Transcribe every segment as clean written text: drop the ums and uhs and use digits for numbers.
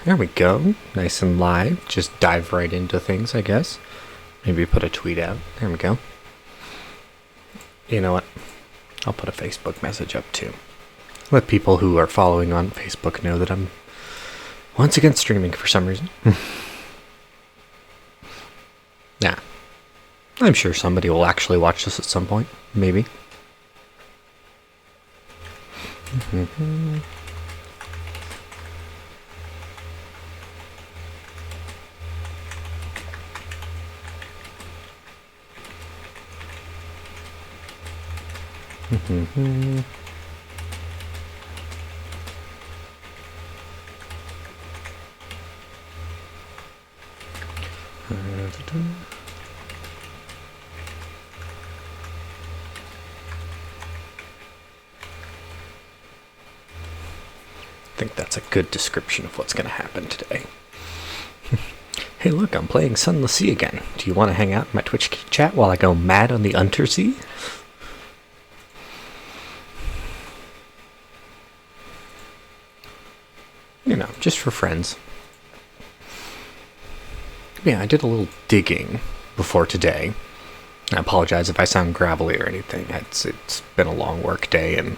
There we go. Nice and live. Just dive right into things, I guess. Maybe put a tweet out. There we go. You know what? I'll put a Facebook message up too. Let people who are following on Facebook know that I'm once again streaming for some reason. Nah. I'm sure somebody will actually watch this at some point. Maybe. I think that's a good description of what's going to happen today. Hey look, I'm playing Sunless Sea again. Do you want to hang out in my Twitch chat while I go mad on the Untersea? You know, just for friends. Yeah, I did a little digging before today. I apologize if I sound gravelly or anything. It's been a long work day, and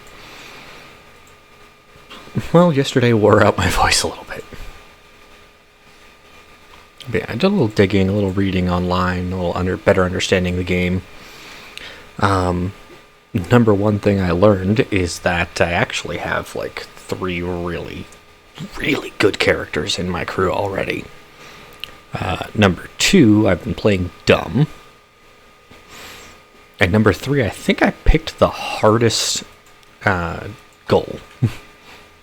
well, yesterday wore out my voice a little bit. But yeah, I did a little digging, a little reading online, a little better understanding the game. Number one thing I learned is that I actually have like 3 really good characters in my crew already. Number 2, I've been playing dumb. And number 3, I think I picked the hardest goal.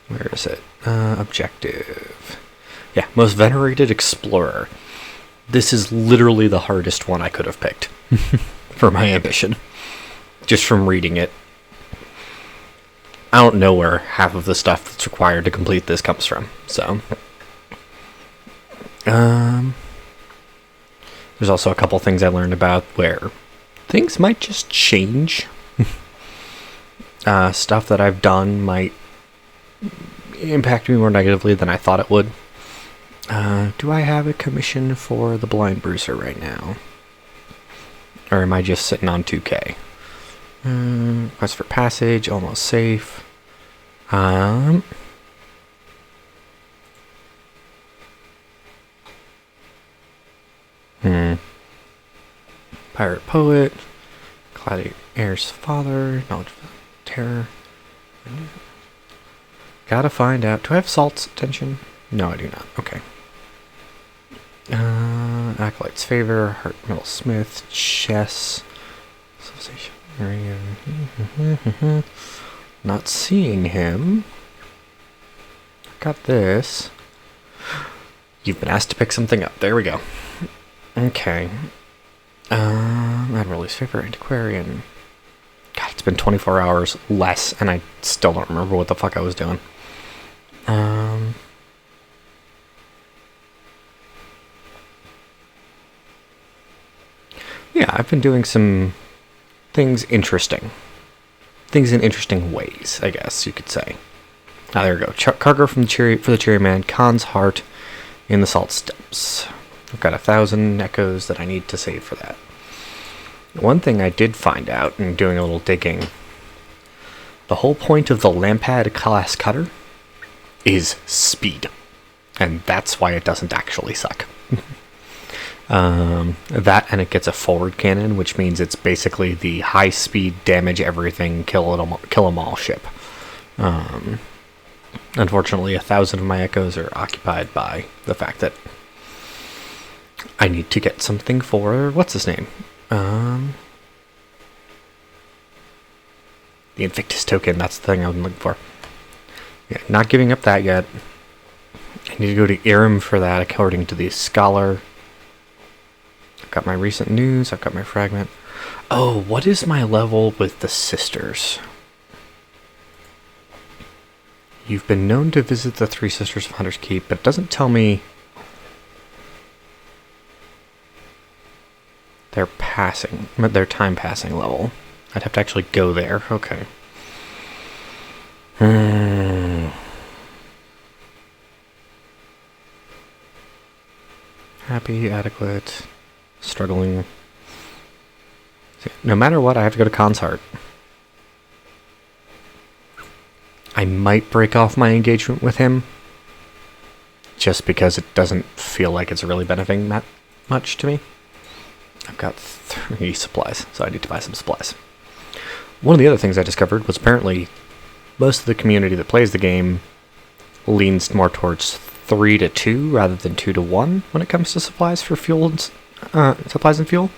Where is it? Objective. Yeah, most venerated explorer. This is literally the hardest one I could have picked for my ambition. Just from reading it. I don't know where half of the stuff that's required to complete this comes from, so. There's also a couple things I learned about where things might just change. Stuff that I've done might impact me more negatively than I thought it would. Do I have a commission for the Blind Bruiser right now? Or am I just sitting on 2k? Quest for passage, almost safe. Pirate Poet, Cloudy Air's father, knowledge of terror. Gotta find out. Do I have Salt's attention? No, I do not. Okay. Acolyte's favor, Heart Metal Smith, chess, civilization, not seeing him. Got this. You've been asked to pick something up. There we go. Okay. Admiral's favor, antiquarian. God, it's been 24 hours less, and I still don't remember what the fuck I was doing. Yeah, I've been doing some things interesting. Things in interesting ways, I guess you could say. Ah, there we go. Cargo from for the Cherry Man, Khan's Heart in the Salt Steppes. I've got 1,000 echoes that I need to save for that. One thing I did find out in doing a little digging, the whole point of the Lampad class cutter is speed. And that's why it doesn't actually suck. That, and it gets a forward cannon, which means it's basically the high speed, damage everything, kill 'em all ship. Unfortunately, 1,000 of my echoes are occupied by the fact that I need to get something for, what's his name? The Invictus token, that's the thing I'm looking for. Yeah, not giving up that yet. I need to go to Irem for that, according to the Scholar. I've got my recent news, I've got my fragment. Oh, what is my level with the sisters? You've been known to visit the 3 Sisters of Hunter's Keep, but it doesn't tell me their time passing level. I'd have to actually go there. Okay. Happy, adequate, struggling. No matter what, I have to go to Khan's Heart. I might break off my engagement with him, just because it doesn't feel like it's really benefiting that much to me. I've got 3 supplies, so I need to buy some supplies. One of the other things I discovered was apparently most of the community that plays the game leans more towards 3-2 rather than 2-1 when it comes to supplies for fuel, supplies and fuel.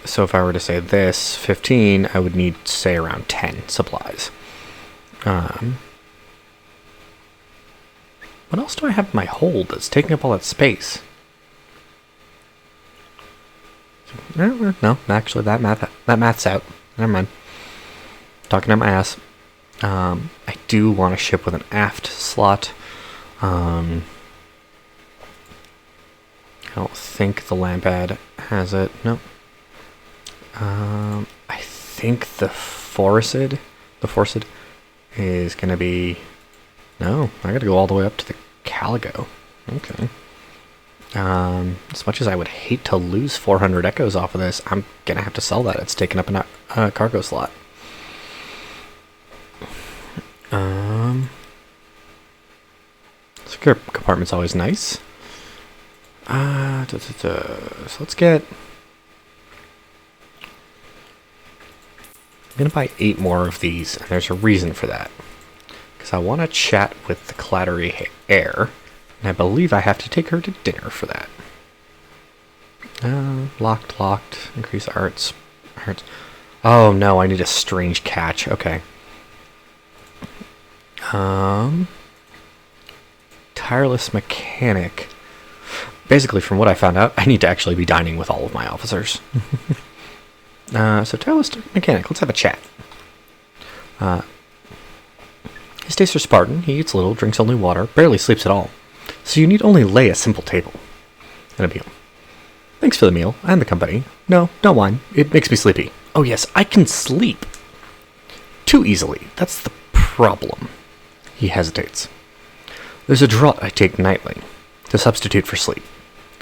So if I were to say this 15, I would need, say, around 10 supplies. What else do I have in my hold that's taking up all that space? No, actually, that math's out. Never mind. Talking out my ass. I do want a ship with an aft slot. I don't think the Lampad has it. Nope. I think the Forcid is gonna be... No, I gotta go all the way up to the Caligo. Okay. As much as I would hate to lose 400 echoes off of this, I'm gonna have to sell that. It's taking up a cargo slot. Secure compartment's always nice. So let's get... I'm gonna buy 8 more of these, and there's a reason for that. Because I want to chat with the Clattery Heir, and I believe I have to take her to dinner for that. Locked, increase arts. Oh no, I need a strange catch, okay. Tireless mechanic. Basically, from what I found out, I need to actually be dining with all of my officers. So tireless mechanic, let's have a chat. His tastes are Spartan, he eats little, drinks only water, barely sleeps at all. So you need only lay a simple table. And a meal. Thanks for the meal, and the company. No, don't whine, it makes me sleepy. Oh yes, I can sleep. Too easily, that's the problem. He hesitates. There's a draught I take nightly, to substitute for sleep.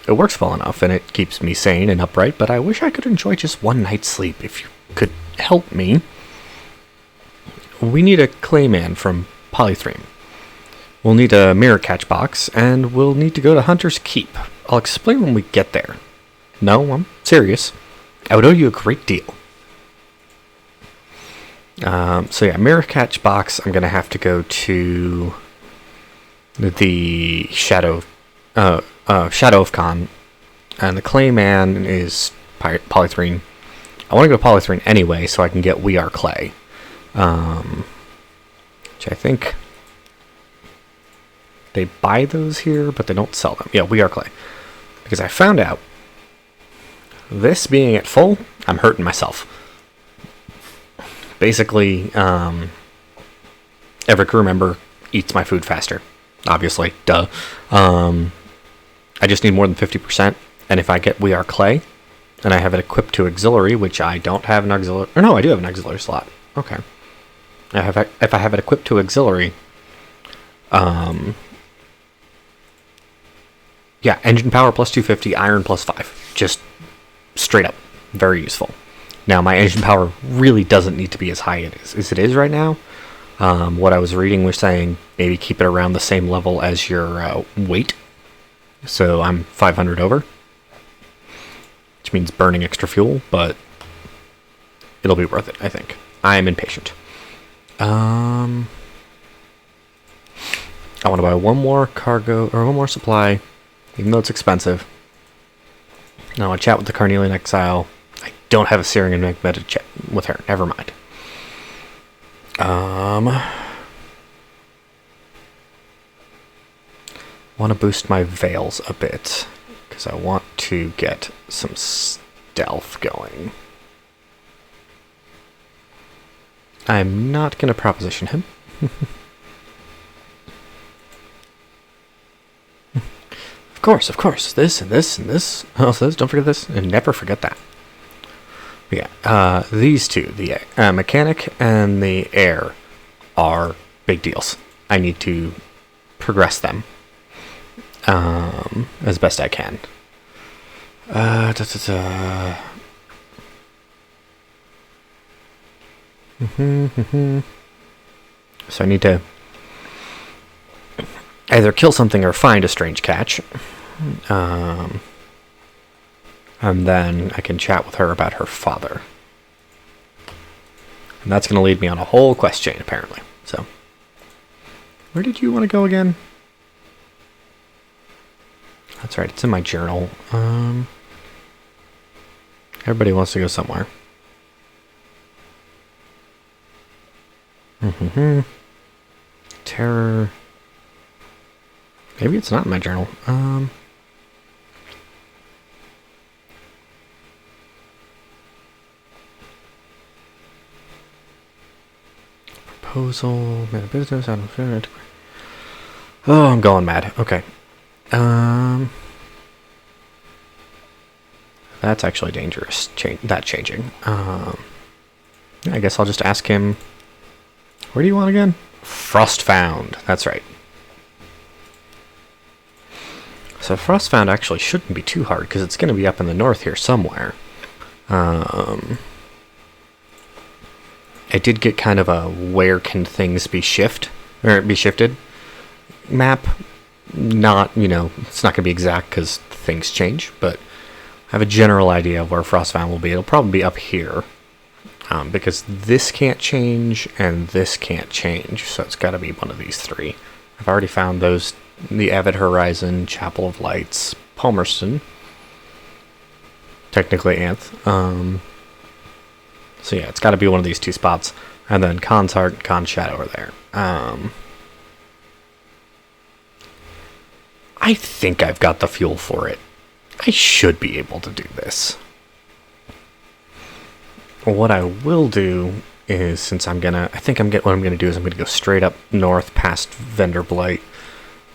It works well enough, and it keeps me sane and upright, but I wish I could enjoy just one night's sleep, if you could help me. We need a clayman from Polythreme. We'll need a mirror catch box, and we'll need to go to Hunter's Keep. I'll explain when we get there. No, I'm serious. I would owe you a great deal. So yeah, mirror catch box, I'm going to have to go to the Shadow of Khan, and the Clayman is Polythrene. I want to go to Polythrene anyway, so I can get We Are Clay. Which I think they buy those here, but they don't sell them. Yeah, We Are Clay. Because I found out, this being at full, I'm hurting myself. Basically, every crew member eats my food faster. Obviously, duh. I just need more than 50%, and if I get We Are Clay, and I have it equipped to auxiliary, which I don't have an auxiliary... Or no, I do have an auxiliary slot. Okay. If I have it equipped to auxiliary... yeah, engine power plus 250, iron plus 5. Just straight up. Very useful. Now, my engine power really doesn't need to be as high as it is right now. What I was reading was saying maybe keep it around the same level as your weight. So I'm 500 over. Which means burning extra fuel, but it'll be worth it, I think. I'm impatient. I want to buy one more cargo, or one more supply, even though it's expensive. Now I want to chat with the Carnelian Exile. I don't have a Syrian Magmeta to chat with her. Never mind. Want to boost my veils a bit, because I want to get some stealth going. I'm not going to proposition him. Of course. This and this and this. Also, this, don't forget this, and never forget that. But yeah, these two, the mechanic and the heir, are big deals. I need to progress them. as best I can. Da, da, da. So I need to either kill something or find a strange catch. And then I can chat with her about her father. And that's going to lead me on a whole quest chain, apparently. So, where did you want to go again? That's right, it's in my journal. Everybody wants to go somewhere. Terror. Maybe it's not in my journal. Proposal, man of business, out of it. Oh, I'm going mad. Okay. That's actually dangerous. Changing. I guess I'll just ask him. Where do you want again? Frostfound. That's right. So Frostfound actually shouldn't be too hard because it's going to be up in the north here somewhere. I did get kind of a where can things be shifted map. Not, it's not going to be exact because things change, but I have a general idea of where Frostfound will be. It'll probably be up here because this can't change and this can't change, so it's got to be one of these three. I've already found those: the Avid Horizon, Chapel of Lights, Palmerston, technically Anth. So yeah, it's got to be one of these two spots. And then Khan's Heart, Khan's Shadow are there. I think I've got the fuel for it. I should be able to do this. What I will do is, since what I'm gonna do is I'm gonna go straight up north past Vendor Blight.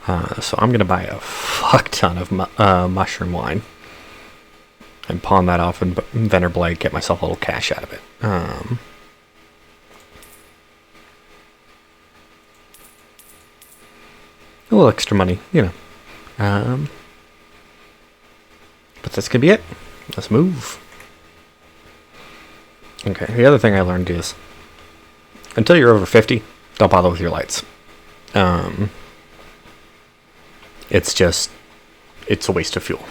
So I'm gonna buy a fuck ton of mushroom wine and pawn that off in Vendor Blight, get myself a little cash out of it. A little extra money, But that's gonna be it. Let's move. Okay, the other thing I learned is, until you're over 50, don't bother with your lights. It's a waste of fuel.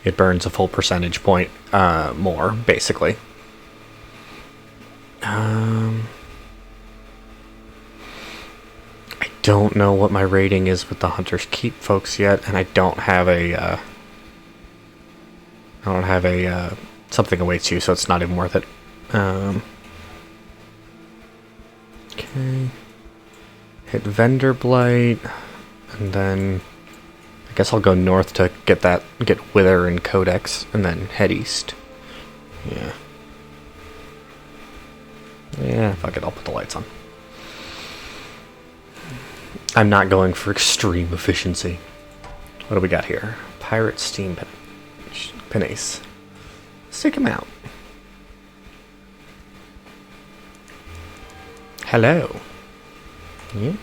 It burns a full percentage point more, basically. I don't know what my rating is with the Hunter's Keep folks yet, and I don't have a something awaits you, so it's not even worth it. Okay. Hit Vendor Blight, and then I guess I'll go north to get Wither and Codex, and then head east. Yeah, fuck it, I'll put the lights on. I'm not going for extreme efficiency. What do we got here? Pirate Steam Pinnace. Stick him out. Hello. Yeah.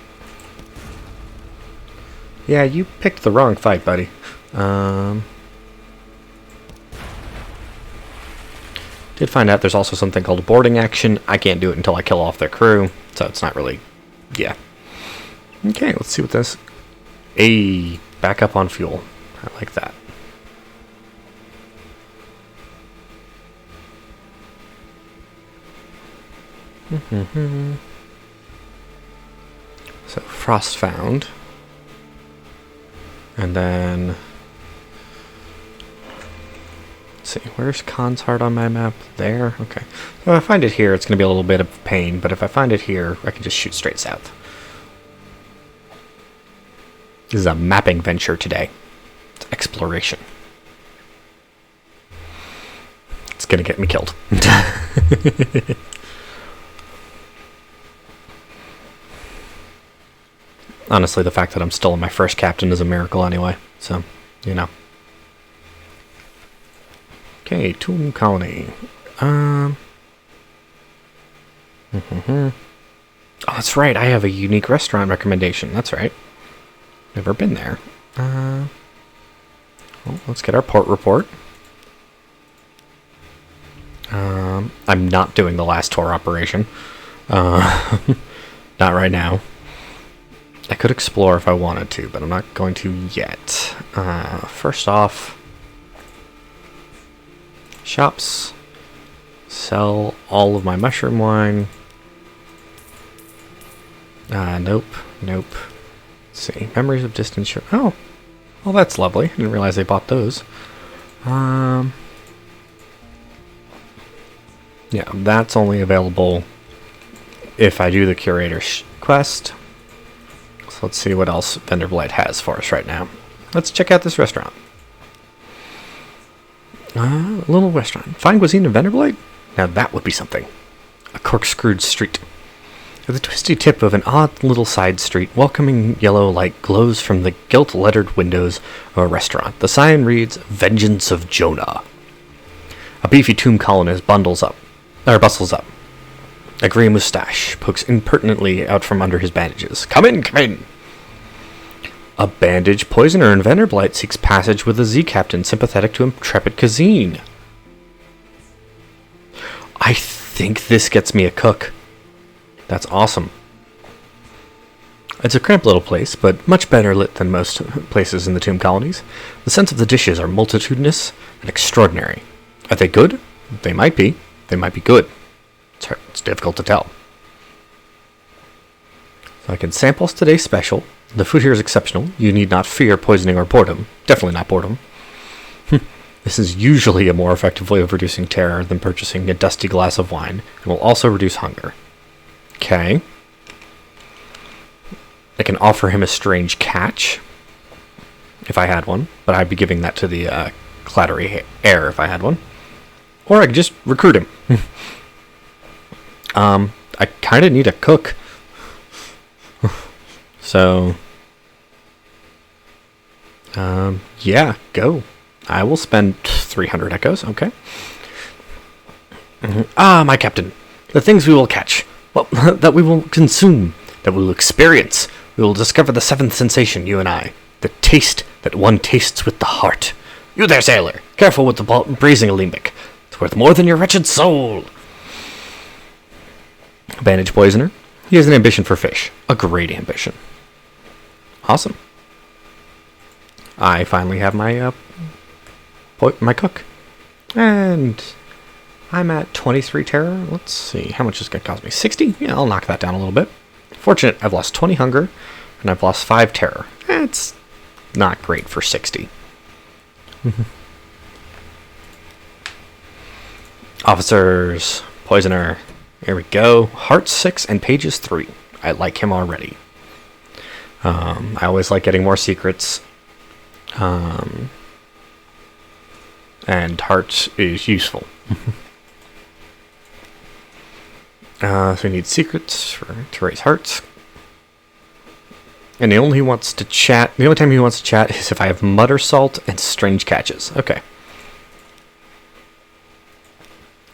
Yeah, you picked the wrong fight, buddy. Did find out there's also something called boarding action. I can't do it until I kill off their crew, so it's not really... Yeah. Okay, let's see what this... back up on fuel. I like that. So, Frostfound. And then... Let's see, where's Khan's Heart on my map? There? Okay. So if I find it here, it's going to be a little bit of pain, but if I find it here, I can just shoot straight south. This is a mapping venture today. It's exploration. It's going to get me killed. Honestly, the fact that I'm still in my first captain is a miracle anyway, so, Okay, Tomb Colony. Oh, that's right, I have a unique restaurant recommendation, that's right. Never been there. Well, let's get our port report. I'm not doing the last tour operation. Not right now. I could explore if I wanted to, but I'm not going to yet. First off, shops. Sell all of my mushroom wine. Nope. Let's see. Memories of distant shore. Oh, well, that's lovely. Didn't realize they bought those. Yeah, that's only available if I do the curator's quest. So let's see what else Vanderblight has for us right now. Let's check out this restaurant. A little restaurant. Fine cuisine in Vanderblight? Now that would be something. A corkscrewed street. At the twisty tip of an odd little side street, welcoming yellow light glows from the gilt-lettered windows of a restaurant. The sign reads, Vengeance of Jonah. A beefy tomb colonist bustles up. A grey moustache pokes impertinently out from under his bandages. Come in! A bandaged poisoner in Vanderblight seeks passage with a Z-captain sympathetic to intrepid cuisine. I think this gets me a cook. That's awesome. It's a cramped little place, but much better lit than most places in the tomb colonies. The scents of the dishes are multitudinous and extraordinary. Are they good? They might be. They might be good. It's difficult to tell. So I can sample today's special. The food here is exceptional. You need not fear poisoning or boredom. Definitely not boredom. This is usually a more effective way of reducing terror than purchasing a dusty glass of wine, and will also reduce hunger. Okay. I can offer him a strange catch, if I had one, but I'd be giving that to the clattery heir if I had one. Or I could just recruit him. I kind of need a cook. So, yeah, go. I will spend 300 echoes, okay. My captain. The things we will catch. Well, that we will consume. That we will experience. We will discover the seventh sensation, you and I. The taste that one tastes with the heart. You there, sailor. Careful with the brazen alembic. It's worth more than your wretched soul. Bandage poisoner. He has an ambition for fish. A great ambition. Awesome. I finally have my my cook. And I'm at 23 terror. Let's see. How much is going to cost me? 60? Yeah, I'll knock that down a little bit. Fortunate, I've lost 20 hunger, and I've lost 5 terror. That's not great for 60. Officers. Poisoner. Here we go. Heart 6 and pages 3. I like him already. I always like getting more secrets. And heart is useful. So we need secrets to raise hearts. And the only time he wants to chat is if I have mutter salt and strange catches. Okay.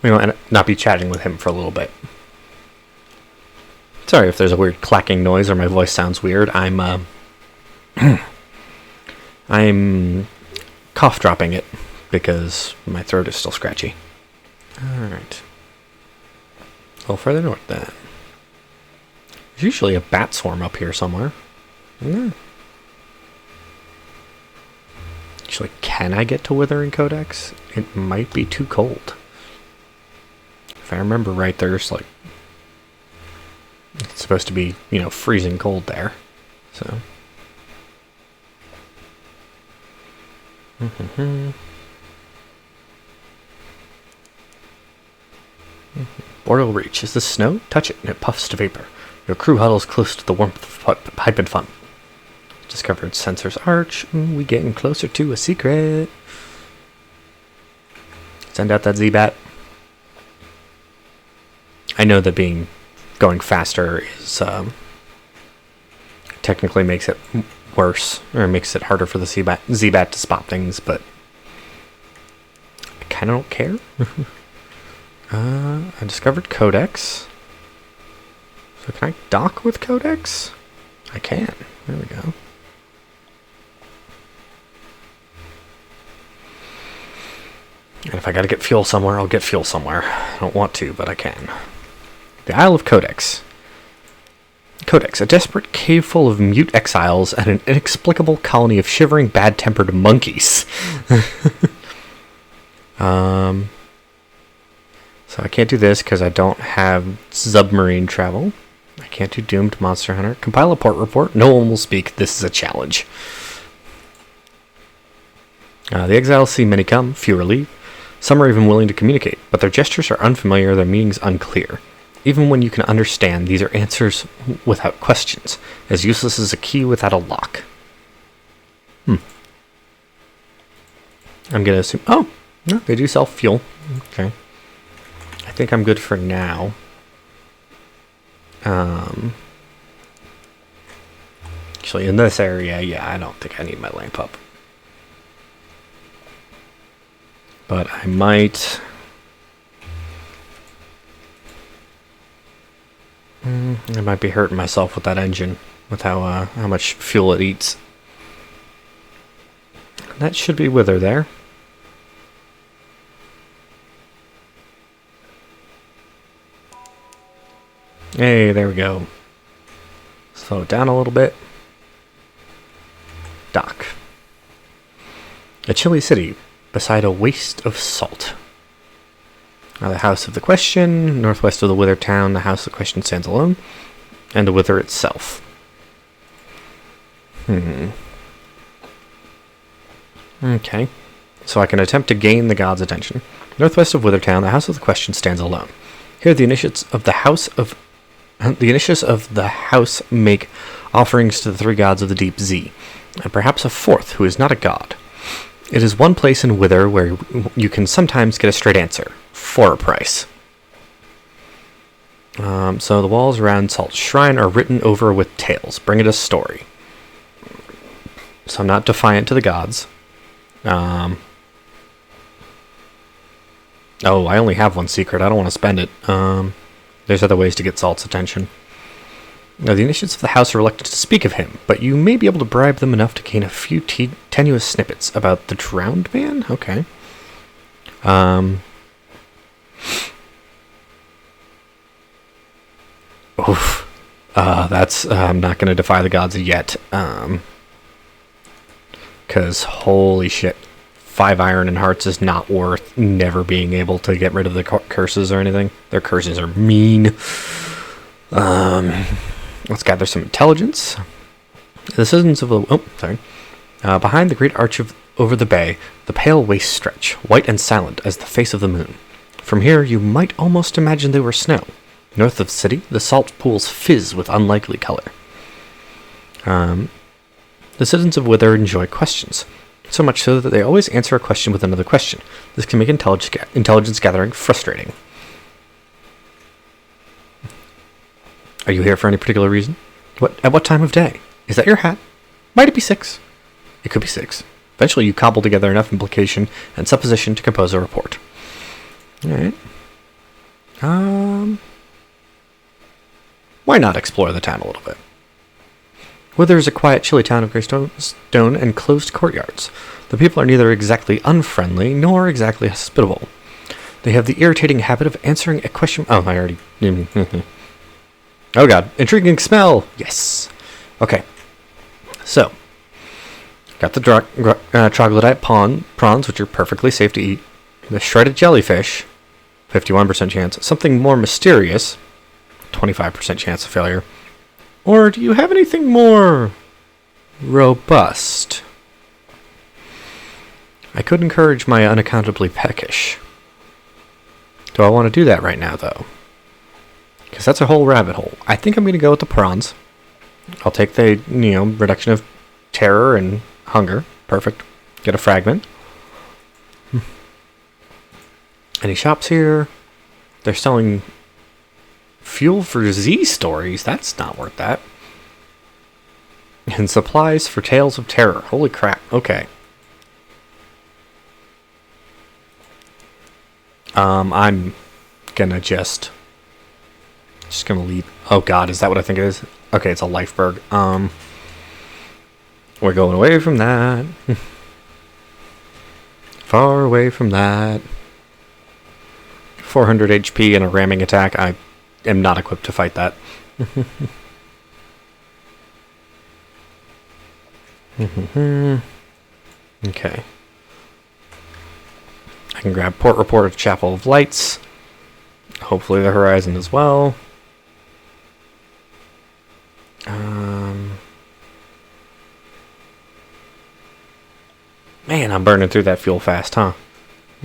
We will not be chatting with him for a little bit. Sorry if there's a weird clacking noise or my voice sounds weird. I'm cough dropping it because my throat is still scratchy. Alright. A little further north then. There's usually a bat swarm up here somewhere. Isn't there? Actually, can I get to Withering Codex? It might be too cold. If I remember right, there's like... It's supposed to be, freezing cold there. So... Boreal Reach. Is this snow? Touch it and it puffs to vapor. Your crew huddles close to the warmth of pipe and fun. Discovered Censor's Arch. We getting closer to a secret. Send out that Z-Bat. I know that going faster is technically makes it worse, or makes it harder for the Z-Bat to spot things, but I kind of don't care. I discovered Codex. So can I dock with Codex? I can. There we go. And if I gotta get fuel somewhere, I'll get fuel somewhere. I don't want to, but I can. The Isle of Codex. Codex, a desperate cave full of mute exiles and an inexplicable colony of shivering, bad-tempered monkeys. So I can't do this because I don't have submarine travel. I can't do Doomed Monster Hunter. Compile a port report. No one will speak. This is a challenge. The exiles see many come, fewer leave. Some are even willing to communicate, but their gestures are unfamiliar, their meanings unclear. Even when you can understand, these are answers without questions, as useless as a key without a lock. I'm gonna assume... Oh! No, they do sell fuel. Okay. I think I'm good for now. Actually, in this area, yeah, I don't think I need my lamp up. But I might... I might be hurting myself with that engine, with how much fuel it eats. That should be Wither there. Hey, there we go. Slow it down a little bit. Dock. A chilly city beside a waste of salt. Now the House of the Question, northwest of the Wither town, the House of the Question stands alone, and the Wither itself. Okay. So I can attempt to gain the god's attention. Northwest of Wither town, the House of the Question stands alone. Here the initiates of the house make offerings to the three gods of the deep Z, and perhaps a fourth who is not a god. It is one place in Wither where you can sometimes get a straight answer, for a price. So the walls around Salt's shrine are written over with tales. Bring it a story. So I'm not defiant to the gods. Oh, I only have one secret. I don't want to spend it. There's other ways to get Salt's attention. Now, the initiates of the house are reluctant to speak of him, but you may be able to bribe them enough to gain a few tenuous snippets about the drowned man? Okay. Oof. That's... I'm not going to defy the gods yet. Because, holy shit. 5 iron and hearts is not worth never being able to get rid of the curses or anything. Their curses are mean. Let's gather some intelligence. The citizens of the... Oh, sorry. Behind the great arch over the bay, the pale wastes stretch, white and silent as the face of the moon. From here, you might almost imagine they were snow. North of the city, the salt pools fizz with unlikely color. The citizens of Wither enjoy questions. So much so that they always answer a question with another question. This can make intelligence gathering frustrating. Are you here for any particular reason? At what time of day? Is that your hat? Might it be 6? It could be 6. Eventually you cobble together enough implication and supposition to compose a report. Alright. Why not explore the town a little bit? Wither is a quiet, chilly town of grey stone and closed courtyards. The people are neither exactly unfriendly nor exactly hospitable. They have the irritating habit of answering a question... Oh, I already... Oh god, intriguing smell! Yes! Okay. So, got the troglodyte prawns, which are perfectly safe to eat. The shredded jellyfish, 51% chance. Something more mysterious, 25% chance of failure. Or do you have anything more robust? I could encourage my unaccountably peckish. Do I want to do that right now, though? Because that's a whole rabbit hole. I think I'm going to go with the prawns. I'll take the, reduction of terror and hunger. Perfect. Get a fragment. Any shops here? They're selling fuel for Z stories. That's not worth that. And supplies for tales of terror. Holy crap. Okay. I'm gonna just gonna leave. Oh god, is that what I think it is? Okay, it's a Lifeberg. We're going away from that. Far away from that. 400 HP and a ramming attack. I am not equipped to fight that. Okay. I can grab Port Report of Chapel of Lights. Hopefully the Horizon as well. Man, I'm burning through that fuel fast, huh?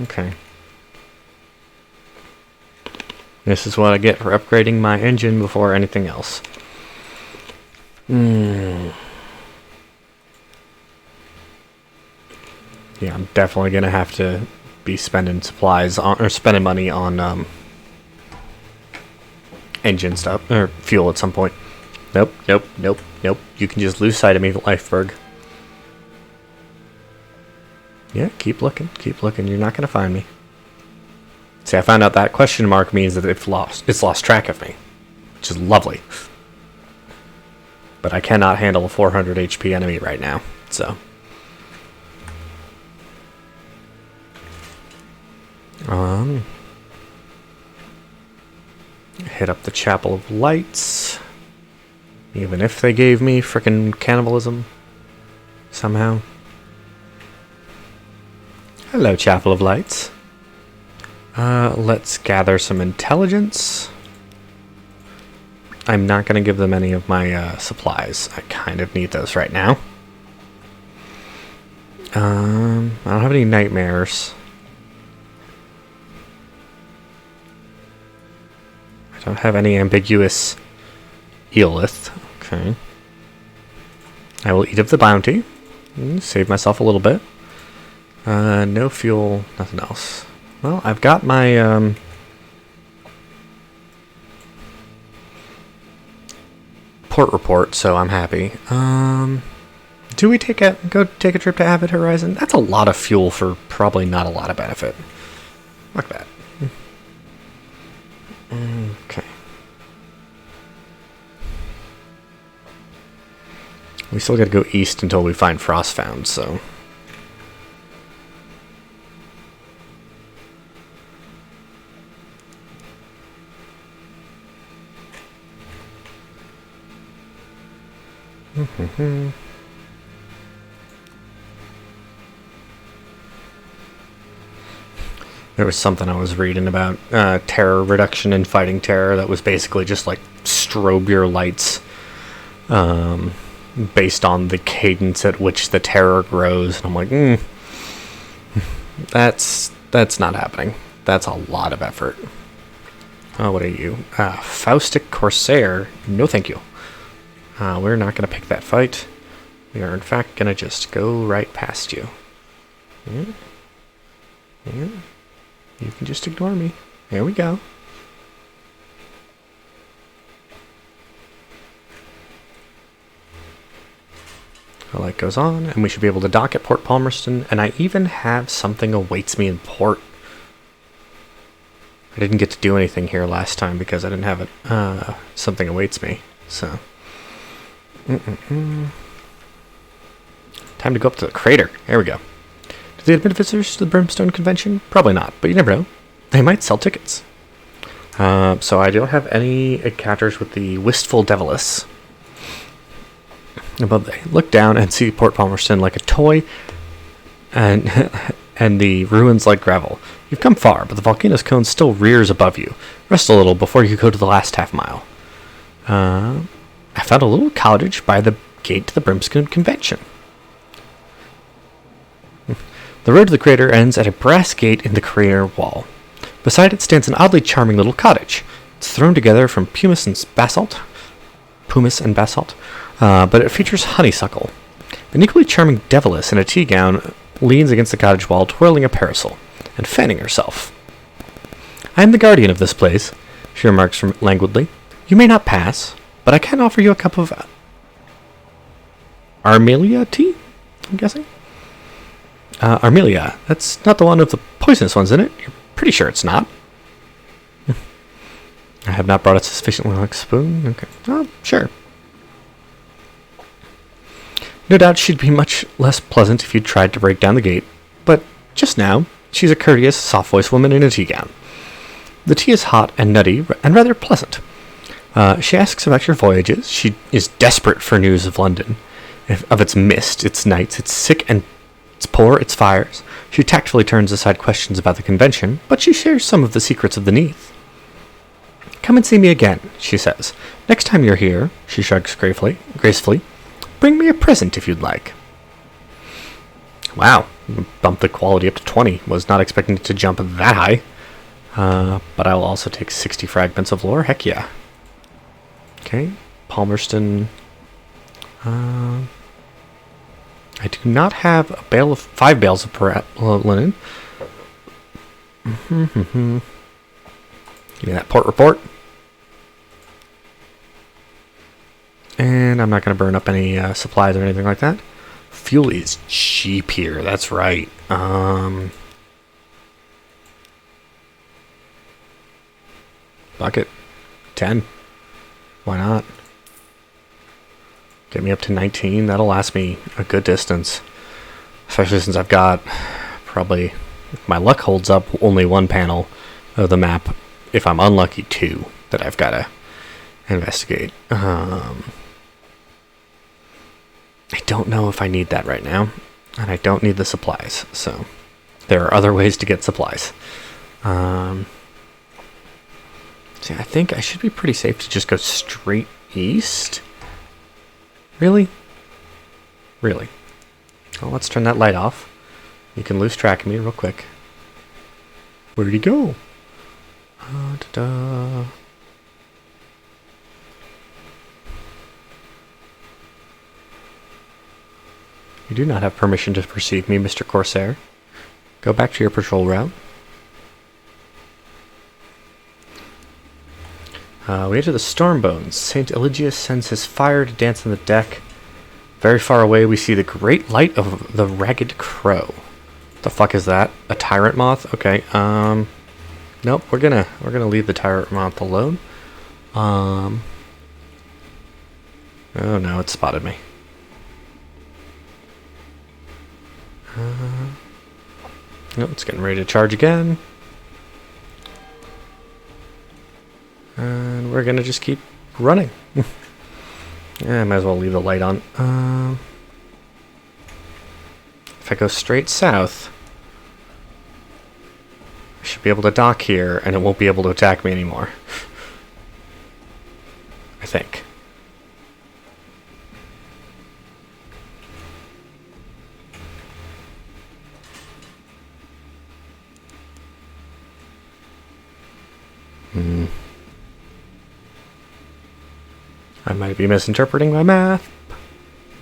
Okay. This is what I get for upgrading my engine before anything else. Yeah, I'm definitely gonna have to be spending supplies on, or spending money on engine stuff or fuel at some point. Nope. You can just lose sight of me, Lifeberg. Yeah, keep looking. You're not gonna find me. See, I found out that question mark means that it's lost track of me, which is lovely. But I cannot handle a 400 HP enemy right now, so. Hit up the Chapel of Lights. Even if they gave me frickin' cannibalism somehow. Hello, Chapel of Lights. Let's gather some intelligence. I'm not going to give them any of my supplies. I kind of need those right now. I don't have any nightmares. I don't have any ambiguous Eolith. Okay. I will eat of the bounty. Save myself a little bit. No fuel, nothing else. Well, I've got my port report, so I'm happy. Do we go take a trip to Avid Horizon? That's a lot of fuel for probably not a lot of benefit. Fuck that. Okay. We still gotta go east until we find Frostfound, so. There was something I was reading about terror reduction and fighting terror that was basically just like strobe your lights based on the cadence at which the terror grows. And I'm like, that's not happening. That's a lot of effort. Oh, what are you? Faustic Corsair? No, thank you. We're not going to pick that fight. We are, in fact, going to just go right past you. Yeah. You can just ignore me. There we go. The light goes on, and we should be able to dock at Port Palmerston, and I even have something awaits me in port. I didn't get to do anything here last time because I didn't have it. Something awaits me, so. Time to go up to the crater. There we go. Do they admit visitors to the Brimstone Convention? Probably not, but you never know. They might sell tickets. So I don't have any encounters with the Wistful Deviless. But they look down and see Port Palmerston like a toy, and the ruins like gravel. You've come far, but the volcano's cone still rears above you. Rest a little before you go to the last half mile. I found a little cottage by the gate to the Brimstone Convention. The road to the crater ends at a brass gate in the crater wall. Beside it stands an oddly charming little cottage. It's thrown together from pumice and basalt, but it features honeysuckle. An equally charming Deviless in a tea gown leans against the cottage wall, twirling a parasol and fanning herself. I am the guardian of this place, she remarks languidly. You may not pass, but I can offer you a cup of Armelia tea, I'm guessing? Armelia, that's not the one with the poisonous ones in it. You're pretty sure it's not. I have not brought a sufficiently long spoon. Okay. Oh, sure. No doubt she'd be much less pleasant if you'd tried to break down the gate, but just now, she's a courteous, soft-voiced woman in a tea gown. The tea is hot and nutty and rather pleasant. She asks about your voyages. She is desperate for news of London, of its mist, its nights, its sick and its poor, its fires. She tactfully turns aside questions about the convention, but she shares some of the secrets of the Neath. Come and see me again, she says. Next time you're here, she shrugs gracefully. Bring me a present if you'd like. Wow, bumped the quality up to 20. Was not expecting it to jump that high. But I will also take 60 fragments of lore. Heck yeah. Okay, Palmerston. I do not have a bale of 5 bales of linen. Give me that port report. And I'm not going to burn up any supplies or anything like that. Fuel is cheap here. That's right. Bucket. 10. Why not? Get me up to 19. That'll last me a good distance. Especially since I've got probably, if my luck holds up, only one panel of the map. If I'm unlucky, 2 that I've got to investigate. I don't know if I need that right now. And I don't need the supplies. So there are other ways to get supplies. See, I think I should be pretty safe to just go straight east. Really? Really? Well, let's turn that light off. You can lose track of me real quick. Where'd he go? Da-da. You do not have permission to perceive me, Mr. Corsair. Go back to your patrol route. We enter the Stormbones. St. Eligius sends his fire to dance on the deck. Very far away, we see the great light of the Ragged Crow. What the fuck is that? A tyrant moth? Okay. Nope. We're gonna leave the tyrant moth alone. Oh no, it spotted me. Nope, it's getting ready to charge again. And we're gonna just keep running. Yeah, I might as well leave the light on. If I go straight south, I should be able to dock here, and it won't be able to attack me anymore. I think. I might be misinterpreting my math.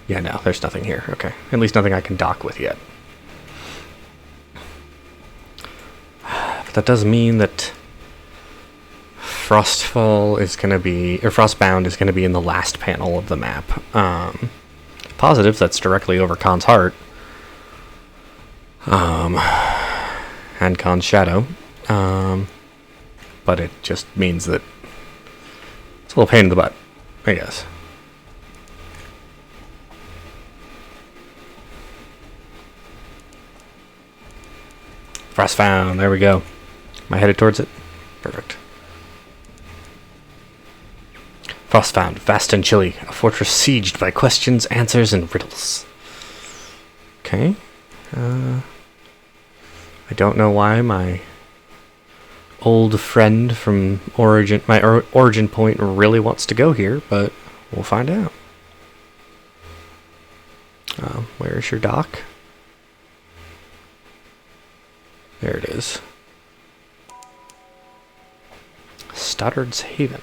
Yeah, no, there's nothing here. Okay. At least nothing I can dock with yet. But that does mean that Frostfall is going to be, or Frostbound is going to be in the last panel of the map. Positive, that's directly over Khan's Heart. And Khan's Shadow. But it just means that it's a little pain in the butt, I guess. Frost found. There we go. Am I headed towards it? Perfect. Frost found. Vast and chilly. A fortress sieged by questions, answers, and riddles. Okay. I don't know why my old friend from my origin point really wants to go here, but we'll find out. Where's your dock? There it is. Stoddard's Haven.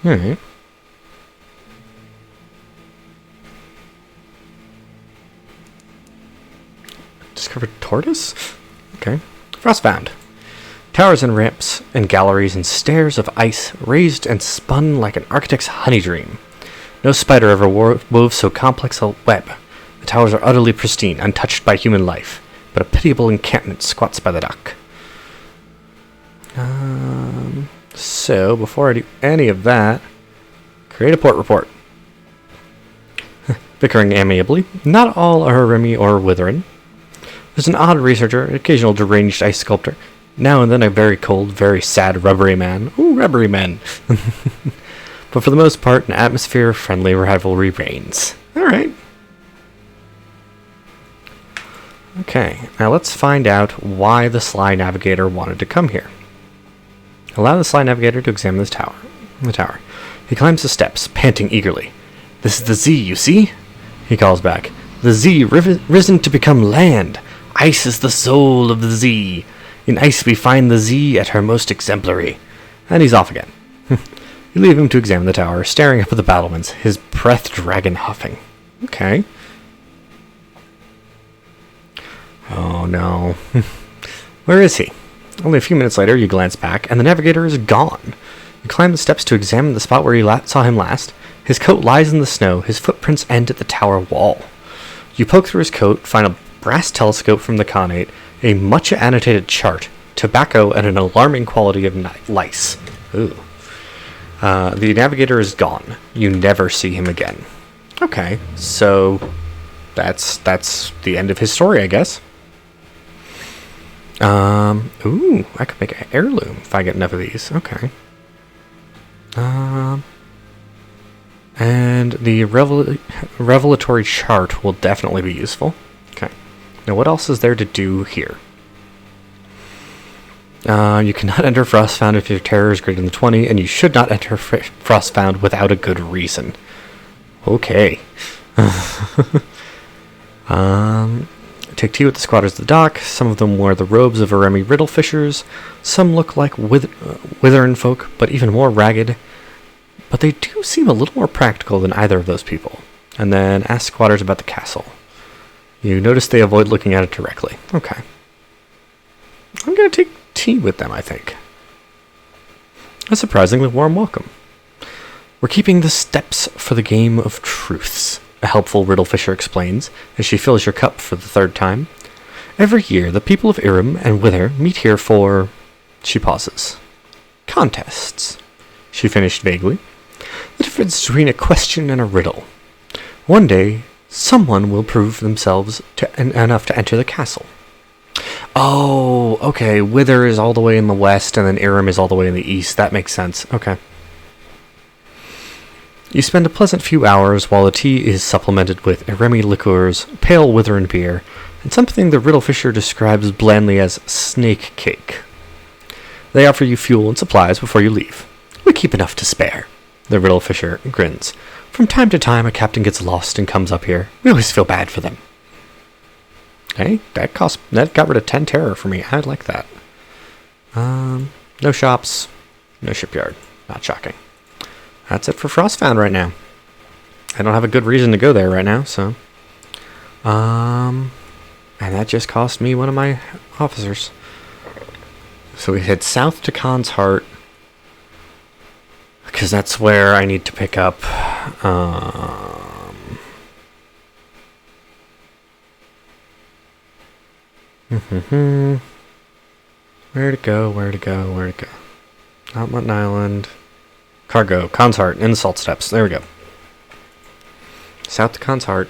Alright. Discovered tortoise? Okay. Frostbound. Towers and ramps and galleries and stairs of ice raised and spun like an architect's honey dream. No spider ever wove so complex a web. The towers are utterly pristine, untouched by human life, but a pitiable encampment squats by the dock. So, before I do any of that, create a port report. Bickering amiably. Not all are Remy or Witherin. There's an odd researcher, an occasional deranged ice sculptor, Now and then a very cold, very sad rubbery man. Ooh, rubbery men. But for the most part, an atmosphere of friendly rivalry reigns. Alright. Okay, now let's find out why the Sly Navigator wanted to come here. Allow the Sly Navigator to examine this tower. The tower. He climbs the steps, panting eagerly. This is the Z, you see? He calls back. The Z, risen to become land. Ice is the soul of the Z. In ice we find the Z at her most exemplary. And he's off again. You leave him to examine the tower, staring up at the battlements, his breath dragon huffing. Okay. Oh no. Where is he? Only a few minutes later, you glance back, and the navigator is gone. You climb the steps to examine the spot where you saw him last. His coat lies in the snow, his footprints end at the tower wall. You poke through his coat, find a brass telescope from the Khanate, a much annotated chart, tobacco, and an alarming quality of lice. Ooh. The navigator is gone. You never see him again. Okay, so that's the end of his story, I guess. Ooh, I could make an heirloom if I get enough of these. Okay. And the revelatory chart will definitely be useful. Okay. Now, what else is there to do here? You cannot enter Frostfound if your terror is greater than 20, and you should not enter Frostfound without a good reason. Okay. Take tea with the squatters at the dock. Some of them wear the robes of Aremi Riddlefishers. Some look like Withering folk, but even more ragged. But they do seem a little more practical than either of those people. And then ask squatters about the castle. You notice they avoid looking at it directly. Okay. I'm going to take tea with them, I think. A surprisingly warm welcome. We're keeping the steps for the game of truths, a helpful Riddlefisher explains, as she fills your cup for the third time. Every year, the people of Irem and Wither meet here for... She pauses. Contests. She finished vaguely. The difference between a question and a riddle. One day, someone will prove themselves enough to enter the castle. Oh, okay. Wither is all the way in the west, and then Irem is all the way in the east. That makes sense. Okay. You spend a pleasant few hours while the tea is supplemented with Iremi liqueurs, pale Withering beer, and something the Riddlefisher describes blandly as snake cake. They offer you fuel and supplies before you leave. We keep enough to spare. The Riddlefisher grins. From time to time, a captain gets lost and comes up here. We always feel bad for them. Okay, that got rid of 10 terror for me. I like that. No shops, no shipyard. Not shocking. That's it for Frostfound right now. I don't have a good reason to go there right now, so. And that just cost me one of my officers. So we head south to Khan's Heart, because that's where I need to pick up. Where to go? Not Mutton Island. Cargo. Khan's Heart. In the Salt Steppes. There we go. South to Khan's Heart.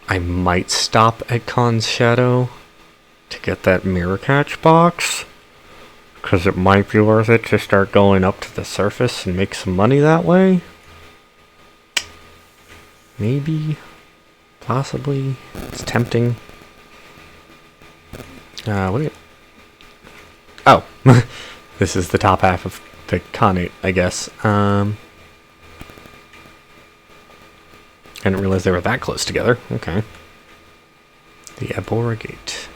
I might stop at Khan's Shadow to get that mirror catch box, because it might be worth it to start going up to the surface and make some money that way. Maybe. Possibly. It's tempting. What do you... Oh. This is the top half of the Khanate, I guess. I didn't realize they were that close together. Okay. The Abora Gate.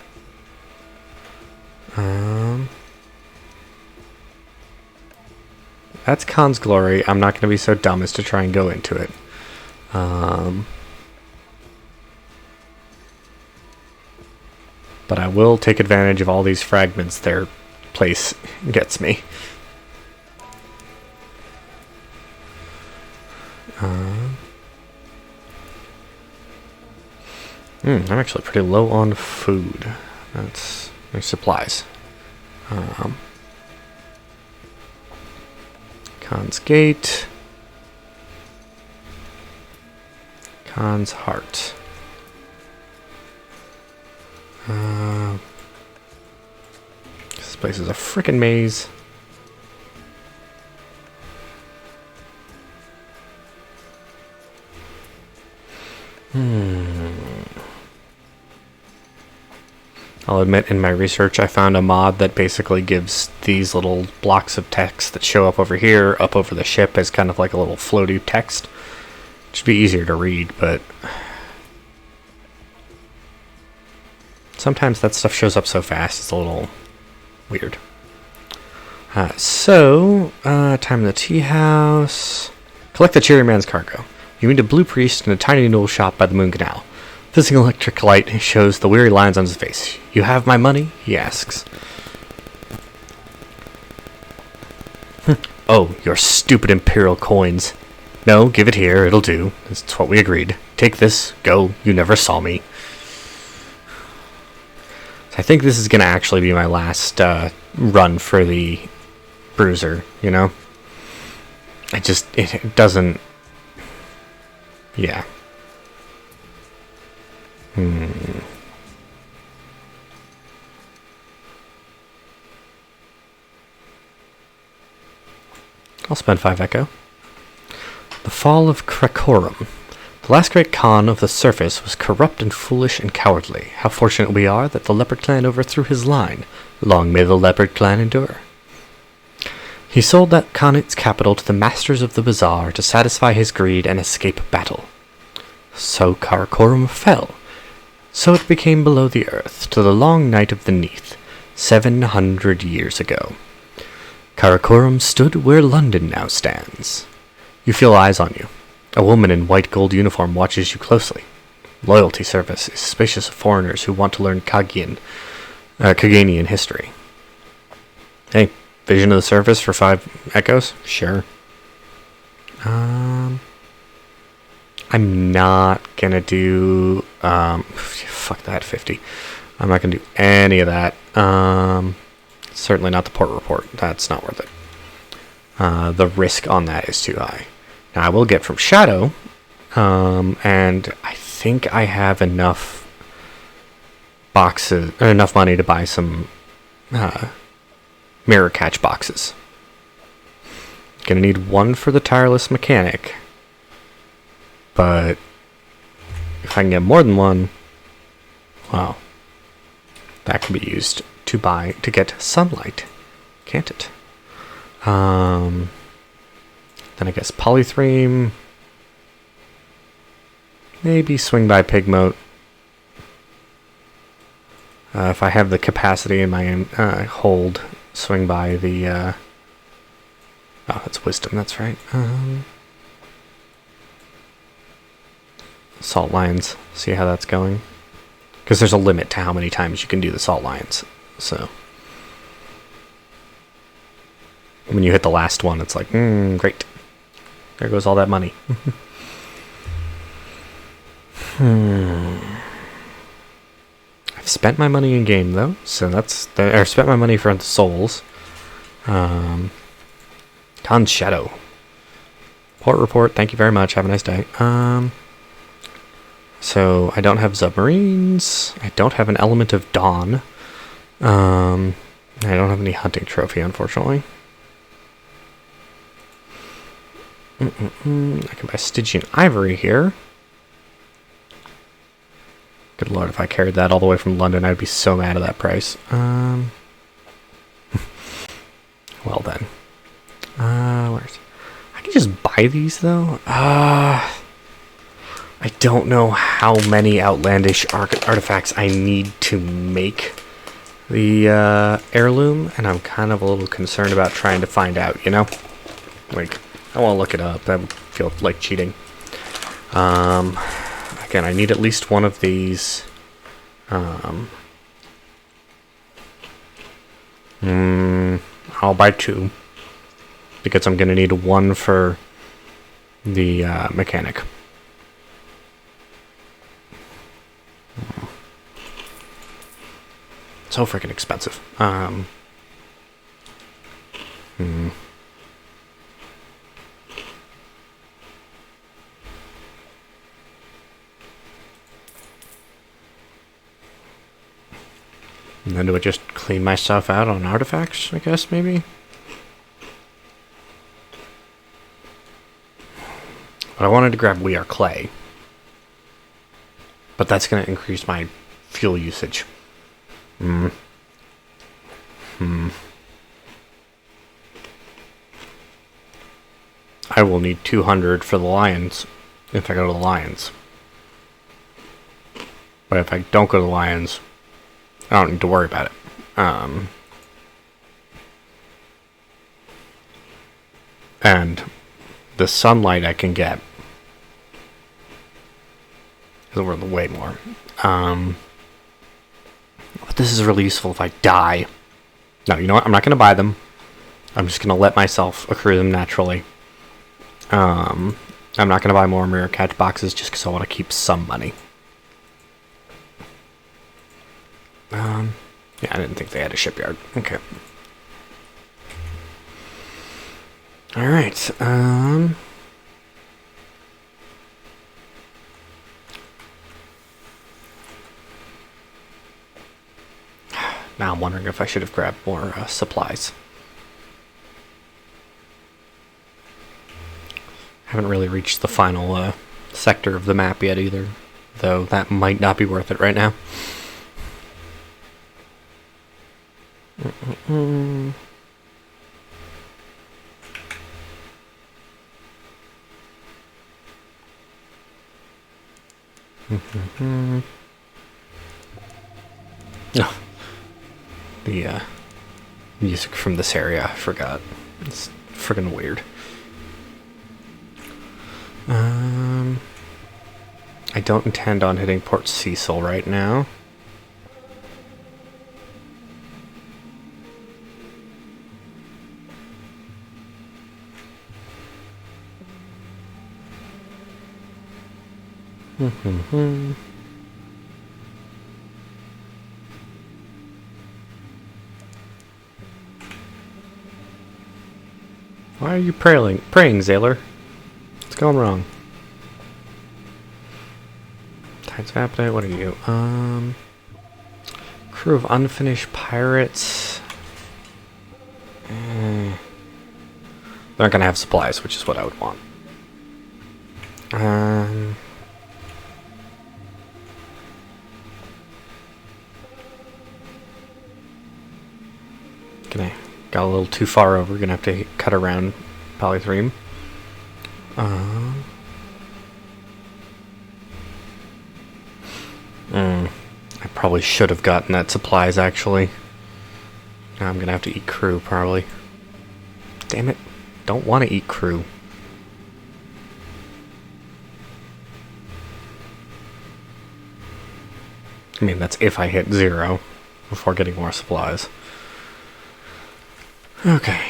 That's Khan's Glory. I'm not going to be so dumb as to try and go into it. But I will take advantage of all these fragments their place gets me. I'm actually pretty low on food. That's there's supplies. Khan's Gate. Khan's Heart. place is a frickin' maze. I'll admit, in my research, I found a mod that basically gives these little blocks of text that show up over here, up over the ship, as kind of like a little floaty text. It should be easier to read, but sometimes that stuff shows up so fast, it's a little weird. Time in the tea house. Collect the Cherry Man's cargo. You meet a blue priest in a tiny noodle shop by the Moon Canal. Fizzing electric light shows the weary lines on his face. You have my money? He asks. Oh, your stupid imperial coins. No, give it here, it'll do. That's what we agreed. Take this, go, you never saw me. I think this is going to actually be my last run for the bruiser, you know? It doesn't... Yeah. I'll spend 5 echo. The fall of Krakorum. The last great Khan of the surface was corrupt and foolish and cowardly. How fortunate we are that the Leopard Clan overthrew his line. Long may the Leopard Clan endure. He sold that Khanate capital to the masters of the bazaar to satisfy his greed and escape battle. So Karakorum fell. So it became below the earth, to the long night of the Neath, 700 years ago. Karakorum stood where London now stands. You feel eyes on you. A woman in white gold uniform watches you closely. Loyalty service is suspicious of foreigners who want to learn Kaganian history. Hey, vision of the surface for 5 echoes? Sure. I'm not gonna do fuck that 50. I'm not gonna do any of that. Certainly not the port report. That's not worth it. The risk on that is too high. Now I will get from Shadow, and I think I have enough boxes, or enough money to buy some mirror catch boxes. Gonna need 1 for the tireless mechanic, but if I can get more than 1, wow, that can be used to get sunlight, can't it? Then I guess polythreme, maybe swing by Pigmote. If I have the capacity in my hold, swing by the oh, that's wisdom, that's right. Salt lines, see how that's going, because there's a limit to how many times you can do the salt lines. So when you hit the last one, it's like, great, there goes all that money. I've spent my money in game though, so I spent my money for the souls. Khan's Shadow. Port report, thank you very much, have a nice day. So I don't have submarines, I don't have an element of dawn, I don't have any hunting trophy, unfortunately. I can buy Stygian ivory here. Good lord, if I carried that all the way from London, I'd be so mad at that price. Well then. Where's... I can just buy these, though. I don't know how many outlandish artifacts I need to make the heirloom, and I'm kind of a little concerned about trying to find out, you know? Like, I want to look it up. That would feel like cheating. Again, I need at least one of these. I'll buy 2. Because I'm going to need 1 for the mechanic. So freaking expensive. And then do I just clean my stuff out on artifacts, I guess, maybe? But I wanted to grab We Are Clay. But that's going to increase my fuel usage. I will need 200 for the lions if I go to the lions. But if I don't go to the lions, I don't need to worry about it. And the sunlight I can get is worth way more. But this is really useful if I die. No, you know what? I'm not going to buy them. I'm just going to let myself accrue them naturally. I'm not going to buy more mirror catch boxes just because I want to keep some money. Yeah, I didn't think they had a shipyard. Okay. Alright, now I'm wondering if I should have grabbed more supplies. Haven't really reached the final sector of the map yet either, though that might not be worth it right now. Oh, the music from this area, I forgot. It's friggin' weird. I don't intend on hitting Port Cecil right now. Why are you praying, Zaylor? What's going wrong? Tides of Appetite, what are you? Crew of Unfinished Pirates. They're not gonna have supplies, which is what I would want. Got a little too far over. Gonna have to cut around Polythreme. I probably should have gotten that supplies, actually. Now I'm gonna have to eat crew, probably. Damn it. Don't want to eat crew. I mean, that's if I hit 0 before getting more supplies. Okay,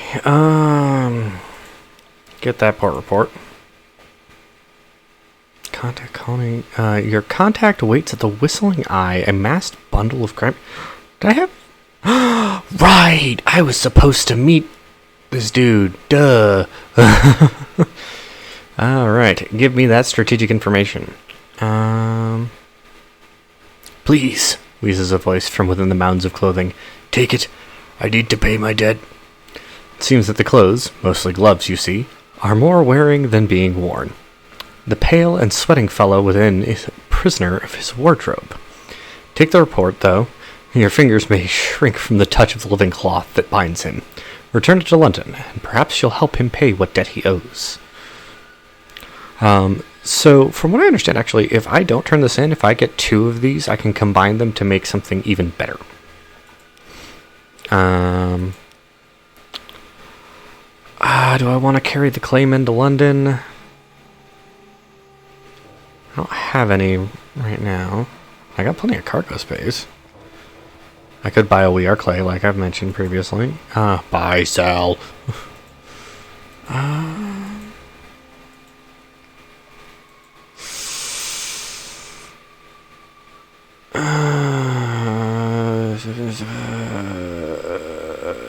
get that port report. Contact colony. Your contact waits at the Whistling Eye, a massed bundle of crime. Did I have? Right! I was supposed to meet this dude. Duh. Alright, give me that strategic information. Please, wheezes a voice from within the mounds of clothing. Take it. I need to pay my debt. It seems that the clothes, mostly gloves you see, are more wearing than being worn. The pale and sweating fellow within is a prisoner of his wardrobe. Take the report, though. Your fingers may shrink from the touch of the living cloth that binds him. Return it to London, and perhaps you'll help him pay what debt he owes. So, from what I understand, actually, if I don't turn this in, if I get 2 of these, I can combine them to make something even better. Do I want to carry the claim to London? I don't have any right now. I got plenty of cargo space. I could buy a We Are Clay, like I've mentioned previously. Buy, sell.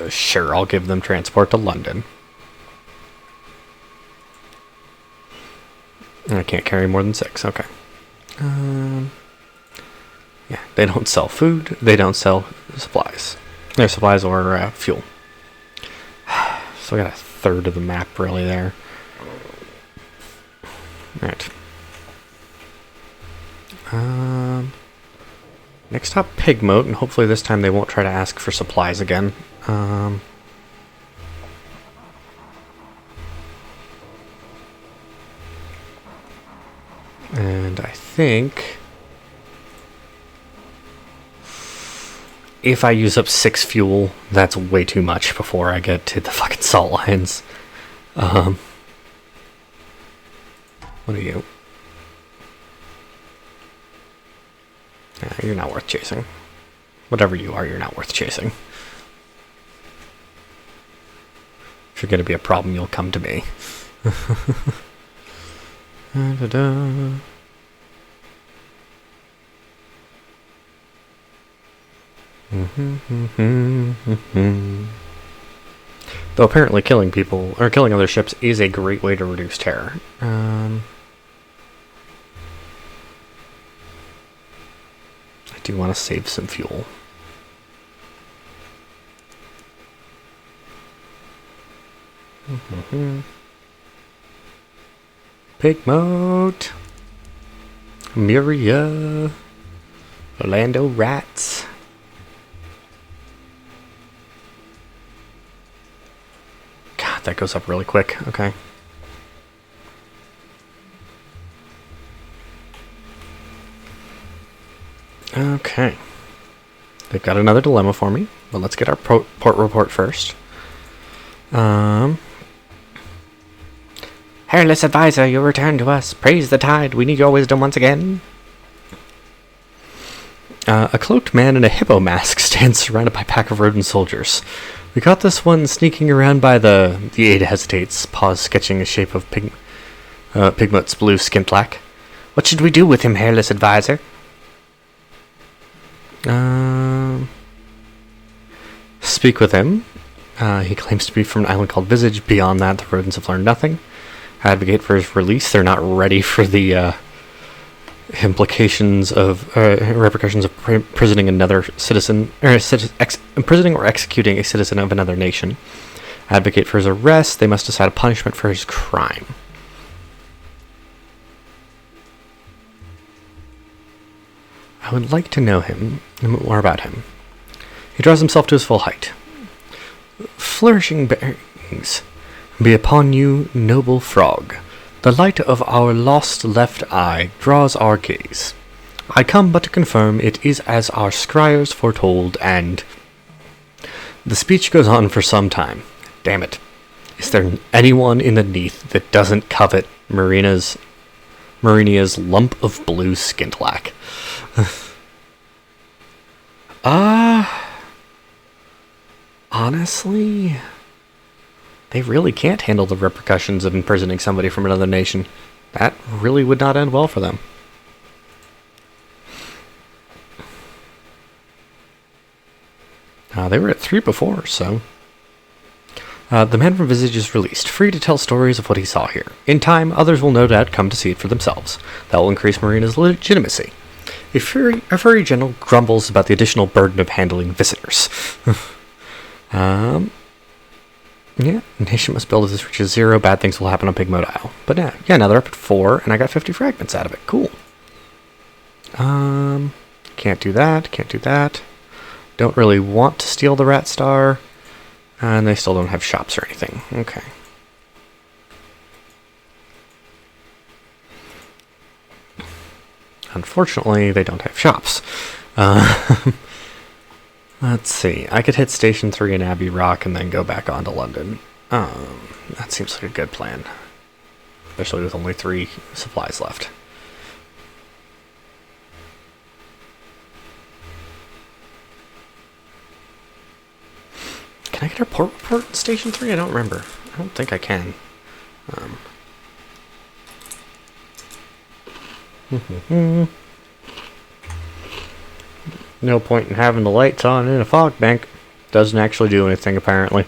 Sure, I'll give them transport to London. I can't carry more than 6, okay. Yeah, they don't sell food, they don't sell supplies. There's supplies or fuel. So we got a third of the map really there. Alright. Next stop, Pigmoat, and hopefully this time they won't try to ask for supplies again. And I think if I use up 6 fuel, that's way too much before I get to the fucking salt lines. What are you? You're not worth chasing. Whatever you are, you're not worth chasing. If you're gonna be a problem, you'll come to me. Though apparently killing people, or killing other ships, is a great way to reduce terror. I do want to save some fuel. Pigmoat, Miria, Orlando Rats. God, that goes up really quick. Okay. Okay. They've got another dilemma for me, but let's get our port report first. Hairless advisor, you return to us. Praise the tide. We need your wisdom once again. A cloaked man in a hippo mask stands surrounded by a pack of rodent soldiers. We caught this one sneaking around by the aide hesitates, paws sketching a shape of Pigmoat's blue skintlack. What should we do with him, hairless advisor? Speak with him. He claims to be from an island called Visage. Beyond that, the rodents have learned nothing. Advocate for his release. They're not ready for the implications of repercussions of imprisoning another citizen, or imprisoning or executing a citizen of another nation. Advocate for his arrest. They must decide a punishment for his crime. I would like to know him, more about him. He draws himself to his full height. Flourishing bearings be upon you, noble frog. The light of our lost left eye draws our gaze. I come but to confirm it is as our scryers foretold, and... The speech goes on for some time. Damn it. Is there anyone in the Neath that doesn't covet Marinia's lump of blue skintlack? Honestly, they really can't handle the repercussions of imprisoning somebody from another nation. That really would not end well for them. They were at 3 before, so... the man from Visage is released, free to tell stories of what he saw here. In time, others will no doubt come to see it for themselves. That will increase Marina's legitimacy. A furry general grumbles about the additional burden of handling visitors. Yeah, nation must build as this reaches 0. Bad things will happen on Pigmoat Isle. But yeah, now they're up at 4, and I got 50 fragments out of it. Cool. Can't do that, can't do that. Don't really want to steal the Rat Star. And they still don't have shops or anything. Okay. Unfortunately, they don't have shops. Let's see. I could hit Station 3 in Abbey Rock and then go back on to London. That seems like a good plan. Especially with only 3 supplies left. Can I get our port report in Station 3? I don't remember. I don't think I can. No point in having the lights on in a fog bank. Doesn't actually do anything, apparently.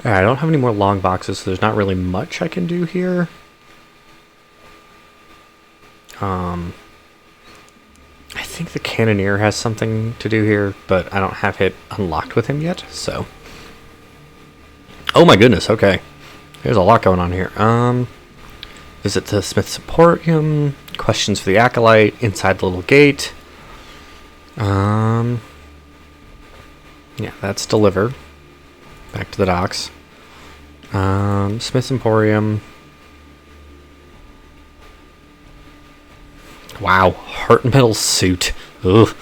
Alright, I don't have any more long boxes, so there's not really much I can do here. I think the Cannoneer has something to do here, but I don't have it unlocked with him yet, so... Oh my goodness, okay. There's a lot going on here. Visit the Smith's Emporium, questions for the Acolyte, inside the little gate. Yeah, that's delivered. Back to the docks. Smith's Emporium. Wow, heart metal suit. Ugh.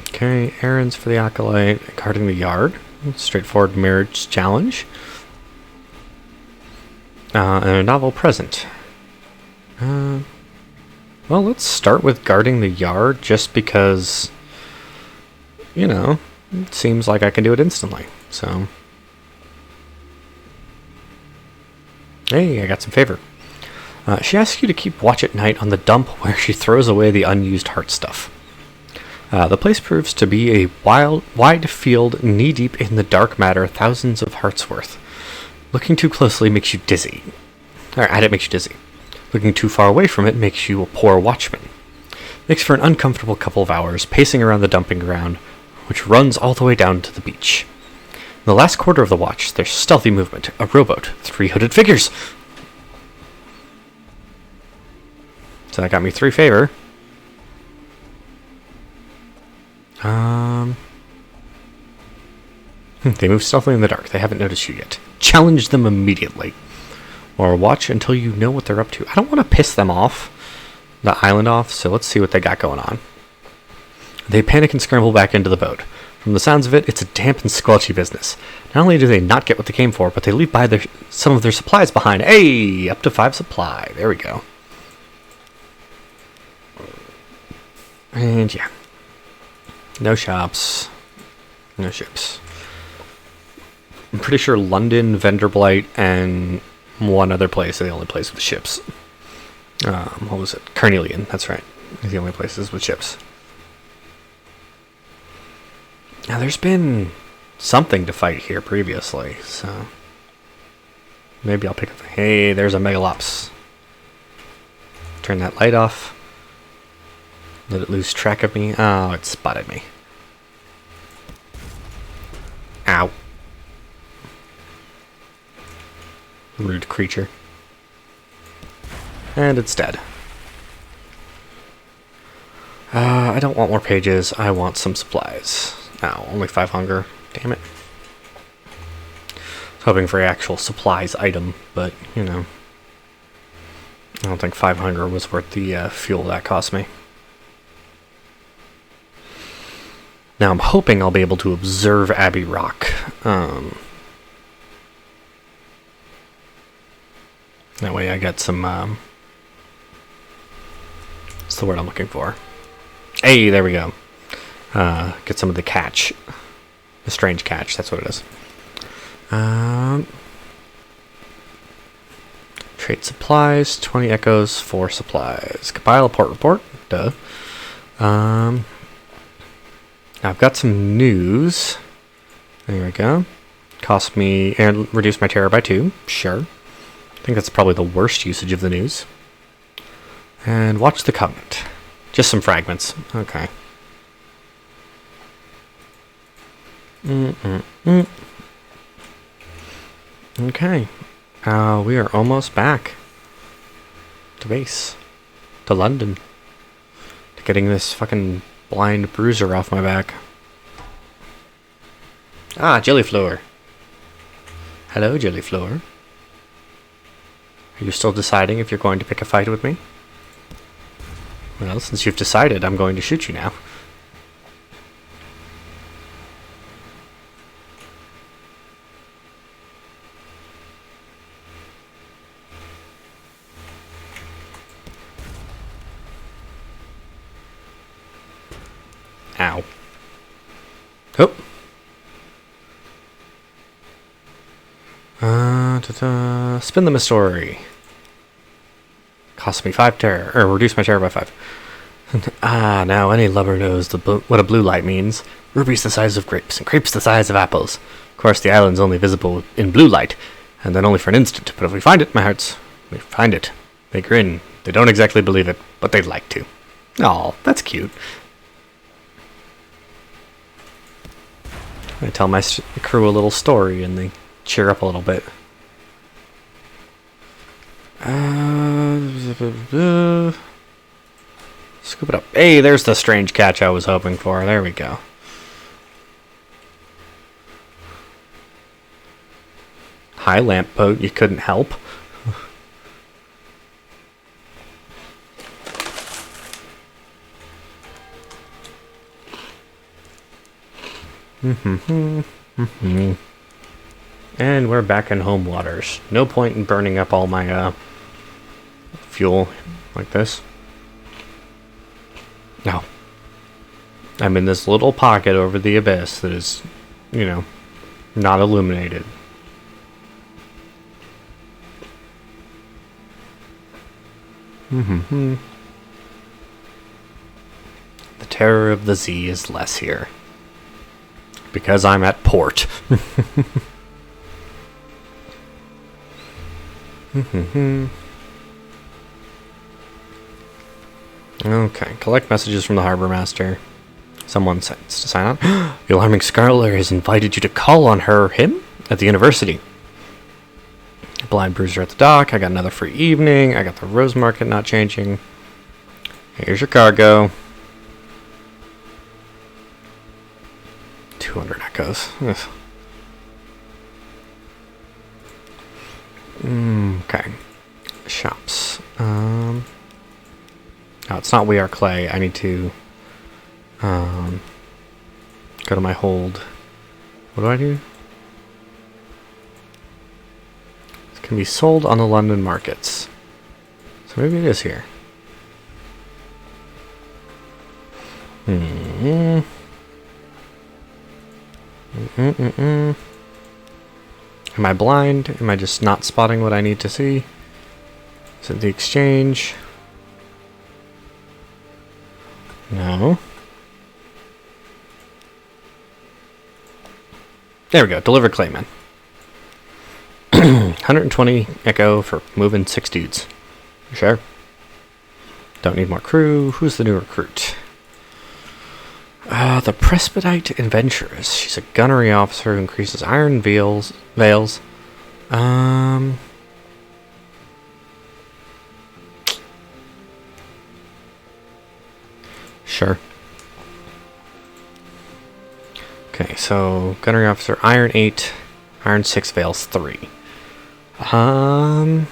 Okay, errands for the Acolyte, guarding the yard. Straightforward marriage challenge. And a novel present. Well, let's start with guarding the yard, just because, you know, it seems like I can do it instantly. So, hey, I got some favor. She asks you to keep watch at night on the dump where she throws away the unused heart stuff. The place proves to be a wide field knee-deep in the dark matter, thousands of hearts worth. Looking too closely makes you dizzy. At it makes you dizzy. Looking too far away from it makes you a poor watchman. Makes for an uncomfortable couple of hours pacing around the dumping ground, which runs all the way down to the beach. In the last quarter of the watch, there's stealthy movement, a rowboat, 3 hooded figures. So that got me 3 favor. They move stealthily in the dark. They haven't noticed you yet. Challenge them immediately. Or watch until you know what they're up to. I don't want to piss them off, the island off, so let's see what they got going on. They panic and scramble back into the boat. From the sounds of it, it's a damp and squelchy business. Not only do they not get what they came for, but they leave some of their supplies behind. Hey, up to 5 supply. There we go. And yeah. No shops. No ships. I'm pretty sure London, Vanderblight, and one other place are the only place with ships. What was it? Carnelian, that's right. They're the only places with ships. Now, there's been something to fight here previously, so... maybe I'll pick up... Hey, there's a Megalops. Turn that light off. Let it lose track of me. Oh, it spotted me. Ow. Rude creature. And it's dead. I don't want more pages. I want some supplies. Ow, only 5 hunger. Damn it. I was hoping for an actual supplies item, but, you know. I don't think 5 hunger was worth the fuel that cost me. Now I'm hoping I'll be able to observe Abbey Rock. That way I get some, what's the word I'm looking for? Hey, there we go. Get some of the catch. The strange catch, that's what it is. Trade supplies, 20 echoes, 4 supplies. Compile a port report, duh. Now I've got some news. There we go. Cost me, and reduce my terror by 2, sure. I think that's probably the worst usage of the news. And watch the Covenant. Just some fragments. Okay. Okay. We are almost back. To base. To London. To getting this fucking blind bruiser off my back. Ah, Jellyflower. Hello, Jellyflower. Are you still deciding if you're going to pick a fight with me? Well, since you've decided, I'm going to shoot you now. Ow. Oh. Spin the mystery. Cost me 5 terror, or reduce my terror by 5. Ah, now any lover knows what a blue light means. Rubies the size of grapes, and grapes the size of apples. Of course, the island's only visible in blue light, and then only for an instant. But if we find it, my hearts, we find it. They grin. They don't exactly believe it, but they'd like to. Aw, that's cute. I tell my crew a little story, and they cheer up a little bit. Scoop it up. Hey, there's the strange catch I was hoping for. There we go. Hi, lamp boat. You couldn't help. And we're back in home waters. No point in burning up all my fuel like this. No. I'm in this little pocket over the abyss that is, you know, not illuminated. The terror of the sea is less here. Because I'm at port. Okay, collect messages from the harbor master. Someone sends to sign on. The alarming Scarlet has invited you to call on him at the university. Blind bruiser at the dock. I got another free evening. I got the rose market not changing. Here's your cargo. 200 echoes. Ugh. Okay. Shops. No, it's not We Are Clay. I need to go to my hold. What do I do? It can be sold on the London markets. So maybe it is here. Am I blind? Am I just not spotting what I need to see? Is it the exchange? No. There we go. Deliver Clayman. 120 echo for moving 6 dudes. Sure. Don't need more crew. Who's the new recruit? The Presbytite Adventuress. She's a gunnery officer who increases iron veils. Sure. Okay, so gunnery officer, iron 8, iron 6, veils 3. I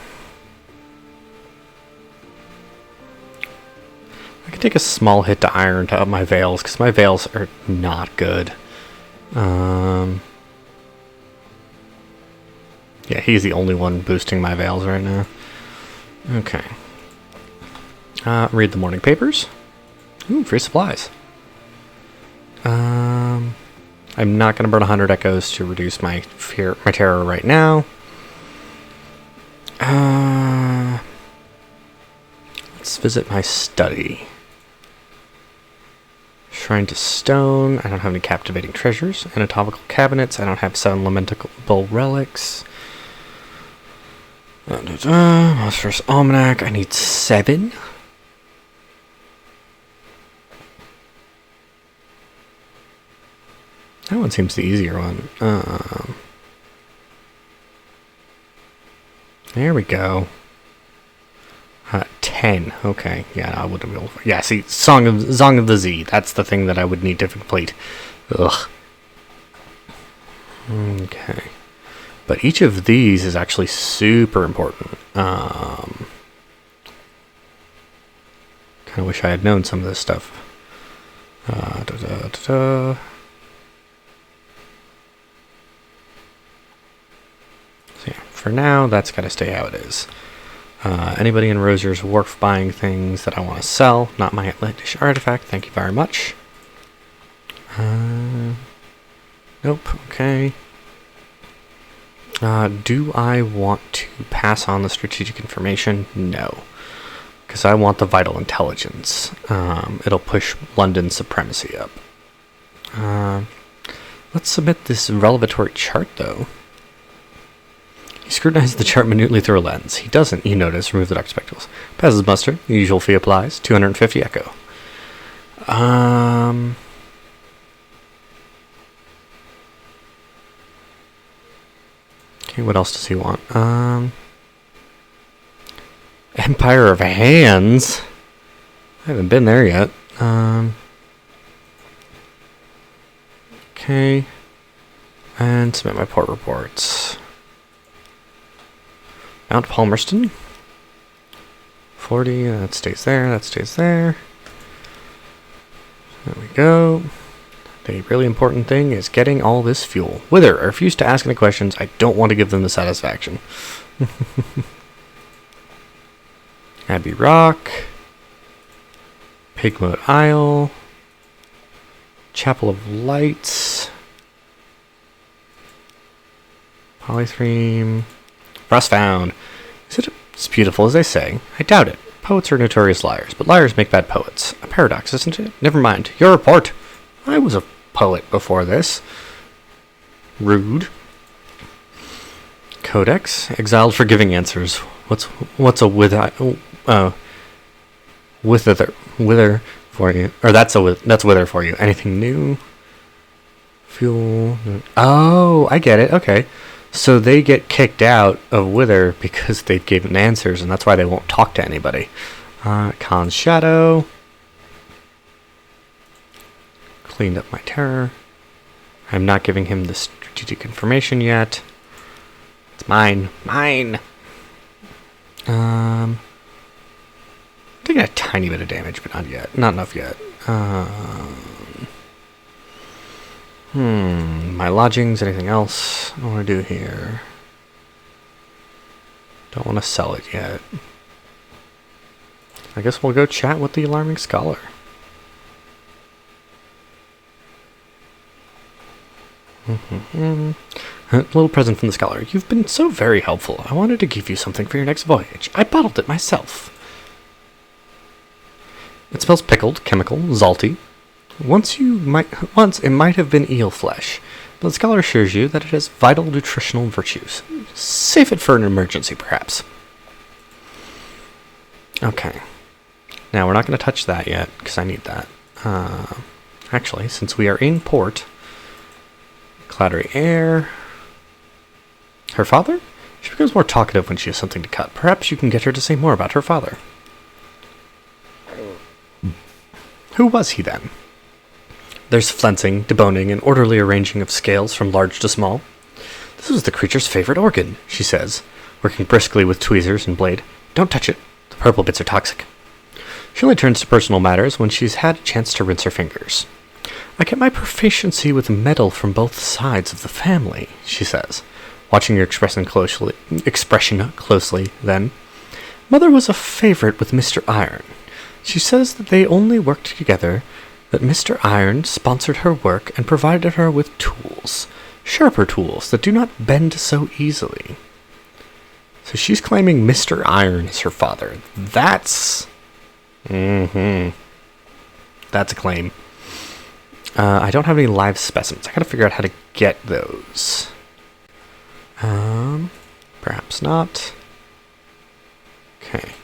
could take a small hit to iron to up my veils, because my veils are not good. Yeah, he's the only one boosting my veils right now. Okay. Read the morning papers. Ooh, free supplies. I'm not going to burn 100 echoes to reduce my terror right now. Let's visit my study. Shrine to Stone. I don't have any captivating treasures. Anatomical cabinets. I don't have 7 lamentable relics. Monstrous Almanac. I need 7. That one seems the easier one. There we go. 10. Okay. Yeah, I wouldn't be able to. Yeah, see, Song of the Z. That's the thing that I would need to complete. Ugh. Okay. But each of these is actually super important. Kind of wish I had known some of this stuff. So yeah, for now, that's got to stay how it is. Anybody in Rosier's Wharf buying things that I want to sell? Not my outlandish artifact. Thank you very much. Nope. Okay. Do I want to pass on the strategic information? No. Because I want the vital intelligence. It'll push London's supremacy up. Let's submit this revelatory chart, though. He scrutinizes the chart minutely through a lens. He doesn't, you notice, remove the dark spectacles. Passes muster. The usual fee applies. 250 echo. Okay, what else does he want? Empire of Hands. I haven't been there yet. Okay. And submit my port reports. Mount Palmerston. 40, that stays there, that stays there. There we go. The really important thing is getting all this fuel. Wither, I refuse to ask any questions. I don't want to give them the satisfaction. Abbey Rock. Pigmoat Isle. Chapel of Lights. Polythreme. Rust found. Is it as beautiful as they say? I doubt it. Poets are notorious liars, but liars make bad poets. A paradox, isn't it? Never mind. Your report. I was a poet before this. Rude. Codex. Exiled for giving answers. What's a wither for you? Or that's wither for you. Anything new? Fuel. Oh, I get it. Okay. So they get kicked out of Wither because they've given answers, and that's why they won't talk to anybody. Khan's Shadow. Cleaned up my terror. I'm not giving him the strategic information yet. It's mine. Mine! Taking a tiny bit of damage, but not yet. Not enough yet. My lodgings, anything else I want to do here? Don't want to sell it yet. I guess we'll go chat with the alarming scholar. A little present from the scholar. You've been so very helpful. I wanted to give you something for your next voyage. I bottled it myself. It smells pickled, chemical, salty. Once it might have been eel flesh, but the scholar assures you that it has vital nutritional virtues. Save it for an emergency, perhaps. Okay. Now, we're not going to touch that yet, because I need that. Actually, since we are in port, cloudy air. Her father? She becomes more talkative when she has something to cut. Perhaps you can get her to say more about her father. Who was he, then? There's flensing, deboning, and orderly arranging of scales from large to small. This was the creature's favorite organ, she says, working briskly with tweezers and blade. Don't touch it. The purple bits are toxic. She only turns to personal matters when she's had a chance to rinse her fingers. I get my proficiency with metal from both sides of the family, she says, watching your expression closely, then. Mother was a favorite with Mr. Iron. She says that they only worked together, that Mr. Iron sponsored her work and provided her with tools, sharper tools that do not bend so easily. So she's claiming Mr. Iron is her father. That's... That's a claim. I don't have any live specimens. I gotta figure out how to get those. Perhaps not. Okay.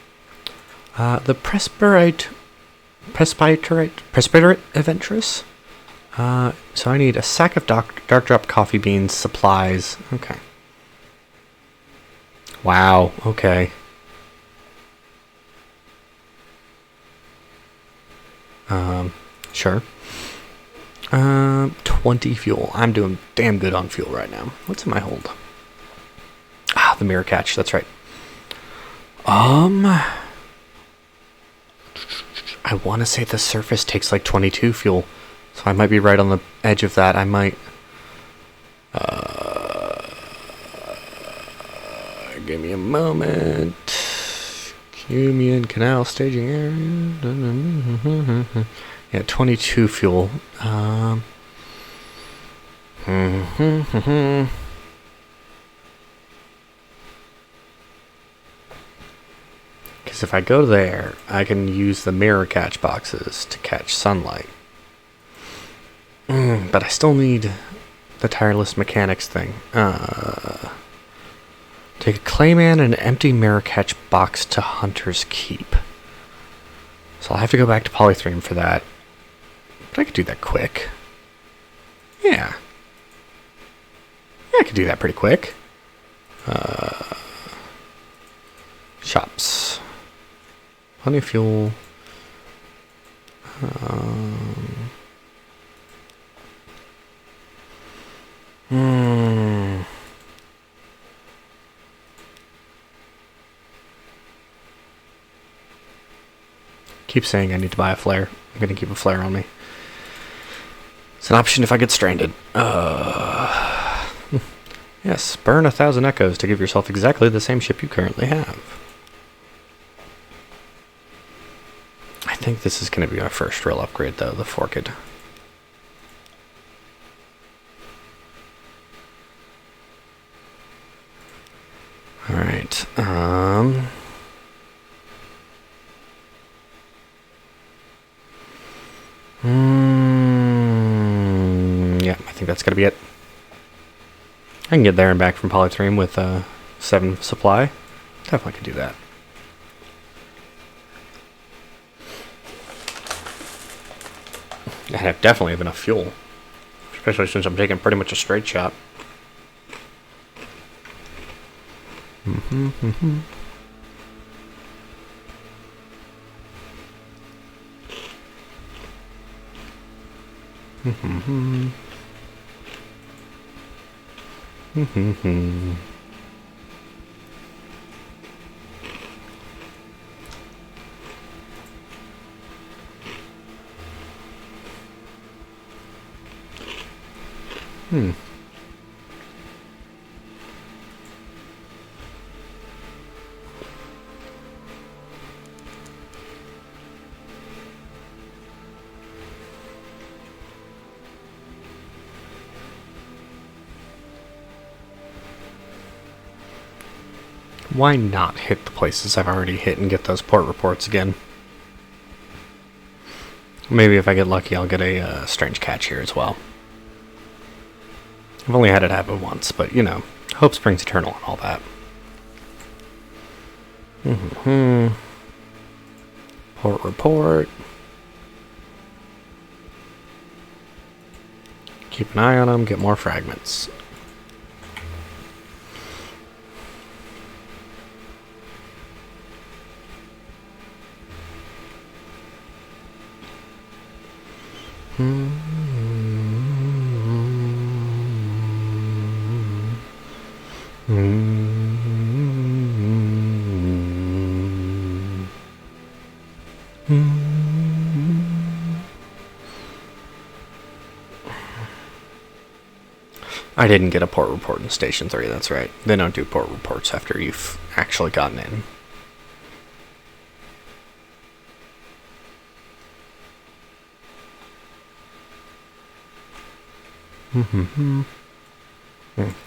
The Presbyterate Adventurous. So I need a sack of dark drop coffee beans, supplies. Okay. Wow, okay. Sure. 20 fuel. I'm doing damn good on fuel right now. What's in my hold? Ah, the mirror catch, that's right. I want to say the surface takes like 22 fuel, so I might be right on the edge of that. I might... give me a moment. Cumian Canal staging area. Yeah, 22 fuel. Because Because if I go there, I can use the mirror catch boxes to catch sunlight. But I still need the tireless mechanics thing. Take a clayman and an empty mirror catch box to Hunter's Keep. So I'll have to go back to Polythreme for that. But I could do that quick. Yeah. Yeah, I could do that pretty quick. Shops. Honey fuel. Keep saying I need to buy a flare. I'm going to keep a flare on me. It's an option if I get stranded. Yes, burn 1,000 echoes to give yourself exactly the same ship you currently have. I think this is going to be my first real upgrade, though, the Forked. Alright, yeah, I think that's gonna be it. I can get there and back from Polythreme with 7 supply. Definitely could do that. I definitely have enough fuel. Especially since I'm taking pretty much a straight shot. Why not hit the places I've already hit and get those port reports again? Maybe if I get lucky, I'll get a strange catch here as well. I've only had it happen once, but you know, hope springs eternal and all that. Port report. Keep an eye on them, get more fragments. I didn't get a port report in Station 3, that's right. They don't do port reports after you've actually gotten in.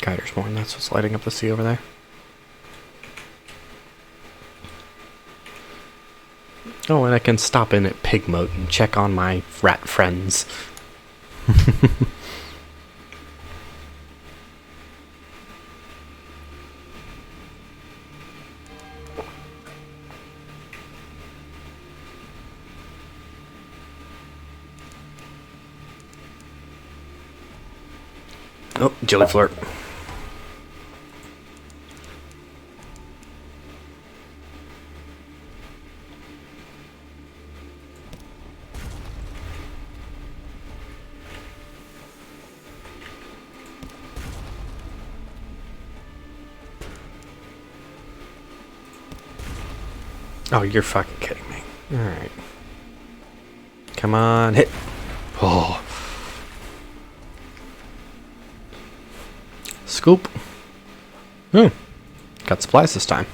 Guider's Morn, that's what's lighting up the sea over there. Oh, and I can stop in at Pigmoat and check on my rat friends. Oh, Jelly Flirt. Oh, you're fucking kidding me. Alright. Come on, hit. Oh. Scoop. Got supplies this time.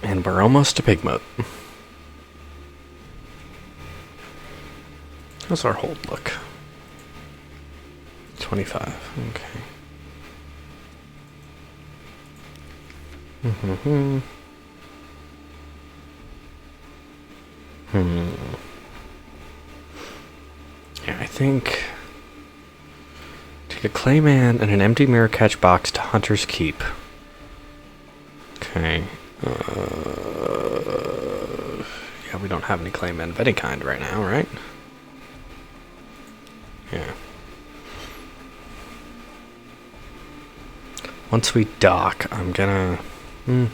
And we're almost to Pigmoat. How's our hold look? 25. Okay. Hmm. Yeah, I think take a clayman and an empty mirror catch box to Hunter's Keep. Okay. Yeah, we don't have any claymen of any kind right now, right? Yeah. Once we dock, I'm gonna... I've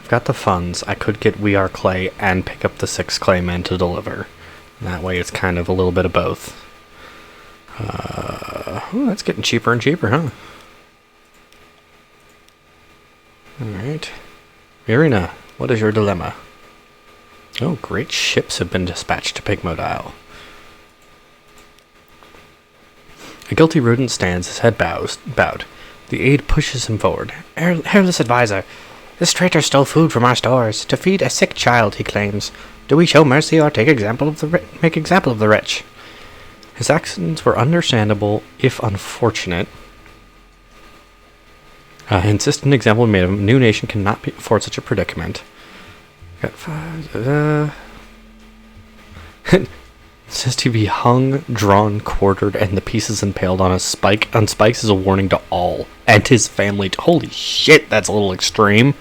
got the funds. I could get We Are Clay and pick up the 6 claymen to deliver. And that way it's kind of a little bit of both. Ooh, that's getting cheaper and cheaper, huh? Alright. Irina, what is your dilemma? Oh, great ships have been dispatched to Pigmo Isle. A guilty rodent stands, his head bowed. The aide pushes him forward. Hairless advisor, this traitor stole food from our stores to feed a sick child, he claims. Do we show mercy or make example of the wretch? His actions were understandable, if unfortunate. Insistent example made of him. New nation cannot afford such a predicament. Got 5. Says to be hung, drawn, quartered, and the pieces impaled on spikes is a warning to all and his family. Holy shit, that's a little extreme.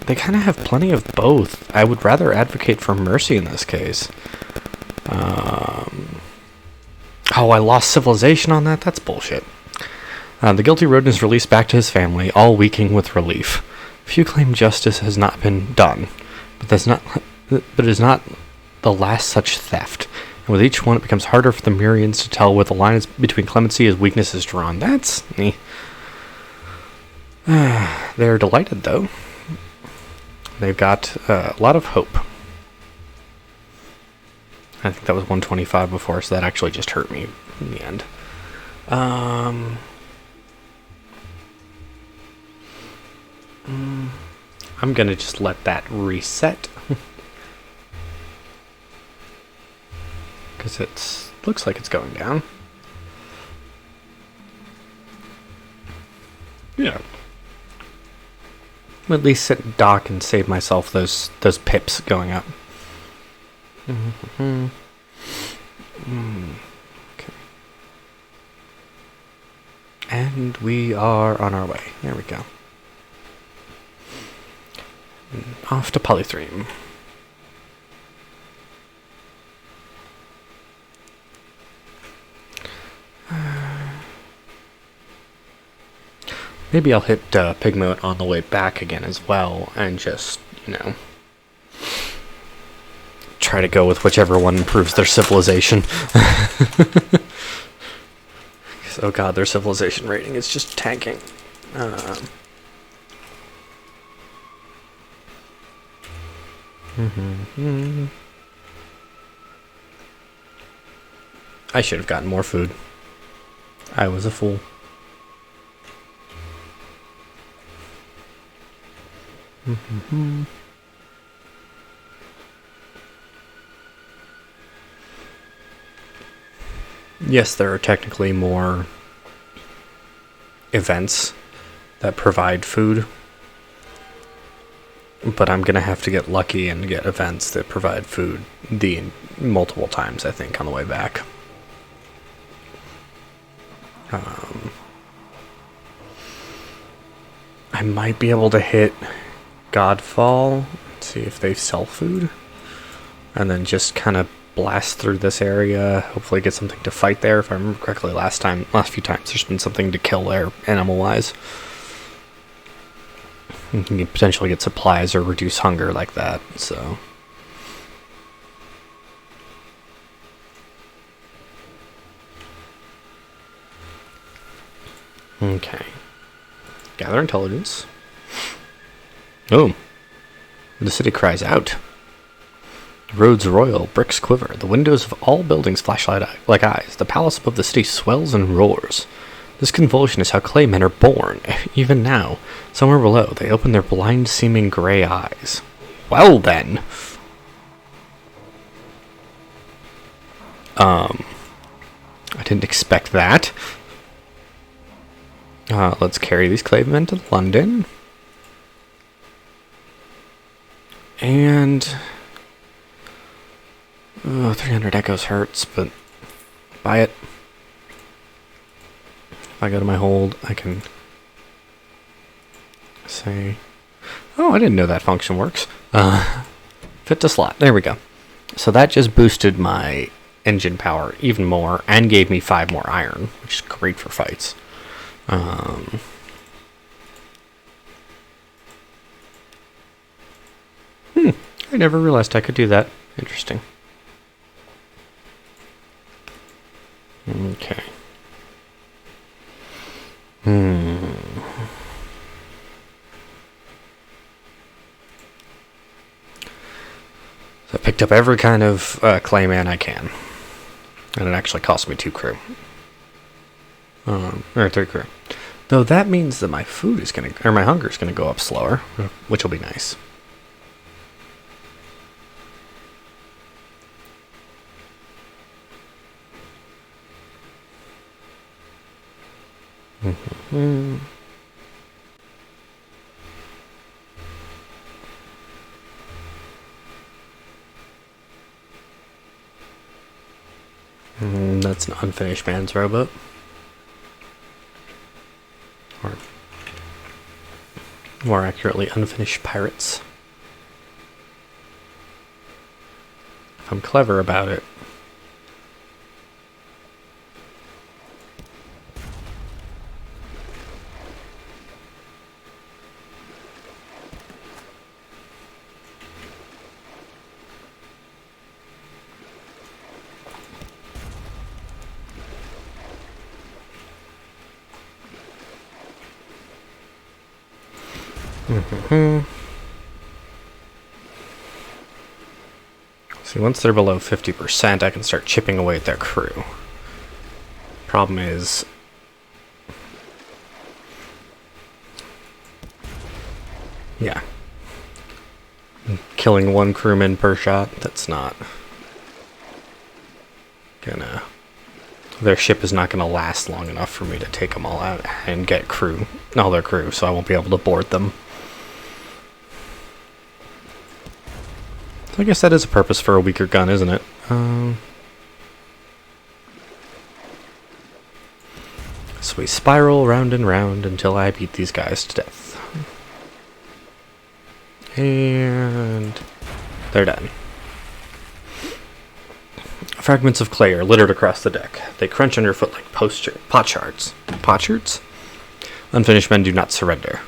They kind of have plenty of both. I would rather advocate for mercy in this case. Oh, I lost civilization on that? That's bullshit. The guilty rodent is released back to his family, all weeping with relief. Few claim justice has not been done, but it is not the last such theft. And with each one, it becomes harder for the Murians to tell where the line is between clemency as weakness is drawn. That's me. They're delighted, though. They've got a lot of hope. I think that was 125 before, so that actually just hurt me in the end. I'm gonna just let that reset. Because it looks like it's going down. Yeah. At least sit dock and save myself those pips going up. Okay. And we are on our way. There we go. Off to Polythreme. Maybe I'll hit Pigmo on the way back again as well, and just, try to go with whichever one improves their civilization. Oh god, their civilization rating is just tanking. I should have gotten more food. I was a fool. Yes, there are technically more events that provide food, but I'm gonna have to get lucky and get events that provide food multiple times, I think, on the way back. I might be able to hit Godfall, see if they sell food, and then just kind of blast through this area, hopefully get something to fight there. If I remember correctly, last few times there's been something to kill there, animal-wise. You can potentially get supplies or reduce hunger like that, so... Okay. Gather intelligence. Oh. The city cries out. The roads royal, bricks quiver. The windows of all buildings flash like eyes. The palace above the city swells and roars. This convulsion is how claymen are born. Even now, somewhere below, they open their blind-seeming gray eyes. Well then! I didn't expect that. Let's carry these clavemen to London. And 300 echoes hurts, but buy it. If I go to my hold, I can say, oh, I didn't know that function works. Fit to slot. There we go. So that just boosted my engine power even more and gave me 5 more iron, which is great for fights. I never realized I could do that. Interesting. Okay. So I picked up every kind of clayman I can. And it actually cost me 2 crew. Or 3 crew. Though that means that my food is going to, or my hunger is going to go up slower, which will be nice. That's an unfinished man's rowboat. Or more accurately, unfinished pirates. If I'm clever about it. See, once they're below 50%, I can start chipping away at their crew. Problem is, yeah, killing 1 crewman per shot, that's not gonna, their ship is not gonna last long enough for me to take them all out and get all their crew, so I won't be able to board them. So I guess that is a purpose for a weaker gun, isn't it? So we spiral round and round until I beat these guys to death. And they're done. Fragments of clay are littered across the deck. They crunch underfoot like potsherds. Potsherds? Unfinished men do not surrender.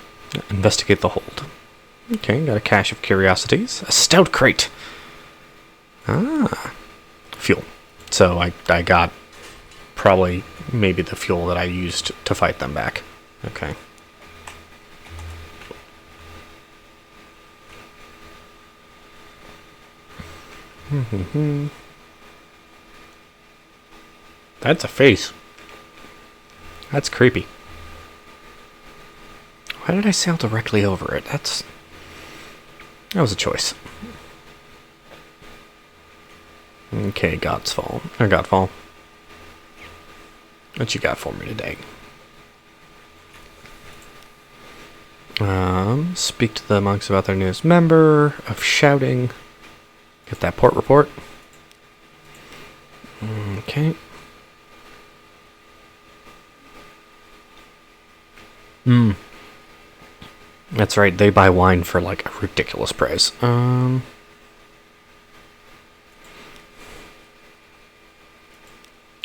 Investigate the hold. Okay, got a cache of curiosities. A stout crate. Ah. Fuel. So I got probably maybe the fuel that I used to fight them back. Okay. That's a face. That's creepy. Why did I sail directly over it? That was a choice. Okay, Godfall. What you got for me today? Speak to the monks about their newest member, of shouting. Get that port report. Okay. That's right, they buy wine for like a ridiculous price.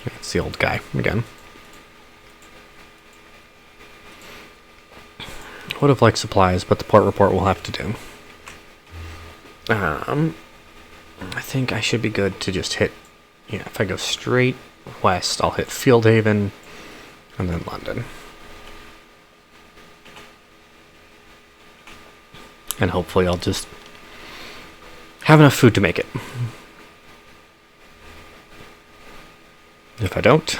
It's the old guy again. Would have liked supplies, but the port report will have to do. I think I should be good to just hit, if I go straight west, I'll hit Fieldhaven and then London. And hopefully I'll just have enough food to make it. If I don't,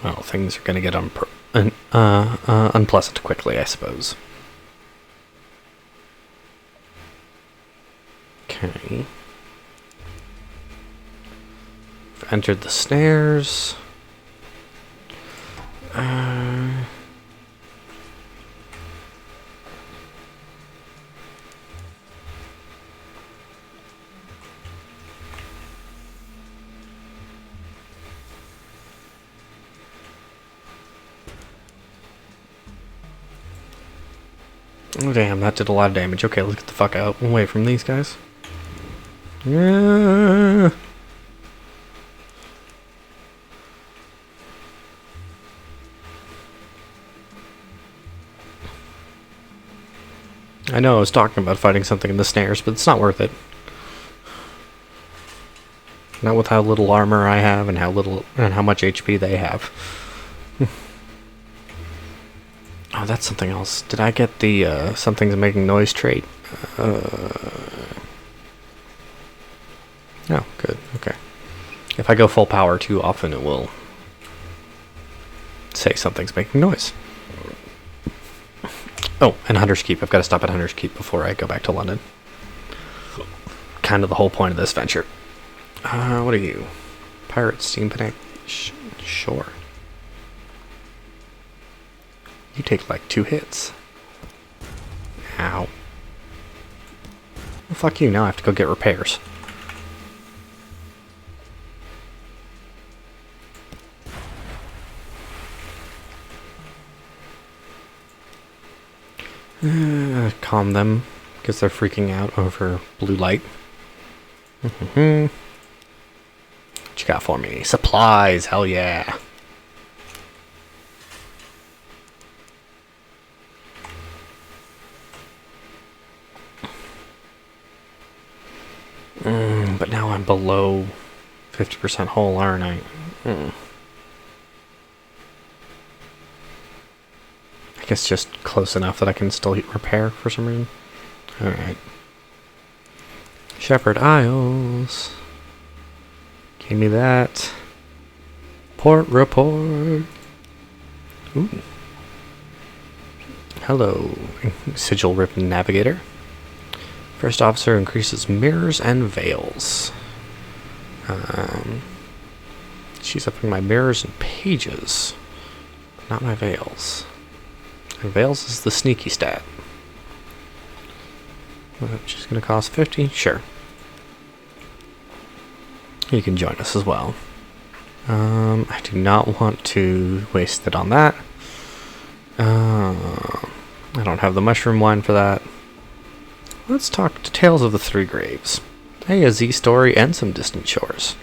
well, things are going to get unpleasant quickly, I suppose. Okay. Entered the snares. Oh damn, that did a lot of damage. Okay, let's get the fuck out away from these guys. Yeah. I know I was talking about fighting something in the snares, but it's not worth it. Not with how little armor I have and how much HP they have. Oh, that's something else. Did I get the something's making noise trait? No, good. Okay. If I go full power too often, it will say something's making noise. Oh, and Hunter's Keep. I've got to stop at Hunter's Keep before I go back to London. Kind of the whole point of this venture. What are you? Pirate Steampunk? Sure. You take like 2 hits. Ow. Well, fuck you. Now I have to go get repairs. Calm them, because they're freaking out over blue light. What you got for me? Supplies, hell yeah. But now I'm below 50% whole, aren't I? I guess just close enough that I can still repair for some reason. Alright. Shepherd Isles. Give me that. Port report. Ooh. Hello, Sigil Ribbon Navigator. First officer increases mirrors and veils. She's upping my mirrors and pages, but not my veils. And veils is the sneaky stat. Which is going to cost 50? Sure. You can join us as well. I do not want to waste it on that. I don't have the mushroom wine for that. Let's talk to Tales of the Three Graves. Hey, a Z story and some distant shores.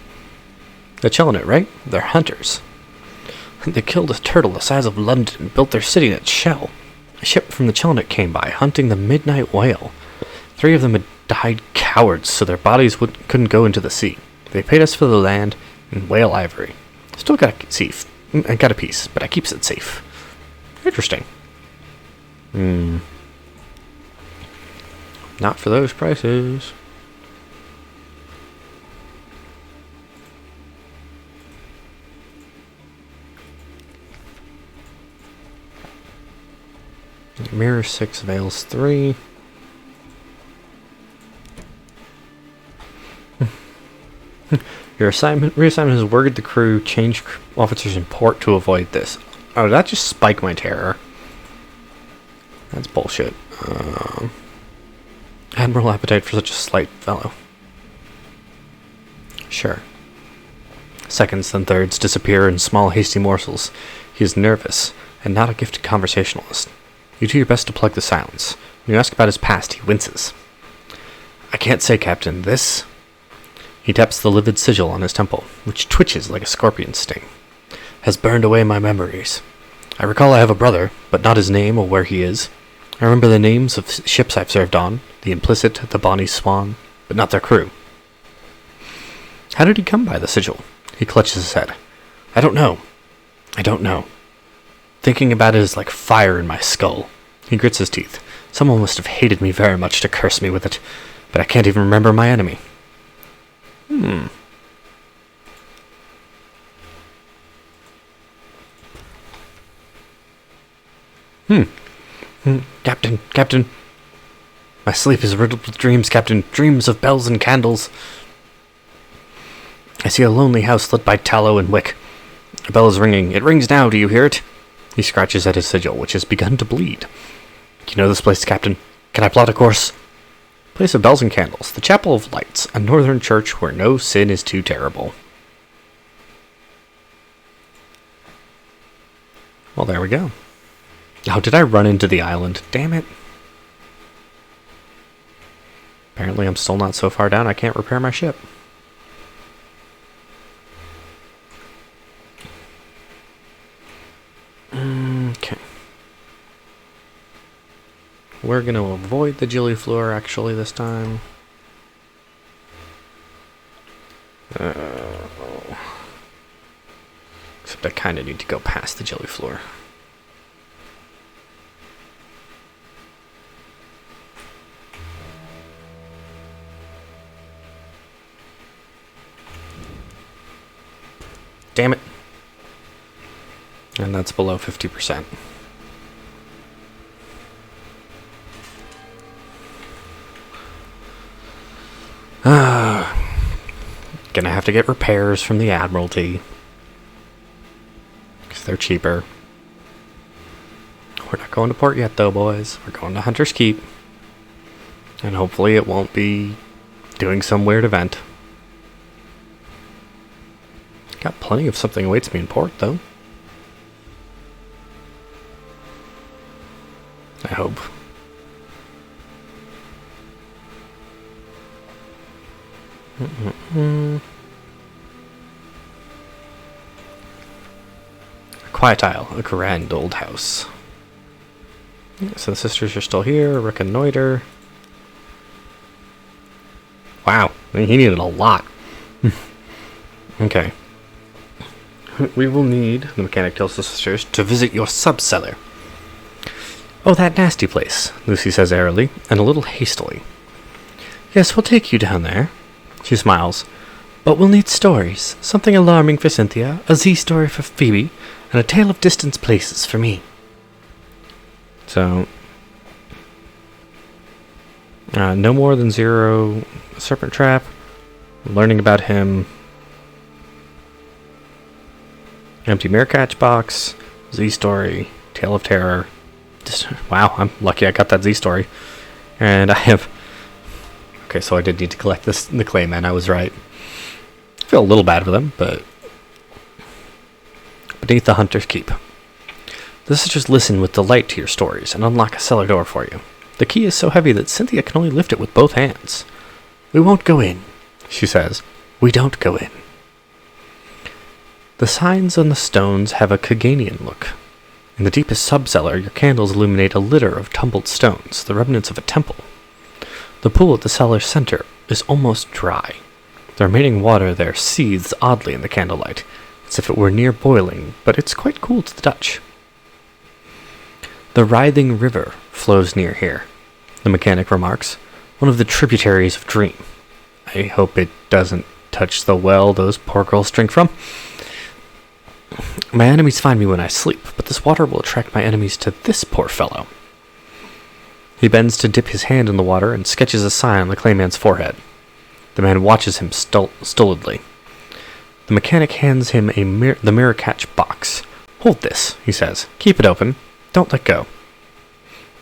They're chilling it, right? They're hunters. They killed a turtle the size of London and built their city in its shell. A ship from the Chillinet came by, hunting the midnight whale. 3 of them had died cowards, so their bodies couldn't go into the sea. They paid us for the land and whale ivory. Still got a piece, but I keeps it safe. Interesting. Not for those prices. Mirror 6, Veils 3. Your reassignment has worded the crew, change officers in port to avoid this. Oh, that just spiked my terror. That's bullshit. Admiral appetite for such a slight fellow. Sure. Seconds, then thirds disappear in small, hasty morsels. He is nervous, and not a gifted conversationalist. You do your best to plug the silence. When you ask about his past, he winces. I can't say, Captain, this... He taps the livid sigil on his temple, which twitches like a scorpion's sting. Has burned away my memories. I recall I have a brother, but not his name or where he is. I remember the names of ships I've served on, the Implicit, the Bonnie Swan, but not their crew. How did he come by the sigil? He clutches his head. I don't know. Thinking about it is like fire in my skull. He grits his teeth. Someone must have hated me very much to curse me with it, but I can't even remember my enemy. Captain. My sleep is riddled with dreams, Captain. Dreams of bells and candles. I see a lonely house lit by tallow and wick. A bell is ringing. It rings now, do you hear it? He scratches at his sigil, which has begun to bleed. You know this place, Captain. Can I plot a course? Place of bells and candles. The Chapel of Lights, a northern church where no sin is too terrible. Well, there we go. Oh, did I run into the island? Damn it. Apparently I'm still not so far down I can't repair my ship. Okay. We're going to avoid the Gilliflower actually this time. Except I kind of need to go past the Gilliflower. Damn it. And that's below 50%. Gonna have to get repairs from the Admiralty. Because they're cheaper. We're not going to port yet though, boys. We're going to Hunter's Keep. And hopefully it won't be doing some weird event. Got plenty of something awaits me in port, though. I hope. A quiet isle, a grand old house. Yeah, so the sisters are still here. Reconnoiter. Wow, he needed a lot. Okay. We will need, the mechanic tells the sisters, to visit your sub-cellar. Oh, that nasty place, Lucy says airily, and a little hastily. Yes, we'll take you down there. She smiles. But we'll need stories. Something alarming for Cynthia, a Z story for Phoebe, and a tale of distant places for me. So, no more than 0 serpent trap. Learning about him. Empty mirror catch box. Z story. Tale of terror. Wow, I'm lucky I got that Z story. And I have... Okay, so I did need to collect the Clayman, I was right. I feel a little bad for them, but... Beneath the Hunter's Keep. The sisters listen with delight to your stories and unlock a cellar door for you. The key is so heavy that Cynthia can only lift it with both hands. We won't go in, she says. We don't go in. The signs on the stones have a Kaganian look. In the deepest sub-cellar, your candles illuminate a litter of tumbled stones, the remnants of a temple. The pool at the cellar's center is almost dry. The remaining water there seethes oddly in the candlelight, as if it were near boiling, but it's quite cool to the touch. The writhing river flows near here, the mechanic remarks, one of the tributaries of Dream. I hope it doesn't touch the well those poor girls drink from. My enemies find me when I sleep, but this water will attract my enemies to this poor fellow. He bends to dip his hand in the water and sketches a sign on the Clayman's forehead. The man watches him stolidly. The mechanic hands him the mirror catch box. Hold this, he says. Keep it open. Don't let go.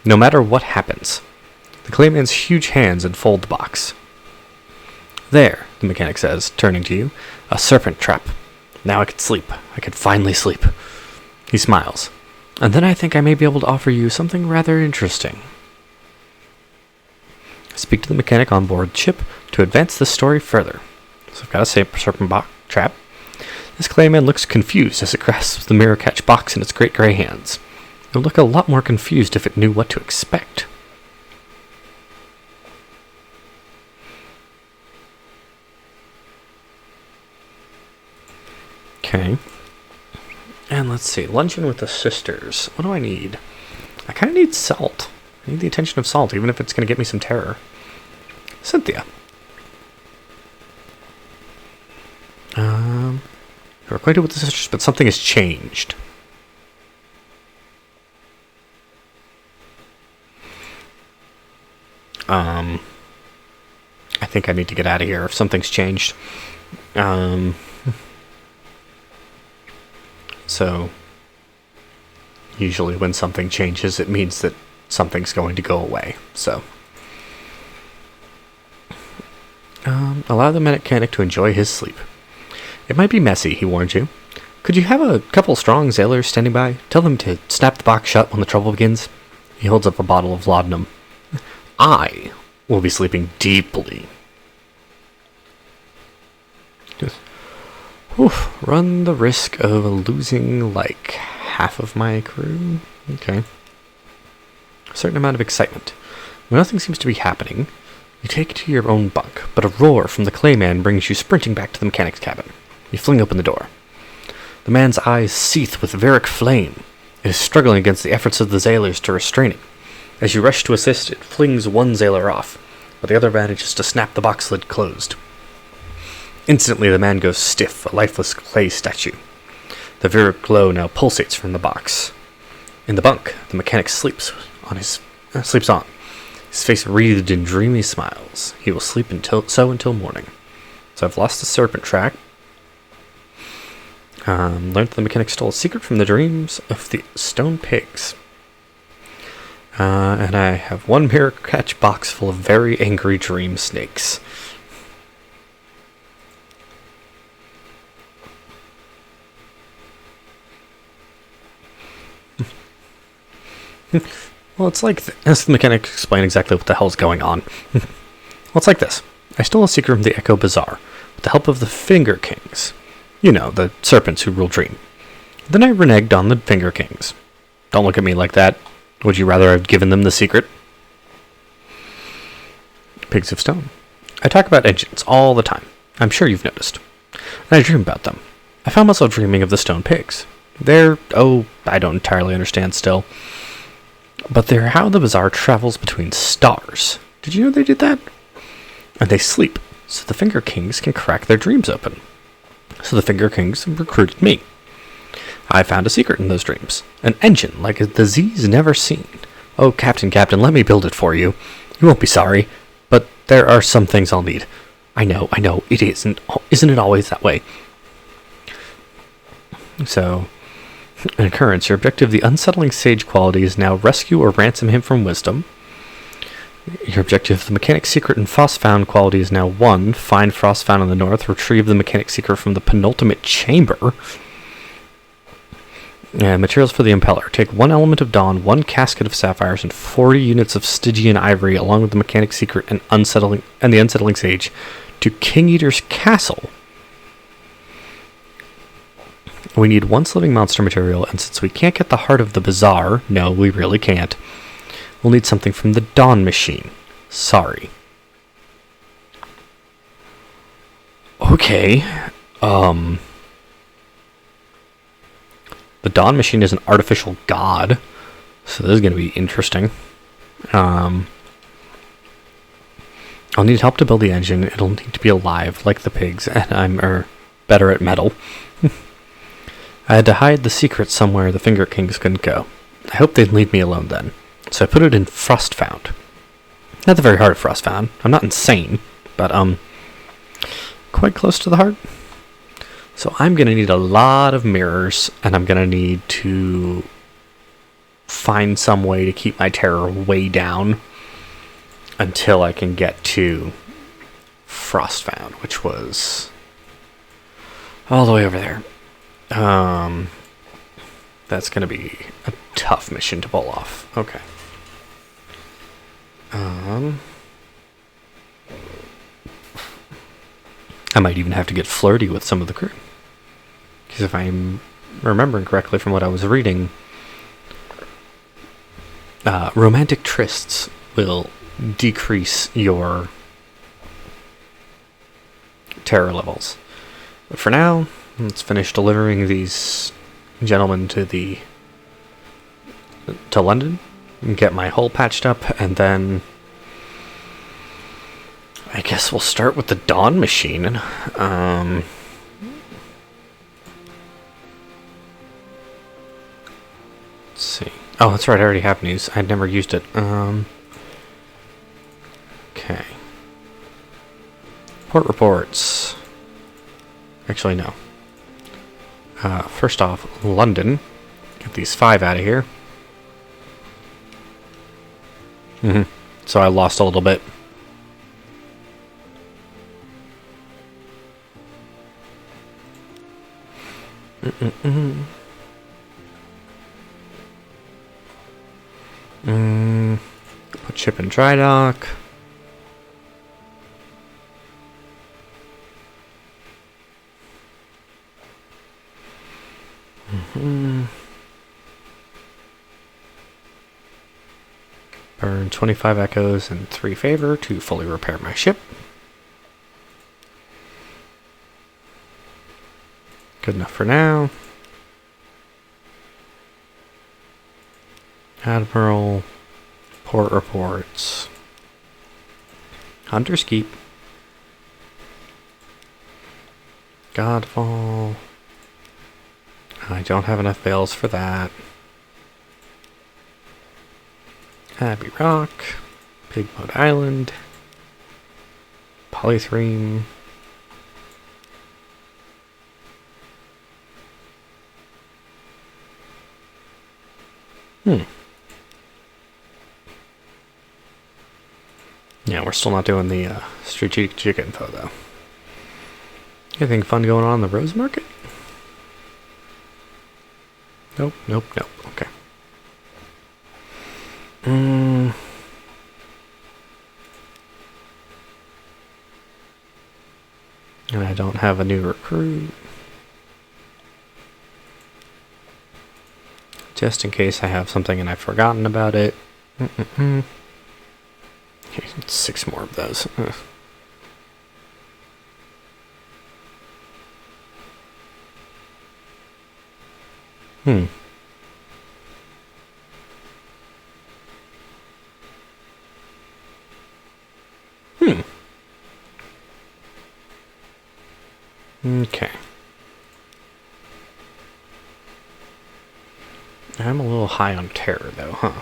No matter what happens. The Clayman's huge hands enfold the box. There, the mechanic says, turning to you. A serpent trap. Now I could sleep. I could finally sleep. He smiles. And then I think I may be able to offer you something rather interesting. Speak to the mechanic on board ship to advance the story further. So I've got a serpent trap. This Clayman looks confused as it grasps the mirror catch box in its great gray hands. It would look a lot more confused if it knew what to expect. Okay. And let's see. Luncheon with the sisters. What do I need? I kind of need salt. I need the attention of salt, even if it's going to get me some terror. Cynthia. You're acquainted with the sisters, but something has changed. I think I need to get out of here if something's changed. Um, so, usually when something changes, it means that something's going to go away. So, allow the mechanic to enjoy his sleep. It might be messy, he warned you. Could you have a couple strong sailors standing by? Tell them to snap the box shut when the trouble begins. He holds up a bottle of laudanum. I will be sleeping deeply. Just, run the risk of losing like half of my crew. Okay. A certain amount of excitement. When nothing seems to be happening, you take to your own bunk, but a roar from the clayman brings you sprinting back to the mechanic's cabin. You fling open the door. The man's eyes seethe with veric flame. It is struggling against the efforts of the sailors to restrain it. As you rush to assist, it flings one sailor off, but the other manages to snap the box lid closed. Instantly, the man goes stiff, a lifeless clay statue. The veric glow now pulsates from the box. In the bunk, the mechanic sleeps on. His face wreathed in dreamy smiles. He will sleep until morning. So I've lost the serpent track. Learned that the mechanic stole a secret from the dreams of the stone pigs. And I have one mirror catch box full of very angry dream snakes. Well, it's like as the mechanic explained exactly what the hell's going on. Well, it's like this. I stole a secret from the Echo Bazaar with the help of the Finger Kings. You know, the serpents who rule Dream. Then I reneged on the Finger Kings. Don't look at me like that. Would you rather have given them the secret? Pigs of Stone. I talk about engines all the time. I'm sure you've noticed. And I dream about them. I found myself dreaming of the stone pigs. I don't entirely understand still. But they're how the bazaar travels between stars. Did you know they did that? And they sleep, so the Finger Kings can crack their dreams open. So the Finger Kings recruited me. I found a secret in those dreams. An engine like the Z's never seen. Oh, Captain, let me build it for you. You won't be sorry, but there are some things I'll need. I know, it isn't it always that way? So, an occurrence, your objective, the unsettling sage quality, is now rescue or ransom him from wisdom. Your objective, the mechanic's secret and Frostfound quality, is now 1. Find Frostfound in the north. Retrieve the mechanic's secret from the penultimate chamber. Materials for the impeller. Take 1 element of dawn, 1 casket of sapphires, and 40 units of Stygian ivory, along with the mechanic's secret and the unsettling sage, to King Eater's castle. We need 1 living monster material, and since we can't get the heart of the bazaar, no, we really can't, we'll need something from the Dawn Machine. Sorry. Okay. The Dawn Machine is an artificial god, so this is going to be interesting. I'll need help to build the engine. It'll need to be alive, like the pigs, and I'm better at metal. I had to hide the secret somewhere the Finger Kings couldn't go. I hoped they'd leave me alone then. So I put it in Frostfound. Not the very heart of Frostfound. I'm not insane, but quite close to the heart. So I'm going to need a lot of mirrors, and I'm going to need to find some way to keep my terror way down until I can get to Frostfound, which was all the way over there. That's going to be a tough mission to pull off. Okay. I might even have to get flirty with some of the crew. Because if I'm remembering correctly from what I was reading, romantic trysts will decrease your terror levels. But for now, let's finish delivering these gentlemen to London and get my hull patched up, and then I guess we'll start with the Dawn Machine. Let's see. Oh, that's right, I already have news. I'd never used it. Okay. Port reports. Actually, no. First off, London. Get these 5 out of here. So I lost a little bit. Put ship in dry dock. Burn 25 echoes and 3 favor to fully repair my ship. Good enough for now. Admiral, port reports. Hunter's Keep. Godfall. I don't have enough bales for that. Abbey Rock. Pigboat Island. Polythreme. Yeah, we're still not doing the strategic info, though. Anything fun going on in the Rose Market? Nope, nope, nope. Okay. And I don't have a new recruit. Just in case I have something and I've forgotten about it. Okay, 6 more of those. Okay. I'm a little high on terror, though, huh?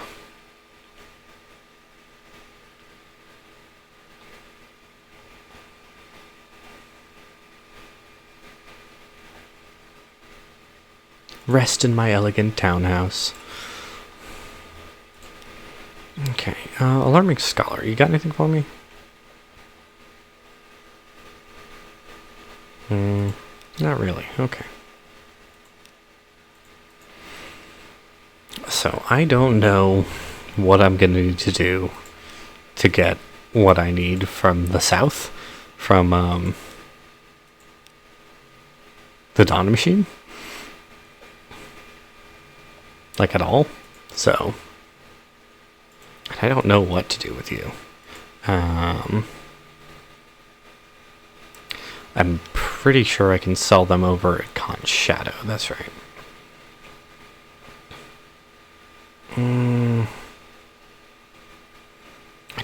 Rest in my elegant townhouse. Okay, Alarming Scholar, you got anything for me? Not really, okay. So, I don't know what I'm going to need to do to get what I need from the south, from, the Dawn Machine. Like, at all. So, I don't know what to do with you. I'm pretty sure I can sell them over at Khan's Shadow. That's right. I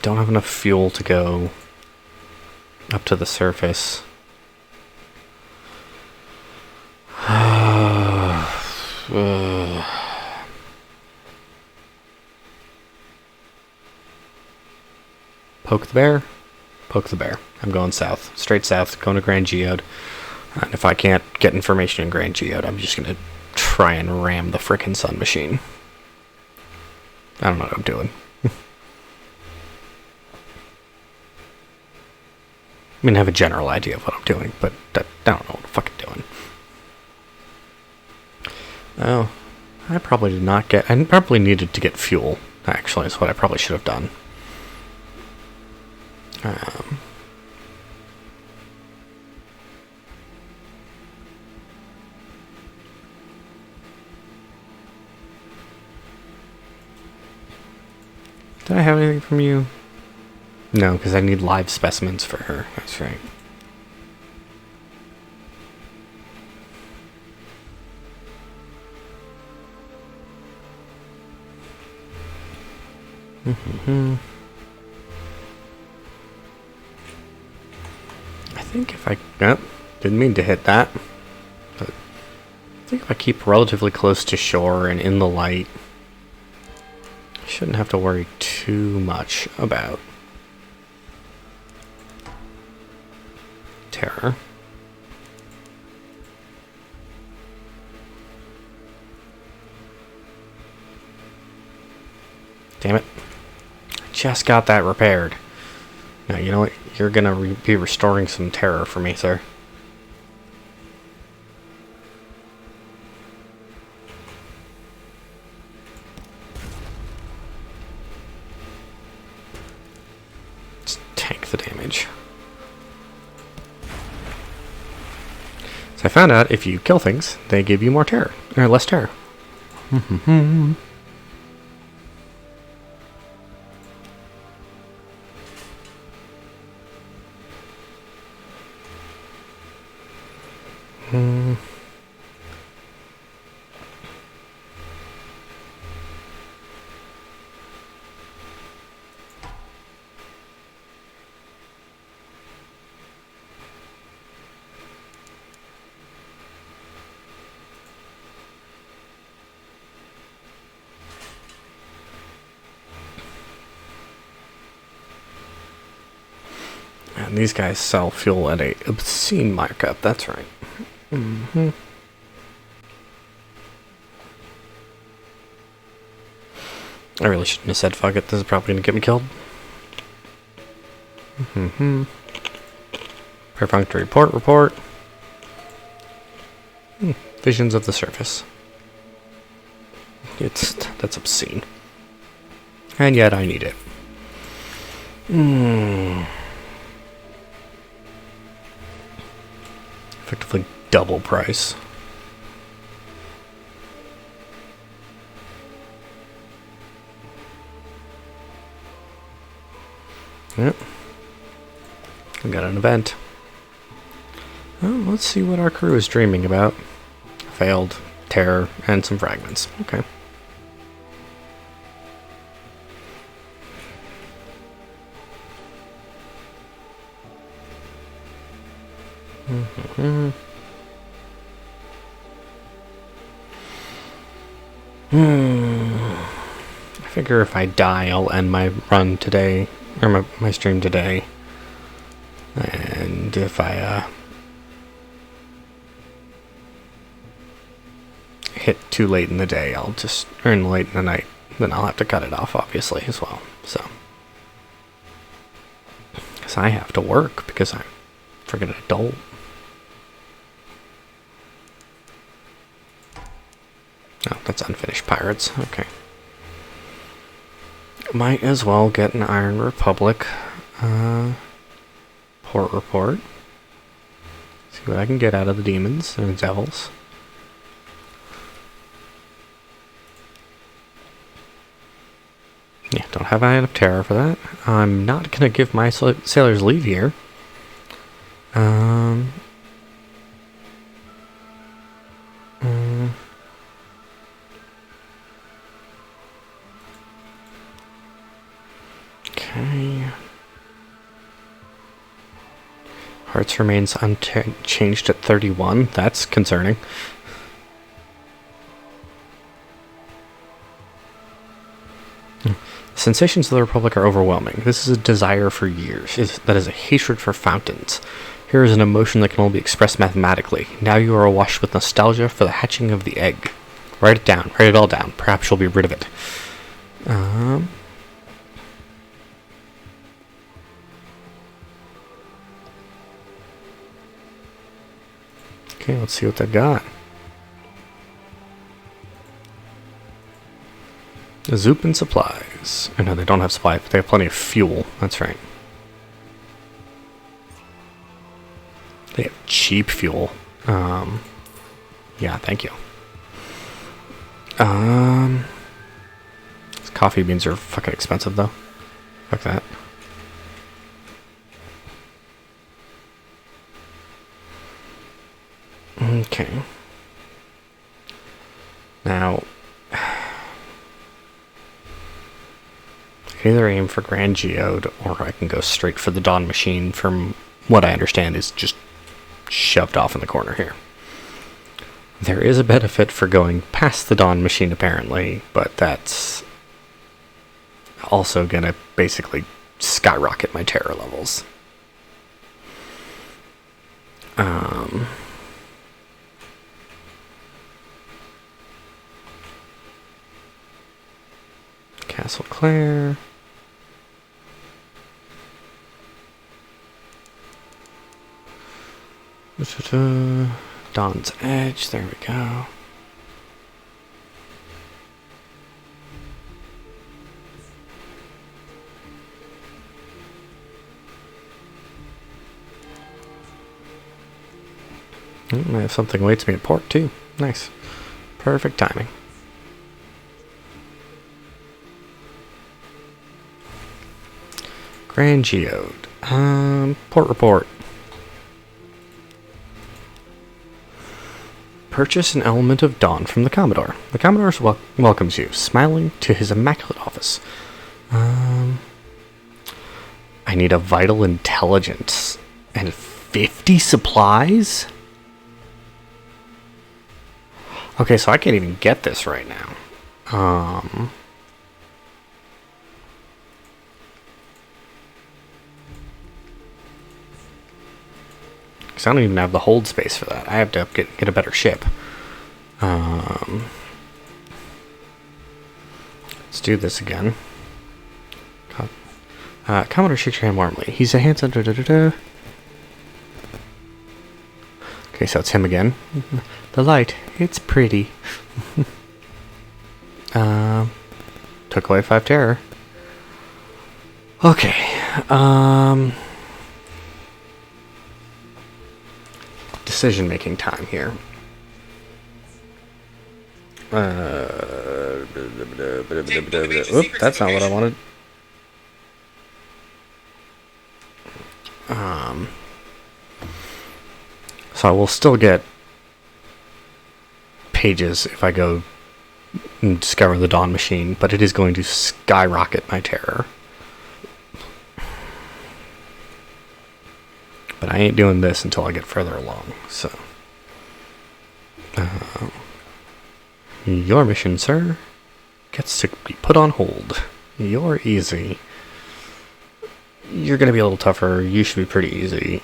don't have enough fuel to go up to the surface. Poke the bear? Poke the bear. I'm going south. Straight south, going to Grand Geode. And if I can't get information in Grand Geode, I'm just going to try and ram the frickin' Sun Machine. I don't know what I'm doing. I mean, I have a general idea of what I'm doing, but I don't know what I'm fucking doing. Oh, I probably did not get... I probably needed to get fuel, actually, is what I probably should have done. Did I have anything from you? No, because I need live specimens for her. That's right. I think if I... Oh, didn't mean to hit that. But I think if I keep relatively close to shore and in the light, I shouldn't have to worry too much about terror. Damn it. I just got that repaired. Now, you know what? You're gonna be restoring some terror for me, sir. Let's tank the damage. So I found out if you kill things, they give you more terror. Or less terror. And these guys sell fuel at a obscene markup, that's right. I really shouldn't have said fuck it, this is probably gonna get me killed. Perfunctory report. Visions of the surface. That's obscene. And yet I need it. Effectively double price. Yep. We got an event. Well, let's see what our crew is dreaming about. Failed, terror, and some fragments. Okay. I figure if I die, I'll end my run today, or my stream today. And if I hit too late in the day, I'll just earn late in the night. Then I'll have to cut it off, obviously, as well. So, because I have to work because I'm a friggin' adult. Oh, that's unfinished pirates. Okay. Might as well get an Iron Republic port report. See what I can get out of the demons and the devils. Yeah, don't have Eye of Terror for that. I'm not gonna give my sailors leave here. Okay. Hearts remains unchanged at 31. That's concerning. Sensations of the Republic are overwhelming. This is a desire for years. That is a hatred for fountains. Here is an emotion that can only be expressed mathematically. Now you are awash with nostalgia for the hatching of the egg. Write it down. Write it all down. Perhaps you'll be rid of it. Okay, let's see what they've got. Zoop and supplies. Oh, no, they don't have supplies, but they have plenty of fuel. That's right. They have cheap fuel. Yeah, thank you. These coffee beans are fucking expensive, though. Fuck that. Okay. Now, I can either aim for Grand Geode, or I can go straight for the Dawn Machine. From what I understand, is just shoved off in the corner here. There is a benefit for going past the Dawn Machine, apparently, but that's also gonna basically skyrocket my terror levels. Castle Clare. Dawn's Edge, there we go. I have something awaits me at port too. Nice. Perfect timing. Grand Geode. Port report. Purchase an element of dawn from the Commodore. The Commodore welcomes you, smiling to his immaculate office. I need a vital intelligence. And 50 supplies? Okay, so I can't even get this right now. Because I don't even have the hold space for that. I have to get a better ship. Let's do this again. Commodore shakes your hand warmly. He's a handsome... Okay, so it's him again. The light, it's pretty. Took away 5 terror. Okay. Decision-making time here. Oop, that's not what I wanted. So I will still get pages if I go and discover the Dawn Machine, but it is going to skyrocket my terror. But I ain't doing this until I get further along, so. Your mission, sir, gets to be put on hold. You're easy. You're gonna be a little tougher. You should be pretty easy.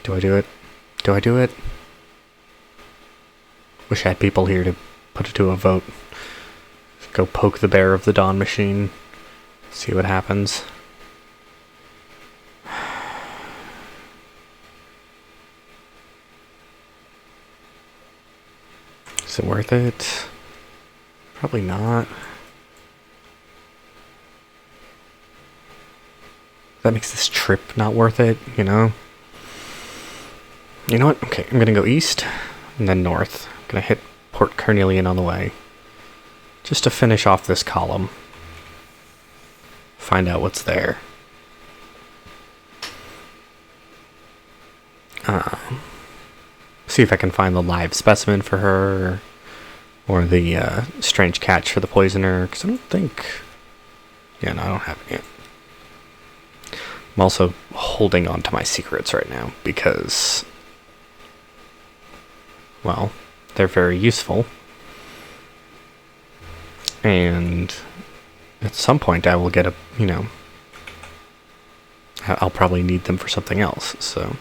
Do I do it? Do I do it? Wish I had people here to put it to a vote. Go poke the bear of the Dawn Machine. See what happens. Is it worth it? Probably not. That makes this trip not worth it, you know? You know what? Okay, I'm gonna go east and then north. I'm gonna hit Port Carnelian on the way. Just to finish off this column. Find out what's there. See if I can find the live specimen for her. Or the strange catch for the poisoner. Because I don't think... Yeah, no, I don't have it yet. I'm also holding on to my secrets right now. Because... well, they're very useful. And at some point I will get a, you know, I'll probably need them for something else, so.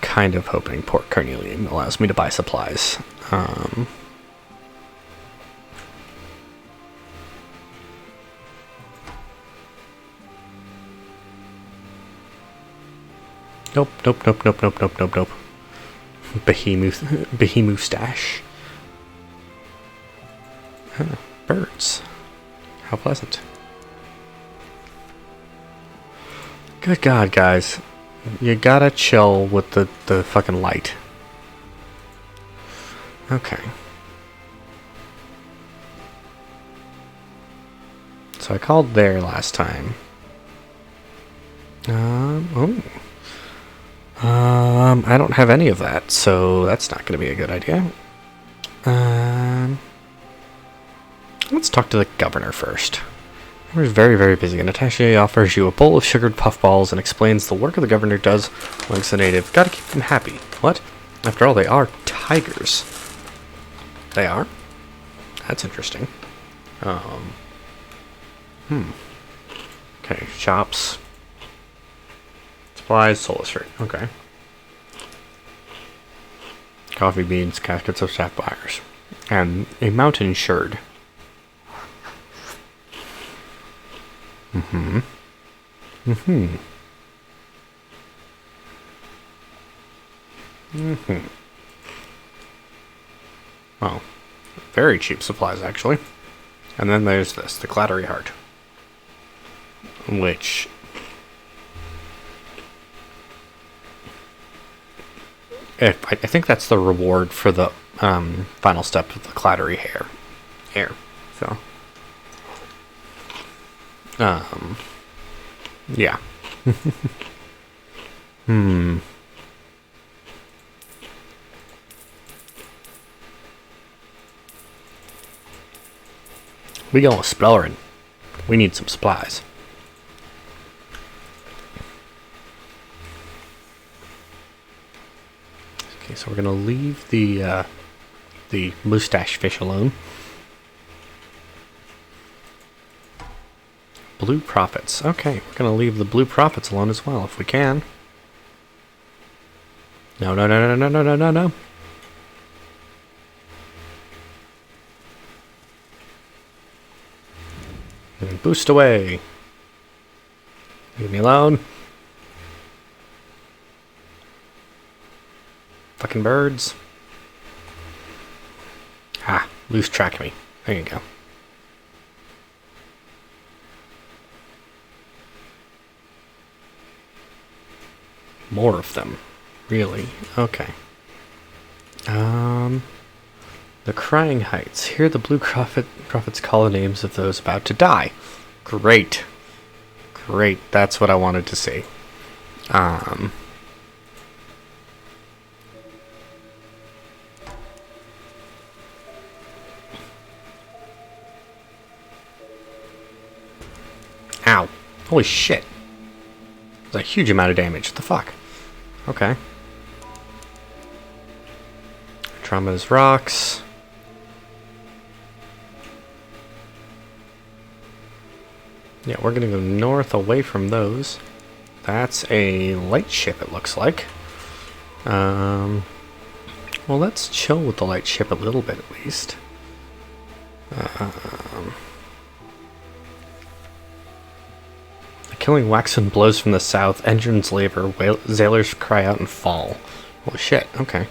Kind of hoping Port Carnelian allows me to buy supplies. Nope. Behemoth stash. Huh, birds. How pleasant. Good God, guys. You gotta chill with the fucking light. Okay. So I called there last time. I don't have any of that, so that's not going to be a good idea. Let's talk to the governor first. We're very, very busy. An attaché offers you a bowl of sugared puffballs and explains the work of the governor does amongst the native. Gotta keep them happy. What? After all, they are tigers. They are? That's interesting. Okay, shops. Supplies, Soulless Fruit. Okay. Coffee beans, caskets of sapphires. And a mountain sherd. Oh. Very cheap supplies, actually. And then there's this, the Clattery Heart. Which... I think that's the reward for the final step of the Clattery Hair. So... yeah. We go exploring. We need some supplies. Okay, so we're gonna leave the mustache fish alone. Blue Prophets. Okay, we're gonna leave the Blue Prophets alone as well if we can. No. And boost away. Leave me alone. Fucking birds. Ah, loose track me. There you go. More of them. Really? Okay. The Crying Heights. Here the Blue Prophets call the names of those about to die. Great. Great. That's what I wanted to see. Ow. Holy shit. That's a huge amount of damage. What the fuck? Okay. Trauma's rocks. Yeah, we're gonna go north away from those. That's a light ship, it looks like. Well, let's chill with the light ship a little bit at least. Killing waxen blows from the south, engines labor, sailors cry out and fall. Holy shit, okay.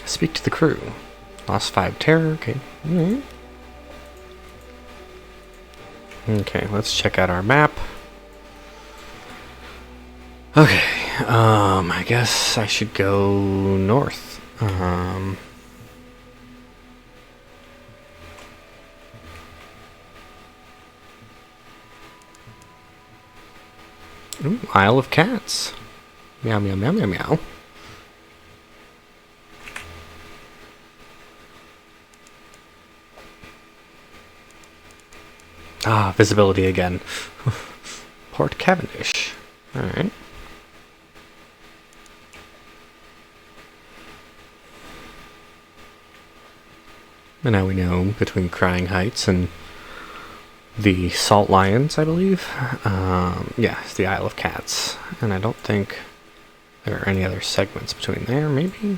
Speak to the crew. Lost 5 terror, okay. Okay, let's check out our map. Okay, I guess I should go north. Ooh, Isle of Cats. Meow, meow, meow, meow, meow. Ah, visibility again. Port Cavendish. Alright. And now we know between Crying Heights and the Salt Lions, I believe. Yeah, it's the Isle of Cats. And I don't think there are any other segments between there, maybe?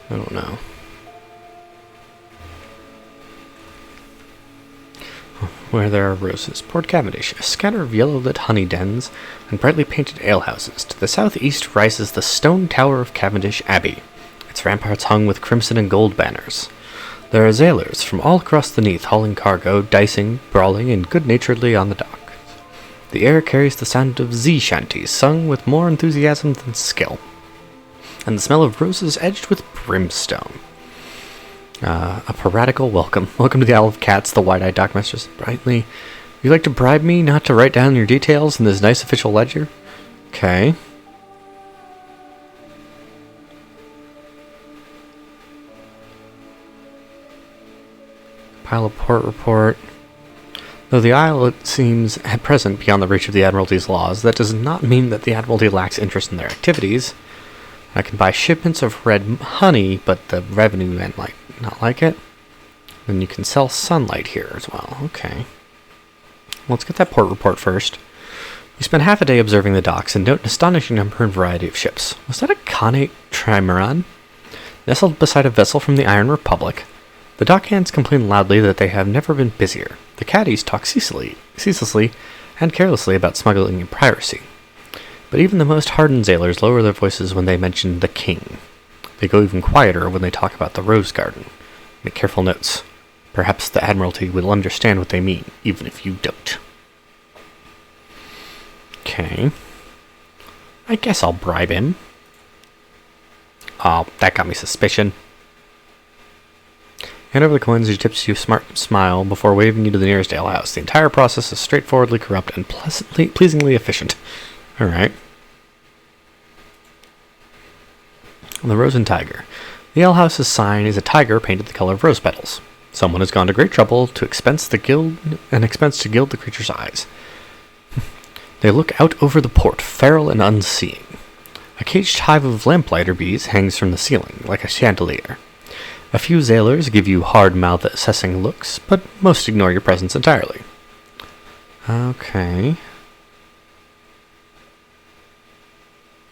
I don't know. Where there are roses. Port Cavendish, a scatter of yellow-lit honey dens and brightly painted alehouses. To the southeast rises the stone tower of Cavendish Abbey, its ramparts hung with crimson and gold banners. There are sailors from all across the Neath hauling cargo, dicing, brawling, and good-naturedly on the dock. The air carries the sound of sea shanties, sung with more enthusiasm than skill, and the smell of roses edged with brimstone. A piratical welcome. Welcome to the Isle of Cats, the wide-eyed dockmaster brightly. You'd like to bribe me not to write down your details in this nice official ledger? Okay. Pile of port report. Though the Isle seems at present beyond the reach of the Admiralty's laws, that does not mean that the Admiralty lacks interest in their activities. I can buy shipments of red honey, but the revenue men might not like it. Then you can sell sunlight here as well. Okay. Let's get that port report first. You spend half a day observing the docks and note an astonishing number and variety of ships. Was that a Khanate trimaran? Nestled beside a vessel from the Iron Republic, the dockhands complain loudly that they have never been busier. The caddies talk ceaselessly and carelessly about smuggling and piracy. But even the most hardened sailors lower their voices when they mention the king. They go even quieter when they talk about the Rose Garden. Make careful notes. Perhaps the Admiralty will understand what they mean, even if you don't. Okay. I guess I'll bribe him. Oh, that got me suspicion. Hand over the coins as he tips you a smart smile before waving you to the nearest alehouse. The entire process is straightforwardly corrupt and pleasingly efficient. Alright. The Rose and Tiger. The alehouse's sign is a tiger painted the color of rose petals. Someone has gone to great trouble to expense to gild the creature's eyes. They look out over the port, feral and unseeing. A caged hive of lamplighter bees hangs from the ceiling, like a chandelier. A few sailors give you hard-mouthed, assessing looks, but most ignore your presence entirely. Okay.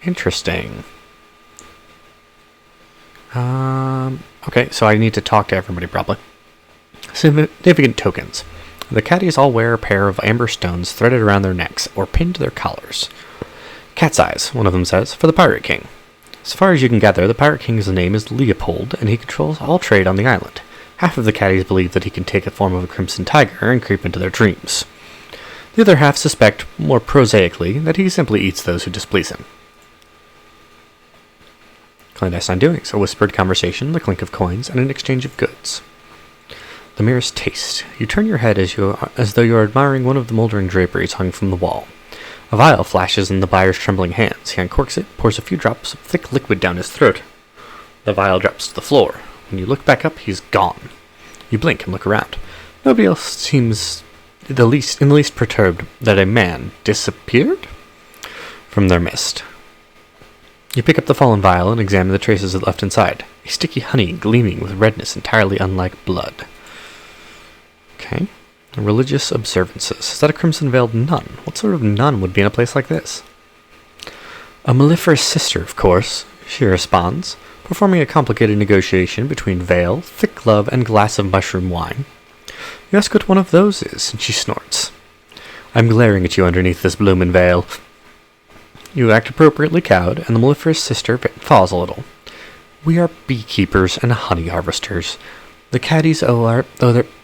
Interesting. Okay, so I need to talk to everybody, probably. Significant tokens. The caddies all wear a pair of amber stones threaded around their necks or pinned to their collars. Cat's eyes, one of them says, for the Pirate King. As far as you can gather, the Pirate King's name is Leopold, and he controls all trade on the island. Half of the caddies believe that he can take the form of a crimson tiger and creep into their dreams. The other half suspect, more prosaically, that he simply eats those who displease him. Clandestine doings, a whispered conversation, the clink of coins, and an exchange of goods. The merest taste. You turn your head as though you are admiring one of the moldering draperies hung from the wall. A vial flashes in the buyer's trembling hands. He uncorks it, pours a few drops of thick liquid down his throat. The vial drops to the floor. When you look back up, he's gone. You blink and look around. Nobody else seems in the least perturbed that a man disappeared from their midst. You pick up the fallen vial and examine the traces it left inside. A sticky honey gleaming with redness entirely unlike blood. Okay. Religious observances. Is that a crimson-veiled nun? What sort of nun would be in a place like this? A mellifluous sister, of course, she responds, performing a complicated negotiation between veil, thick glove, and glass of mushroom wine. You ask what one of those is, and she snorts. I'm glaring at you underneath this bloomin' veil. You act appropriately cowed, and the mellifluous sister falls a little. We are beekeepers and honey harvesters. The caddies owe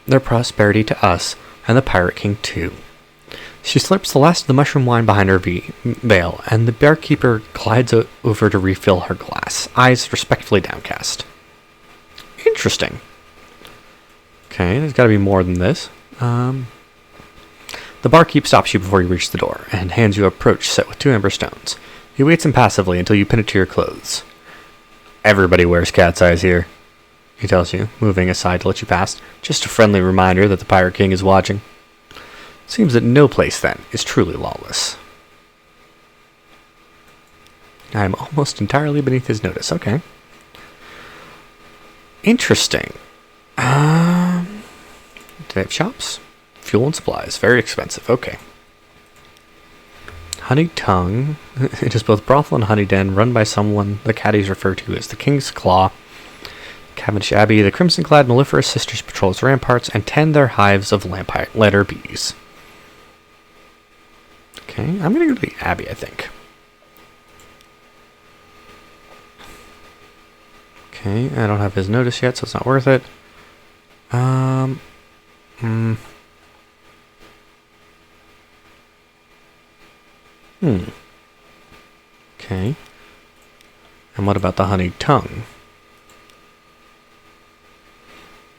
their prosperity to us, and the Pirate King too. She slurps the last of the mushroom wine behind her veil, and the barkeeper glides over to refill her glass, eyes respectfully downcast. Interesting. Okay, there's got to be more than this. The barkeep stops you before you reach the door, and hands you a brooch set with 2 amber stones. He waits impassively until you pin it to your clothes. Everybody wears cat's eyes here, he tells you, moving aside to let you pass. Just a friendly reminder that the Pirate King is watching. Seems that no place, then, is truly lawless. I am almost entirely beneath his notice. Okay. Interesting. Do they have shops? Fuel and supplies. Very expensive. Okay. Honey Tongue. It is both brothel and honey den, run by someone the caddies refer to as the King's Claw. Cavendish Abbey, the crimson-clad mellifluous sisters patrol its ramparts and tend their hives of lamplighter bees. Okay, I'm going to go to the Abbey, I think. Okay, I don't have his notice yet, so it's not worth it. Okay. And what about the honey tongue?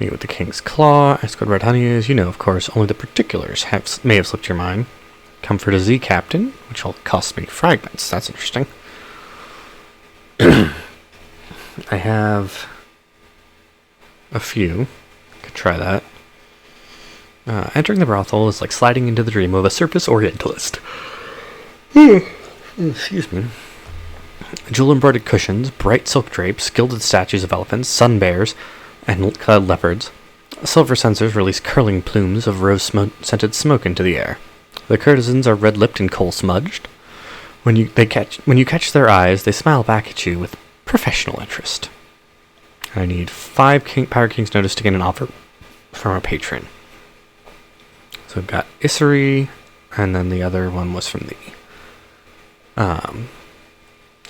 Meet with the King's Claw. Ask what red honey is. You know, of course, only the particulars may have slipped your mind. Comfort a Z captain, which will cost me fragments. That's interesting. I have a few. Could try that. Entering the brothel is like sliding into the dream of a surface orientalist. Excuse me. Jewel-embroidered cushions, bright silk drapes, gilded statues of elephants, sun bears, and leopards. Silver censers release curling plumes of rose-scented smoke into the air. The courtesans are red-lipped and coal-smudged. When you catch their eyes, they smile back at you with professional interest. I need 5 Pirate King's notice to get an offer from a patron. So I've got Issery, and then the other one was from the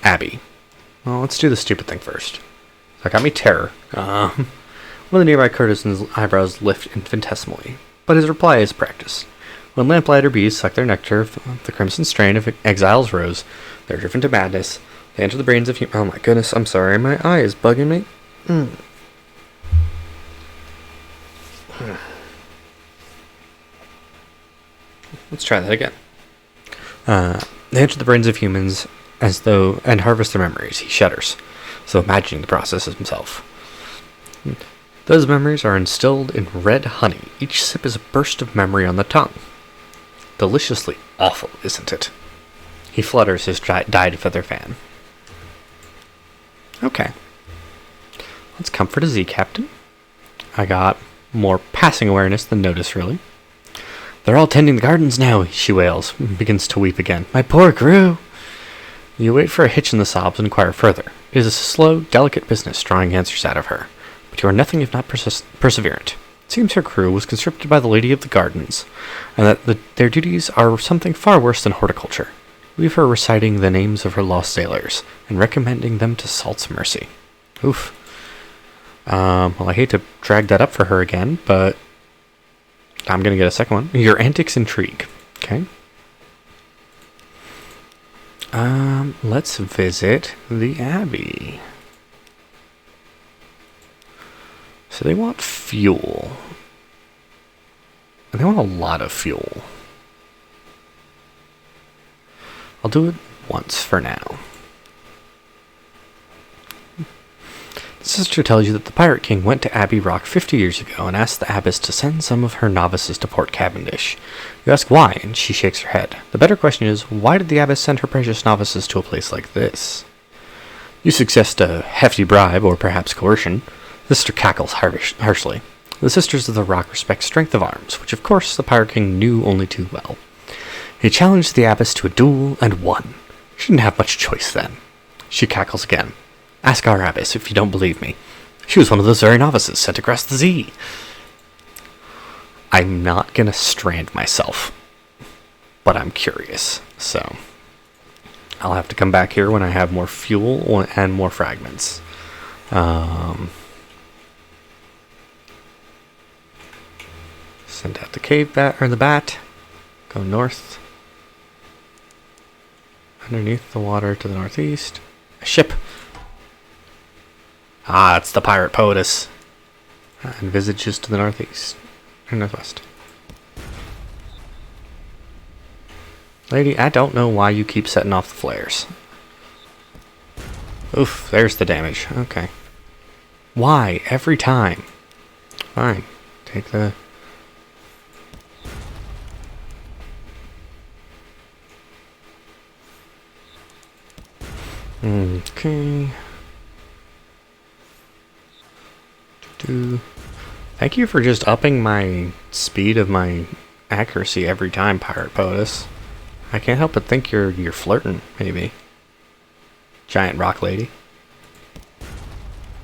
Abbey. Well, let's do the stupid thing first. So I got me Terror. One of the nearby courtesan's eyebrows lift infinitesimally, but his reply is practice. When lamplighter bees suck their nectar of the crimson strain of exile's rose, they're driven to madness. They enter the brains of oh my goodness, I'm sorry, my eye is bugging me. Let's try that again. They enter the brains of humans and harvest their memories. He shudders, so imagining the process of himself. Those memories are instilled in red honey. Each sip is a burst of memory on the tongue. Deliciously awful, isn't it? He flutters his dyed feather fan. Okay. Let's comfort a Z, Captain. I got more passing awareness than notice, really. They're all tending the gardens now, she wails, and begins to weep again. My poor crew! You wait for a hitch in the sobs and inquire further. It is a slow, delicate business drawing answers out of her, but you are nothing if not perseverant. It seems her crew was conscripted by the Lady of the Gardens, and that their duties are something far worse than horticulture. Leave her reciting the names of her lost sailors, and recommending them to Salt's mercy. Oof. Well, I hate to drag that up for her again, but I'm going to get a second one. Your antics intrigue. Okay. Let's visit the Abbey. So they want fuel. And they want a lot of fuel. I'll do it once for now. The sister tells you that the Pirate King went to Abbey Rock 50 years ago and asked the abbess to send some of her novices to Port Cavendish. You ask why, and she shakes her head. The better question is, why did the abbess send her precious novices to a place like this? You suggest a hefty bribe, or perhaps coercion. The sister cackles harshly. The Sisters of the Rock respect strength of arms, which of course the Pirate King knew only too well. He challenged the abbess to a duel and won. She didn't have much choice then. She cackles again. Ask our abbess if you don't believe me. She was one of those very novices sent across the sea. I'm not gonna strand myself, but I'm curious, so I'll have to come back here when I have more fuel and more fragments. Send out the cave bat or the bat. Go north. Underneath the water to the northeast. A ship. Ah, it's the pirate poetess. And visages to the northeast. Or northwest. Lady, I don't know why you keep setting off the flares. Oof, there's the damage. Okay. Why? Every time. Fine. Take the... Okay. Thank you for just upping my speed of my accuracy every time, Pirate Poetess. I can't help but think you're flirting, maybe. Giant rock lady.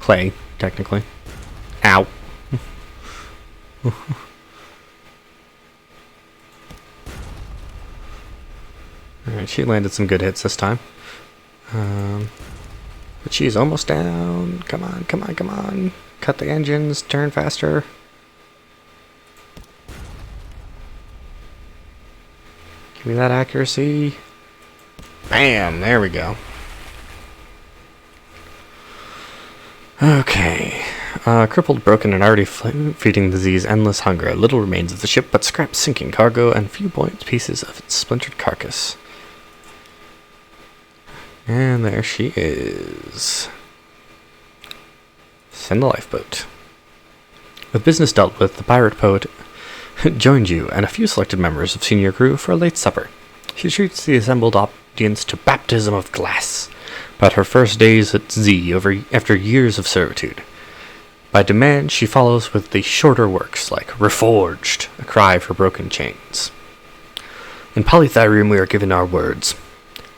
Clay, technically. Ow. Alright, she landed some good hits this time. But she's almost down. Come on, come on, come on. Cut the engines, turn faster. Give me that accuracy. Bam, there we go. Okay. Crippled, broken, and already feeding the Z's endless hunger. Little remains of the ship, but scrap sinking cargo and few pieces of its splintered carcass. And there she is. Send the lifeboat. With business dealt with, the pirate poet joined you and a few selected members of senior crew for a late supper. She treats the assembled audience to baptism of glass about her first days at Z after years of servitude. By demand, she follows with the shorter works like Reforged, a cry for broken chains. In Polythyrene we are given our words.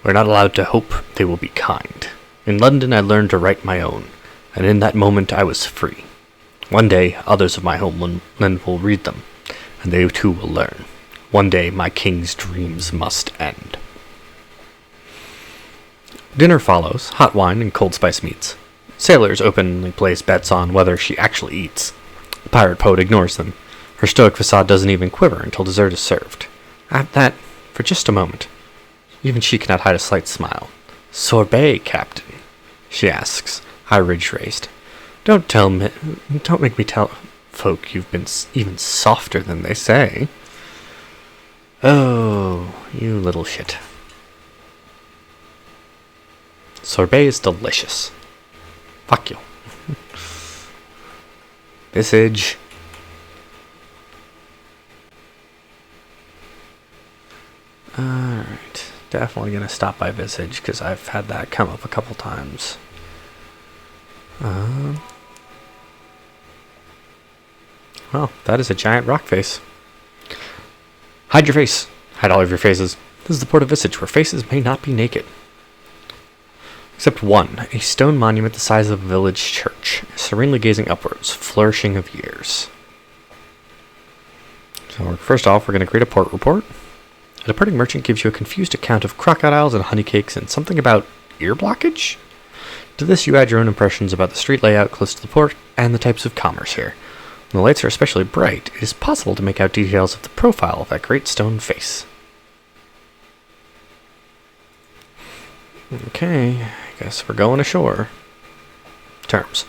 We're not allowed to hope they will be kind. In London I learned to write my own, and in that moment I was free. One day others of my homeland will read them, and they too will learn. One day my king's dreams must end. Dinner follows, hot wine and cold spice meats. Sailors openly place bets on whether she actually eats. The pirate poet ignores them. Her stoic facade doesn't even quiver until dessert is served. At that, for just a moment, even she cannot hide a slight smile. "Sorbet, Captain?" she asks, eye ridge raised. Don't make me tell folk you've been even softer than they say." "Oh, you little shit." Sorbet is delicious. Fuck you. Visage. Alright. Definitely gonna stop by Visage, because I've had that come up a couple times. Well, that is a giant rock face. Hide your face. Hide all of your faces. This is the port of Visage, where faces may not be naked. Except one, a stone monument the size of a village church, serenely gazing upwards, flourishing of years. So first off, we're going to create a port report. A departing merchant gives you a confused account of crocodiles and honeycakes and something about ear blockage? To this you add your own impressions about the street layout close to the port and the types of commerce here. When the lights are especially bright, it is possible to make out details of the profile of that great stone face. Okay, I guess we're going ashore. Terms.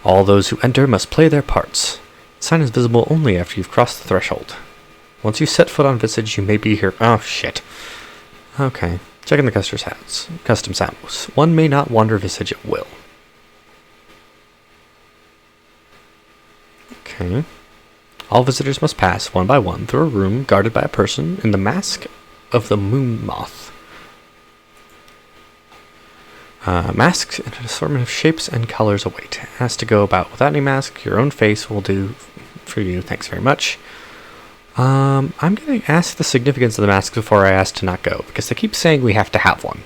All those who enter must play their parts. The sign is visible only after you've crossed the threshold. Once you set foot on Visage, you may be here. Oh, shit. Okay. Checking the customs house. One may not wander Visage at will. Okay. All visitors must pass, one by one, through a room guarded by a person in the mask of the moon moth. Masks in an assortment of shapes and colors await. Has to go about without any mask. Your own face will do for you. Thanks very much. I'm going to ask the significance of the mask before I ask to not go, because they keep saying we have to have one.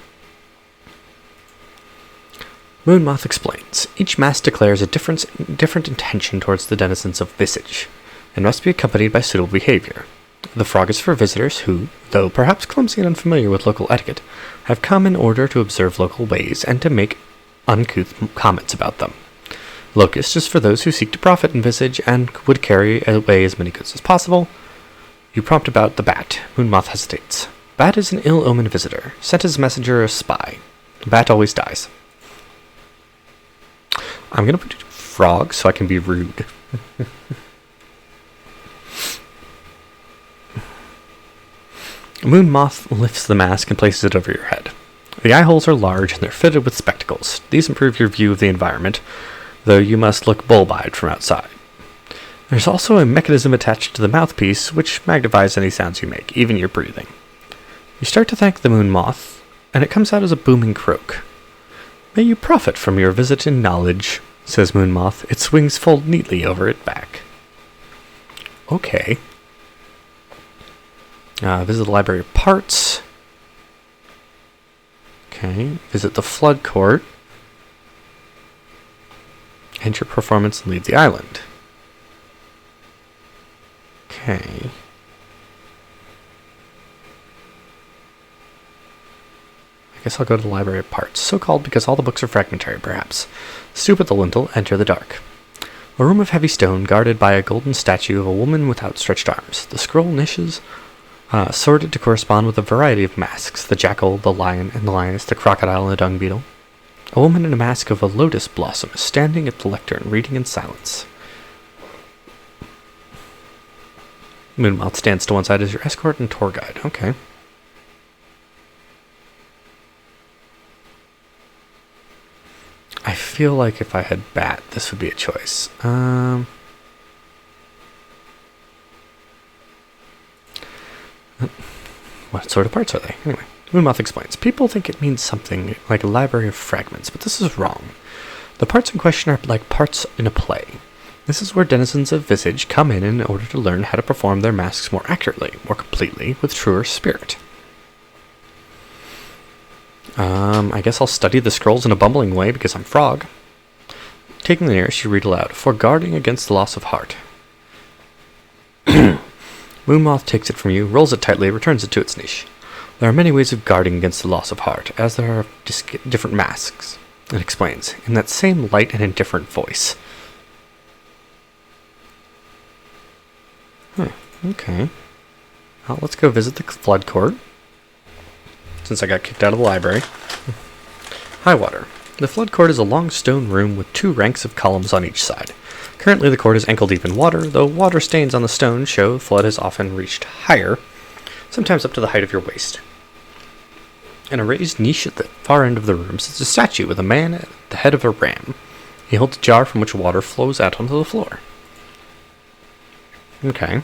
Moonmoth explains. Each mask declares a different intention towards the denizens of Visage, and must be accompanied by suitable behavior. The frog is for visitors who, though perhaps clumsy and unfamiliar with local etiquette, have come in order to observe local ways and to make uncouth comments about them. Locust is for those who seek to profit in Visage and would carry away as many goods as possible. You prompt about the bat. Moonmoth hesitates. Bat is an ill-omened visitor, sent as messenger or a spy. Bat always dies. I'm going to put frog so I can be rude. Moonmoth lifts the mask and places it over your head. The eye holes are large and they're fitted with spectacles. These improve your view of the environment, though you must look bulb-eyed from outside. There's also a mechanism attached to the mouthpiece which magnifies any sounds you make, even your breathing. You start to thank the Moonmoth, and it comes out as a booming croak. May you profit from your visit in knowledge, says Moonmoth. Its wings fold neatly over its back. Okay. Visit the Library of Parts. Okay. Visit the Flood Court. Enter performance and leave the island. Okay. I guess I'll go to the Library of Parts. So called because all the books are fragmentary, perhaps. Stoop at the lintel, enter the dark. A room of heavy stone guarded by a golden statue of a woman with outstretched arms. The scroll niches sorted to correspond with a variety of masks. The jackal, the lion and the lioness, the crocodile and the dung beetle. A woman in a mask of a lotus blossom is standing at the lectern, reading in silence. Moonmouth stands to one side as your escort and tour guide. Okay. I feel like if I had Bat, this would be a choice. What sort of parts are they? Anyway, Moonmoth explains. People think it means something like a library of fragments, but this is wrong. The parts in question are like parts in a play. This is where denizens of Visage come in order to learn how to perform their masks more accurately, more completely, with truer spirit. I guess I'll study the scrolls in a bumbling way because I'm frog. Taking the nearest, you read aloud, For guarding against the loss of heart. Moonmoth takes it from you, rolls it tightly, returns it to its niche. There are many ways of guarding against the loss of heart, as there are different masks. It explains, in that same light and indifferent voice. Okay. Well, let's go visit the flood court, since I got kicked out of the library. Highwater. The flood court is a long stone room with 2 ranks of columns on each side. Currently the court is ankle deep in water, though water stains on the stone show flood has often reached higher, sometimes up to the height of your waist. In a raised niche at the far end of the room sits a statue with a man at the head of a ram. He holds a jar from which water flows out onto the floor. Okay.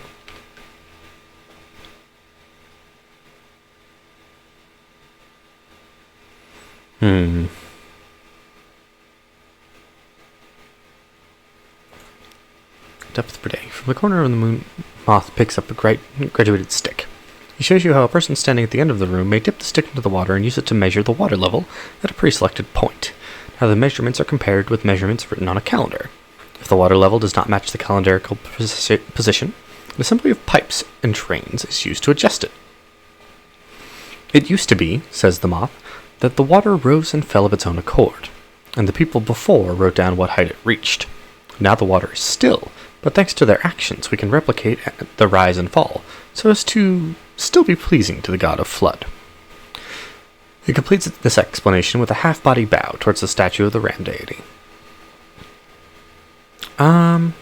Depth per day. From the corner of the moon, Moth picks up a graduated stick. He shows you how a person standing at the end of the room may dip the stick into the water and use it to measure the water level at a pre-selected point. Now the measurements are compared with measurements written on a calendar. If the water level does not match the calendarical position, an assembly of pipes and trains is used to adjust it. It used to be, says the Moth, that the water rose and fell of its own accord, and the people before wrote down what height it reached. Now the water is still, but thanks to their actions we can replicate the rise and fall, so as to still be pleasing to the god of flood. He completes this explanation with a half-body bow towards the statue of the ram deity. I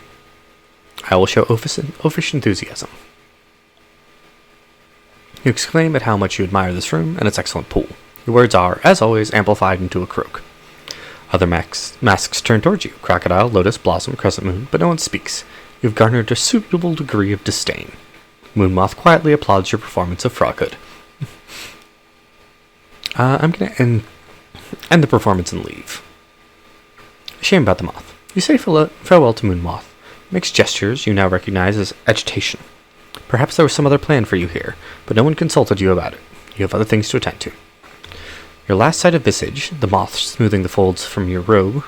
will show oafish enthusiasm. You exclaim at how much you admire this room and its excellent pool. Your words are, as always, amplified into a croak. Other masks turn towards you. Crocodile, lotus, blossom, crescent moon, but no one speaks. You've garnered a suitable degree of disdain. Moonmoth quietly applauds your performance of froghood. I'm going to end the performance and leave. Shame about the moth. You say farewell to Moonmoth. Makes gestures you now recognize as agitation. Perhaps there was some other plan for you here, but no one consulted you about it. You have other things to attend to. Your last sight of Visage, the moth smoothing the folds from your robe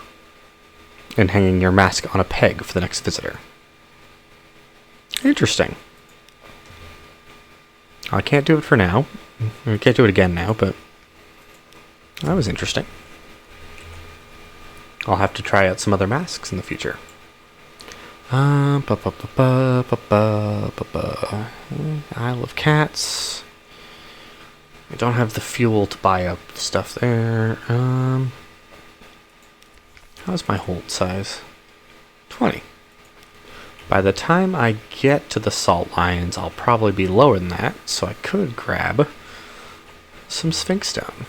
and hanging your mask on a peg for the next visitor. Interesting. I can't do it for now. I can't do it again now, but that was interesting. I'll have to try out some other masks in the future. Isle of Cats. I don't have the fuel to buy up the stuff there. How's my hold size? 20. By the time I get to the Salt Lions, I'll probably be lower than that, so I could grab some Sphinx Stone.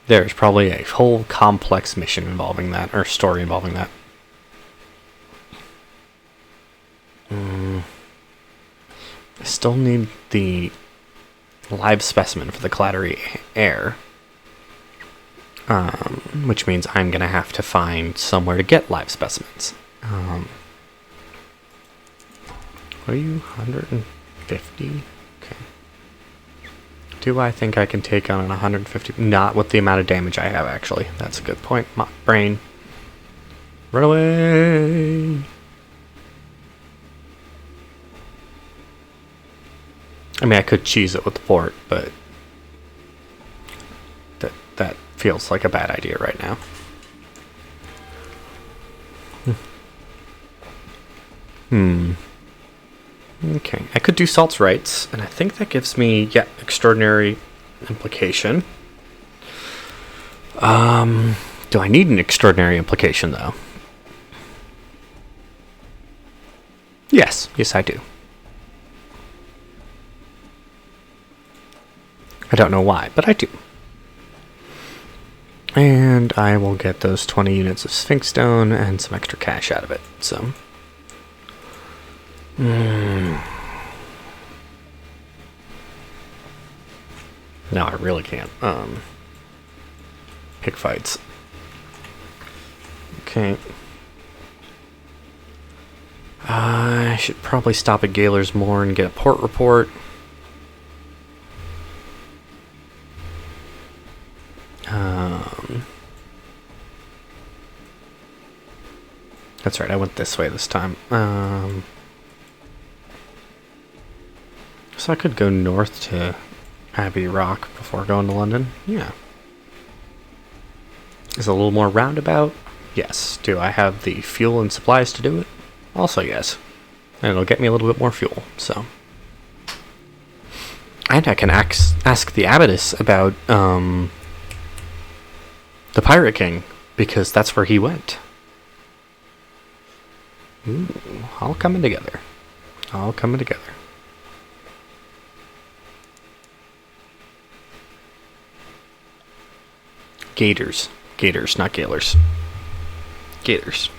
There's probably a whole complex mission involving that, or story involving that. I still need the live specimen for the Clattery Air. Which means I'm going to have to find somewhere to get live specimens. What are you? 150? Okay. Do I think I can take on an 150? Not with the amount of damage I have, actually. That's a good point. My brain. Run away! I mean, I could cheese it with the fort, but that feels like a bad idea right now. Okay, I could do Salt's Rights, and I think that gives me, extraordinary implication. Do I need an extraordinary implication, though? Yes, I do. I don't know why, but I do. And I will get those 20 units of Sphinx Stone and some extra cash out of it. So. No, I really can't. Pick fights. Okay. I should probably stop at Galer's Moor and get a port report. That's right, I went this way this time. So I could go north to Abbey Rock before going to London. Yeah. Is it a little more roundabout? Yes. Do I have the fuel and supplies to do it? Also yes. And it'll get me a little bit more fuel, so. And I can ask the abbess about the Pirate King, because that's where he went. Ooh, all coming together. All coming together. Gators. Gators, not Galers. Gators.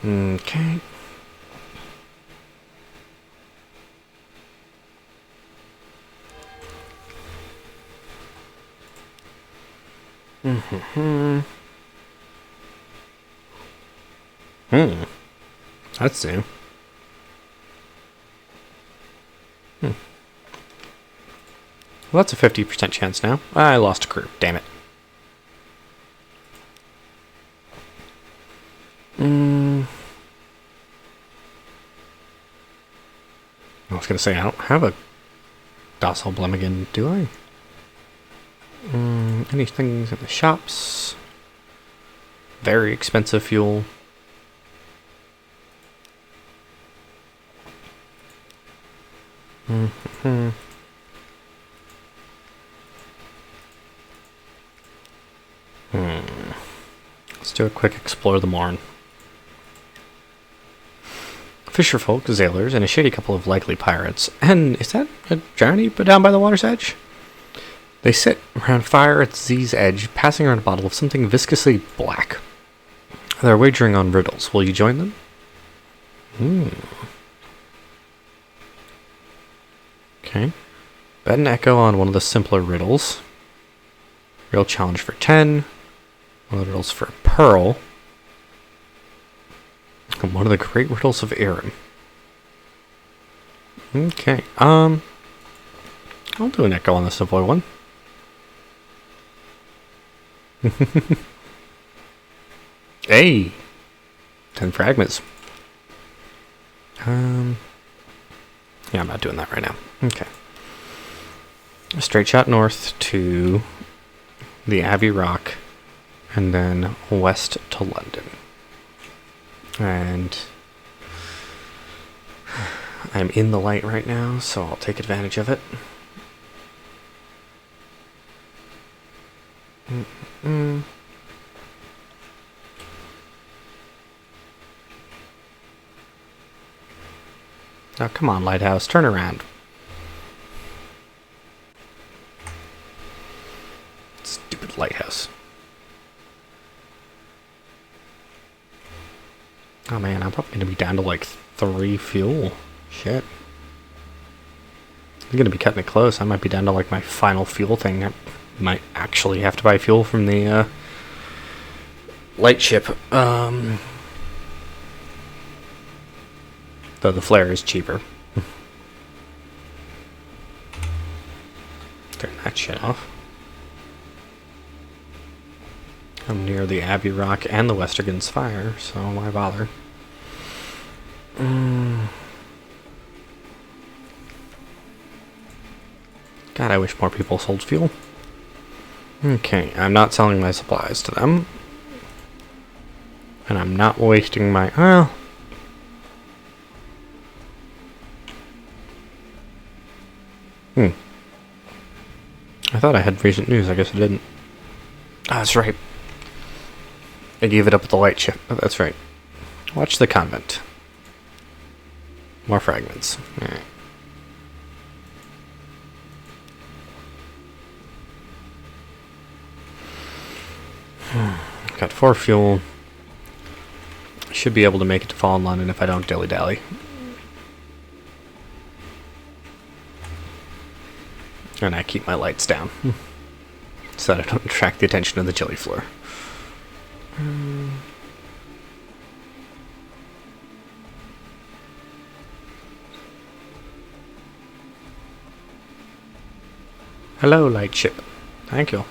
Okay. That's new. Well, that's a 50% chance now. I lost a crew. Damn it. I was going to say, I don't have a docile Blemigan, do I? Anything in the shops? Very expensive fuel. Let's do a quick explore the Marne. Fisherfolk, sailors, and a shady couple of likely pirates. And is that a journey put down by the water's edge? They sit around fire at the sea's edge, passing around a bottle of something viscously black. They're wagering on riddles. Will you join them? Okay. Bet an echo on one of the simpler riddles. Real challenge for 10. One of the riddles for a pearl. And one of the great riddles of Aram. Okay. I'll do an echo on the Savoy one. Hey! 10 fragments. Yeah, I'm not doing that right now. Okay. A straight shot north to the Abbey Rock, and then west to London. And I'm in the light right now, so I'll take advantage of it. Oh, come on, Lighthouse, turn around. Stupid Lighthouse. Oh man, I'm probably going to be down to like 3 fuel. Shit. I'm going to be cutting it close. I might be down to like my final fuel thing. I might actually have to buy fuel from the light ship. Though the flare is cheaper. Turn that shit off. I'm near the Abbey Rock and the Westergan's Fire, so why bother? God, I wish more people sold fuel. Okay, I'm not selling my supplies to them. And I'm not wasting my... Well... I thought I had recent news, I guess I didn't. Ah, that's right. I gave it up at the light ship. Oh, that's right. Watch the convent. More fragments. Alright. Got 4 fuel. Should be able to make it to Fallen London if I don't dilly-dally. And I keep my lights down. So that I don't attract the attention of the jelly floor. Hello, lightship. Thank you.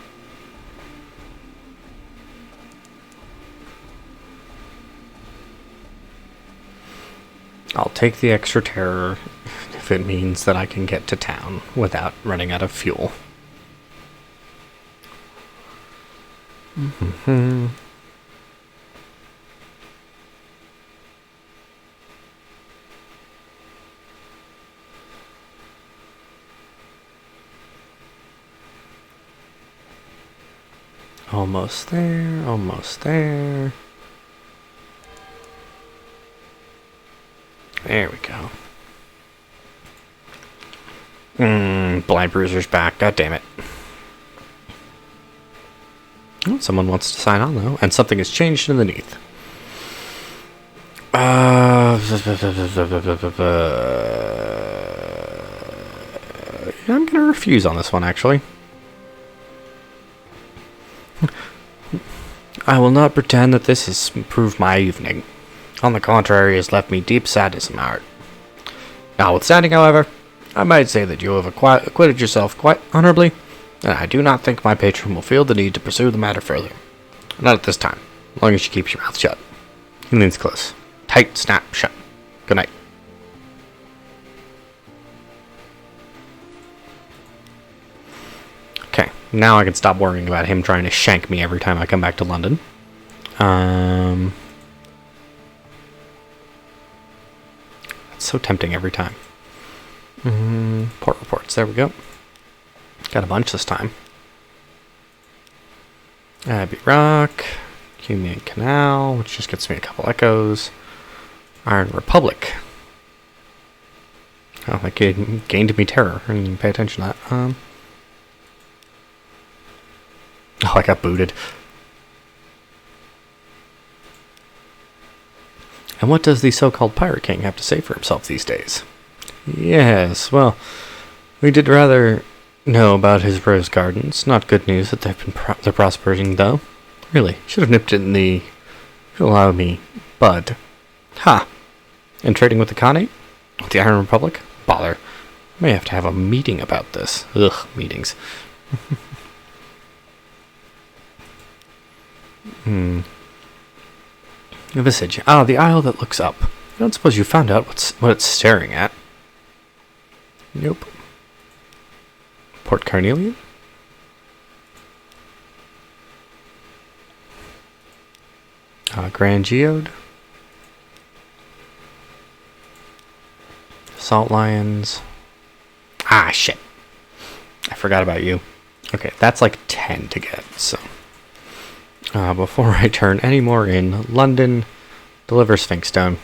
I'll take the extra terror if it means that I can get to town without running out of fuel. Almost there, almost there. There we go. Blind Bruiser's back. God damn it. Oh, someone wants to sign on, though. And something has changed underneath. I'm going to refuse on this one, actually. I will not pretend that this has improved my evening. On the contrary, it has left me deep sadness in my heart. Notwithstanding, however, I might say that you have acquitted yourself quite honorably, and I do not think my patron will feel the need to pursue the matter further. Not at this time, as long as you keep your mouth shut. He leans close. Tight, snap, shut. Good night. Okay, now I can stop worrying about him trying to shank me every time I come back to London. It's so tempting every time. Port reports, there we go. Got a bunch this time. Abbey Rock, Cumian Canal, which just gets me a couple echoes. Iron Republic. Oh, that gained me terror. I didn't even pay attention to that. Oh, I got booted. And what does the so-called Pirate King have to say for himself these days? Yes, well, we did rather know about his rose gardens. Not good news that they're prospering, though. Really, should have nipped it in the, if you'll allow me, bud. Ha! And trading with the Khanate? With the Iron Republic? Bother. May have to have a meeting about this. Ugh, meetings. A visage. Ah, the isle that looks up. I don't suppose you found out what it's staring at. Nope. Port Carnelian? Grand Geode? Salt Lions. Ah, shit. I forgot about you. Okay, that's like 10 to get, so. Before I turn any more in, London, deliver Sphinx Stone.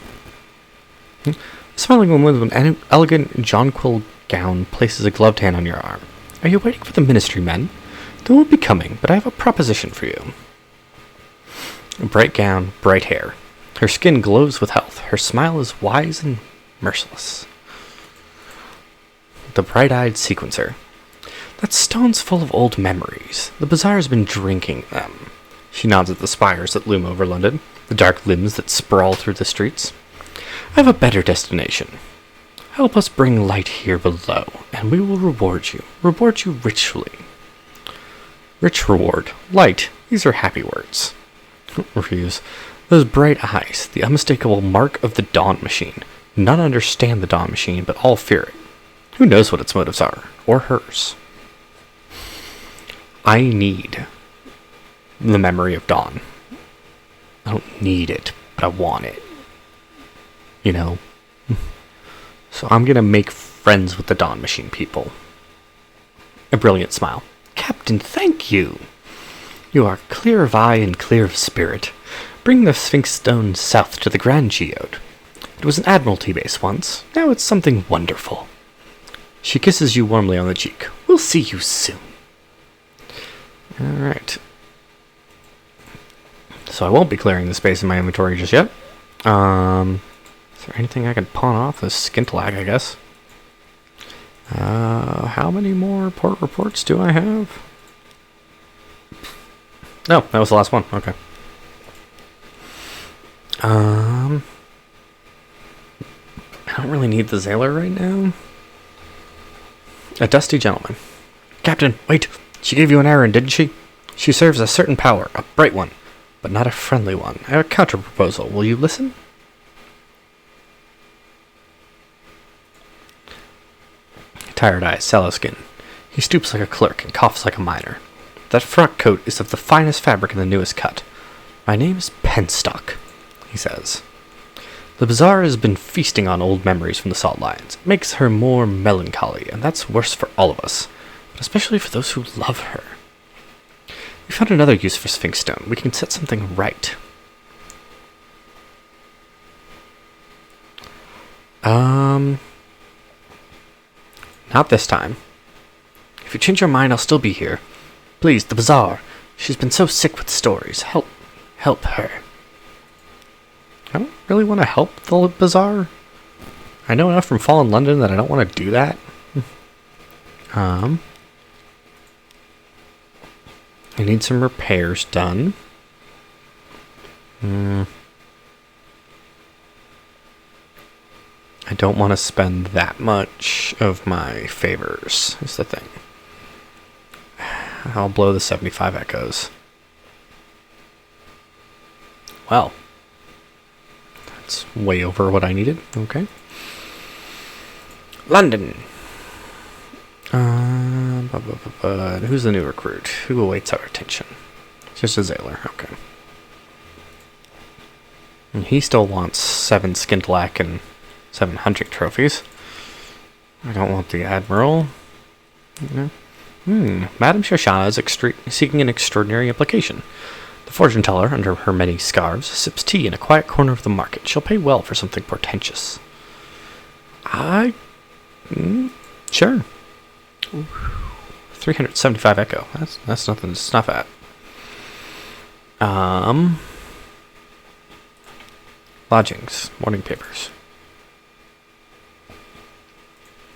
A smiling woman with an elegant jonquil gown places a gloved hand on your arm. Are you waiting for the ministry men? They won't be coming, but I have a proposition for you. A bright gown, bright hair. Her skin glows with health. Her smile is wise and merciless. The bright-eyed sequencer. That stone's full of old memories. The bazaar's been drinking them. She nods at the spires that loom over London, the dark limbs that sprawl through the streets. I have a better destination. Help us bring light here below, and we will reward you. Reward you richly. Rich reward. Light. These are happy words. Refuse. Those bright eyes, the unmistakable mark of the Dawn Machine. None understand the Dawn Machine, but all fear it. Who knows what its motives are, or hers? I need the memory of Dawn. I don't need it, but I want it. You know? So I'm gonna make friends with the Dawn Machine people. A brilliant smile. Captain, thank you! You are clear of eye and clear of spirit. Bring the Sphinx Stone south to the Grand Geode. It was an Admiralty base once. Now it's something wonderful. She kisses you warmly on the cheek. We'll see you soon. Alright. So I won't be clearing the space in my inventory just yet. Is there anything I can pawn off? This skintalag, I guess. How many more port reports do I have? No, that was the last one. Okay. I don't really need the Zailor right now. A dusty gentleman. Captain, wait! She gave you an errand, didn't she? She serves a certain power, a bright one, but not a friendly one. I have a counter-proposal. Will you listen? Tired-eyed Sallow-skin. He stoops like a clerk and coughs like a miner. That frock coat is of the finest fabric and the newest cut. My name is Penstock, he says. The bazaar has been feasting on old memories from the Salt Lions. It makes her more melancholy, and that's worse for all of us, but especially for those who love her. We found another use for Sphinx Stone. We can set something right. Not this time. If you change your mind, I'll still be here. Please, the bazaar. She's been so sick with stories. Help her. I don't really want to help the bazaar. I know enough from Fallen London that I don't want to do that. I need some repairs done. I don't want to spend that much of my favors, is the thing. I'll blow the 75 echoes. Well, that's way over what I needed. Okay. London. Who's the new recruit? Who awaits our attention? Just a Zailor. Okay. And he still wants 7 Skintalak and 7 hunting trophies. I don't want the Admiral. Madame Shoshana is seeking an extraordinary implication. The fortune teller, under her many scarves, sips tea in a quiet corner of the market. She'll pay well for something portentous. Sure. 375 echo. That's nothing to snuff at. Lodgings. Morning papers.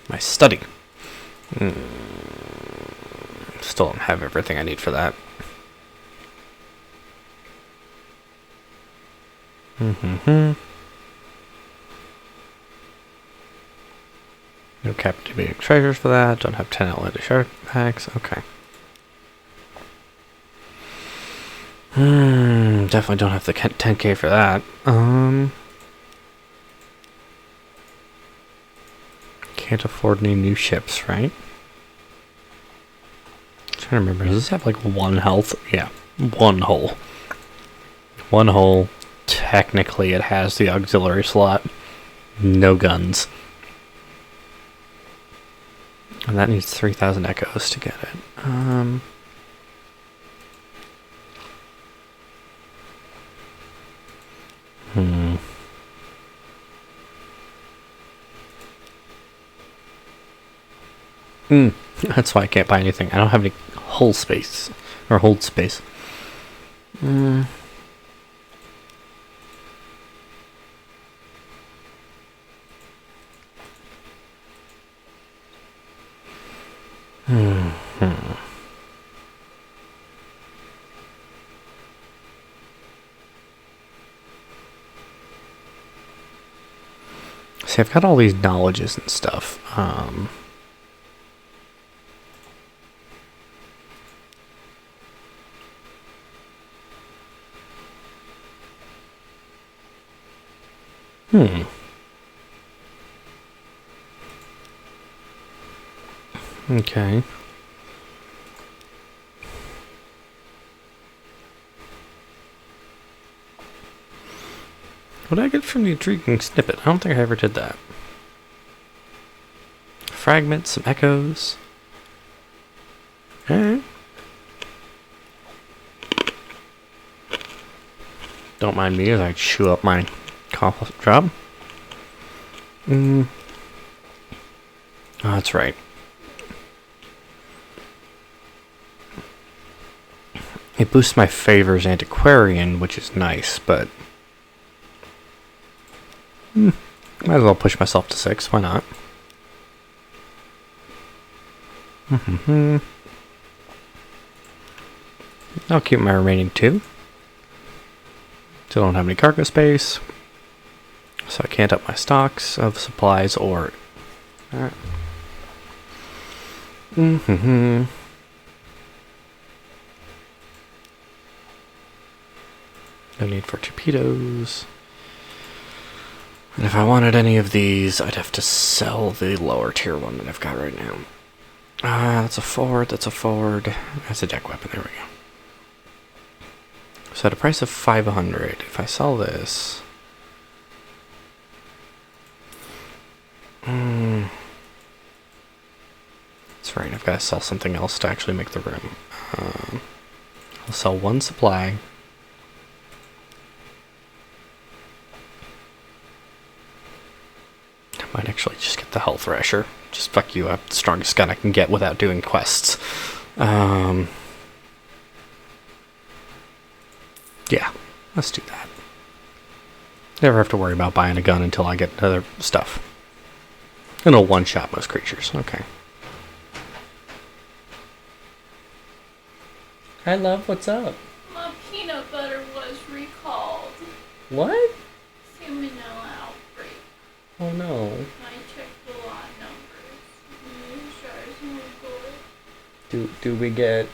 My study. Still don't have everything I need for that. No captivating treasures for that. Don't have 10 outlandish artifacts. Okay. Definitely don't have the 10k for that. Can't afford any new ships, right? I'm trying to remember. Does this have like 1 health? Yeah, 1 hull. 1 hull. Technically, it has the auxiliary slot. No guns. And that needs 3,000 echoes to get it. That's why I can't buy anything. I don't have any hull space. Or hold space. See, I've got all these knowledges and stuff. Okay. What did I get from the intriguing snippet? I don't think I ever did that. Fragments, some echoes. Alright. Don't mind me as I chew up my cough drop. Oh, that's right. It boosts my favors antiquarian, which is nice, but might as well push myself to 6. Why not? I'll keep my remaining 2. Still don't have any cargo space, so I can't up my stocks of supplies or. Alright. No need for torpedoes. And if I wanted any of these, I'd have to sell the lower tier one that I've got right now. That's a forward, that's a forward. That's a deck weapon, there we go. So at a price of 500, if I sell this... That's right, I've got to sell something else to actually make the room. I'll sell 1 supply. I might actually just get the Hull Thrasher. Just fuck you up, the strongest gun I can get without doing quests. Yeah, let's do that. Never have to worry about buying a gun until I get other stuff. And it'll one-shot most creatures. Okay. Hi, love. What's up? My peanut butter was recalled. What? Salmonella outbreak. Oh, no. I checked the lot numbers. Do we get...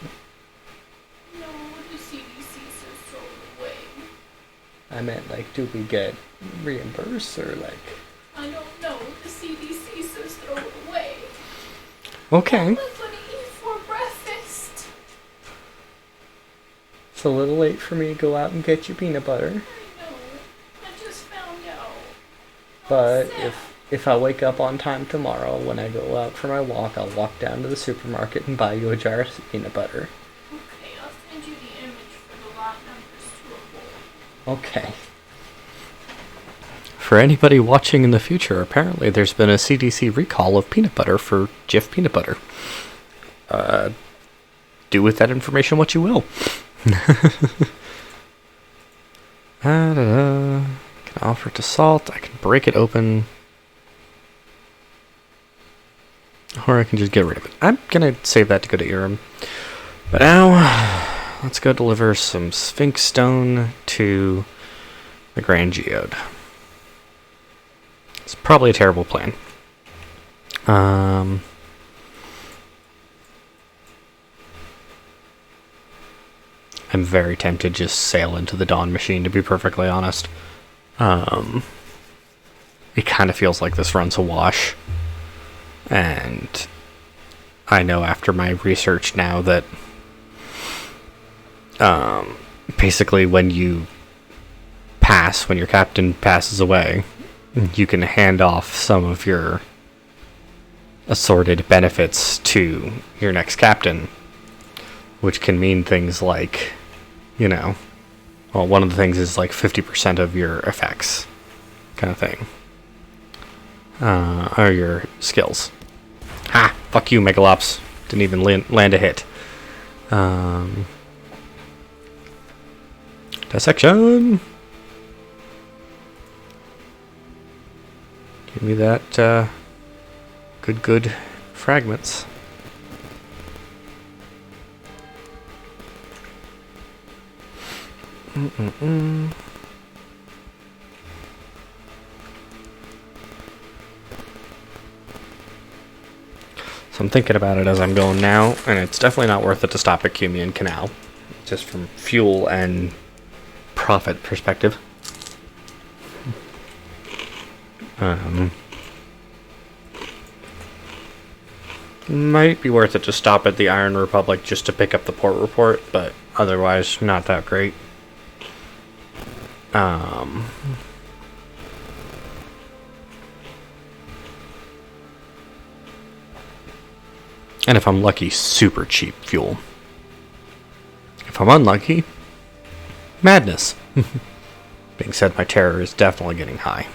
No, the CDC says throw it away. I meant, like, do we get reimbursed or, like... I don't know. The CDC says throw it away. Okay. I'm not gonna eat for breakfast. It's a little late for me to go out and get you peanut butter. I know. I just found out. But if I wake up on time tomorrow, when I go out for my walk, I'll walk down to the supermarket and buy you a jar of peanut butter. Okay, I'll send you the image for the lot numbers to avoid. Okay. For anybody watching in the future, apparently there's been a CDC recall of peanut butter for Jif peanut butter. Do with that information what you will. I can offer it to Salt. I can break it open. Or I can just get rid of it. I'm going to save that to go to Iram. But now, let's go deliver some Sphinx Stone to the Grand Geode. It's probably a terrible plan. I'm very tempted to just sail into the Dawn Machine, to be perfectly honest. It kind of feels like this run's a wash. And I know after my research now that basically when you pass, when your captain passes away, you can hand off some of your assorted benefits to your next captain, which can mean things like, you know, well, one of the things is like 50% of your effects kind of thing. Or your skills. Ha! Fuck you, Megalops. Didn't even land a hit. Dissection! Give me that, good fragments. So I'm thinking about it as I'm going now, and it's definitely not worth it to stop at Cumian Canal, just from fuel and profit perspective. Might be worth it to stop at the Iron Republic just to pick up the port report, but otherwise not that great. And if I'm lucky, super cheap fuel. If I'm unlucky, madness. Being said, my terror is definitely getting high.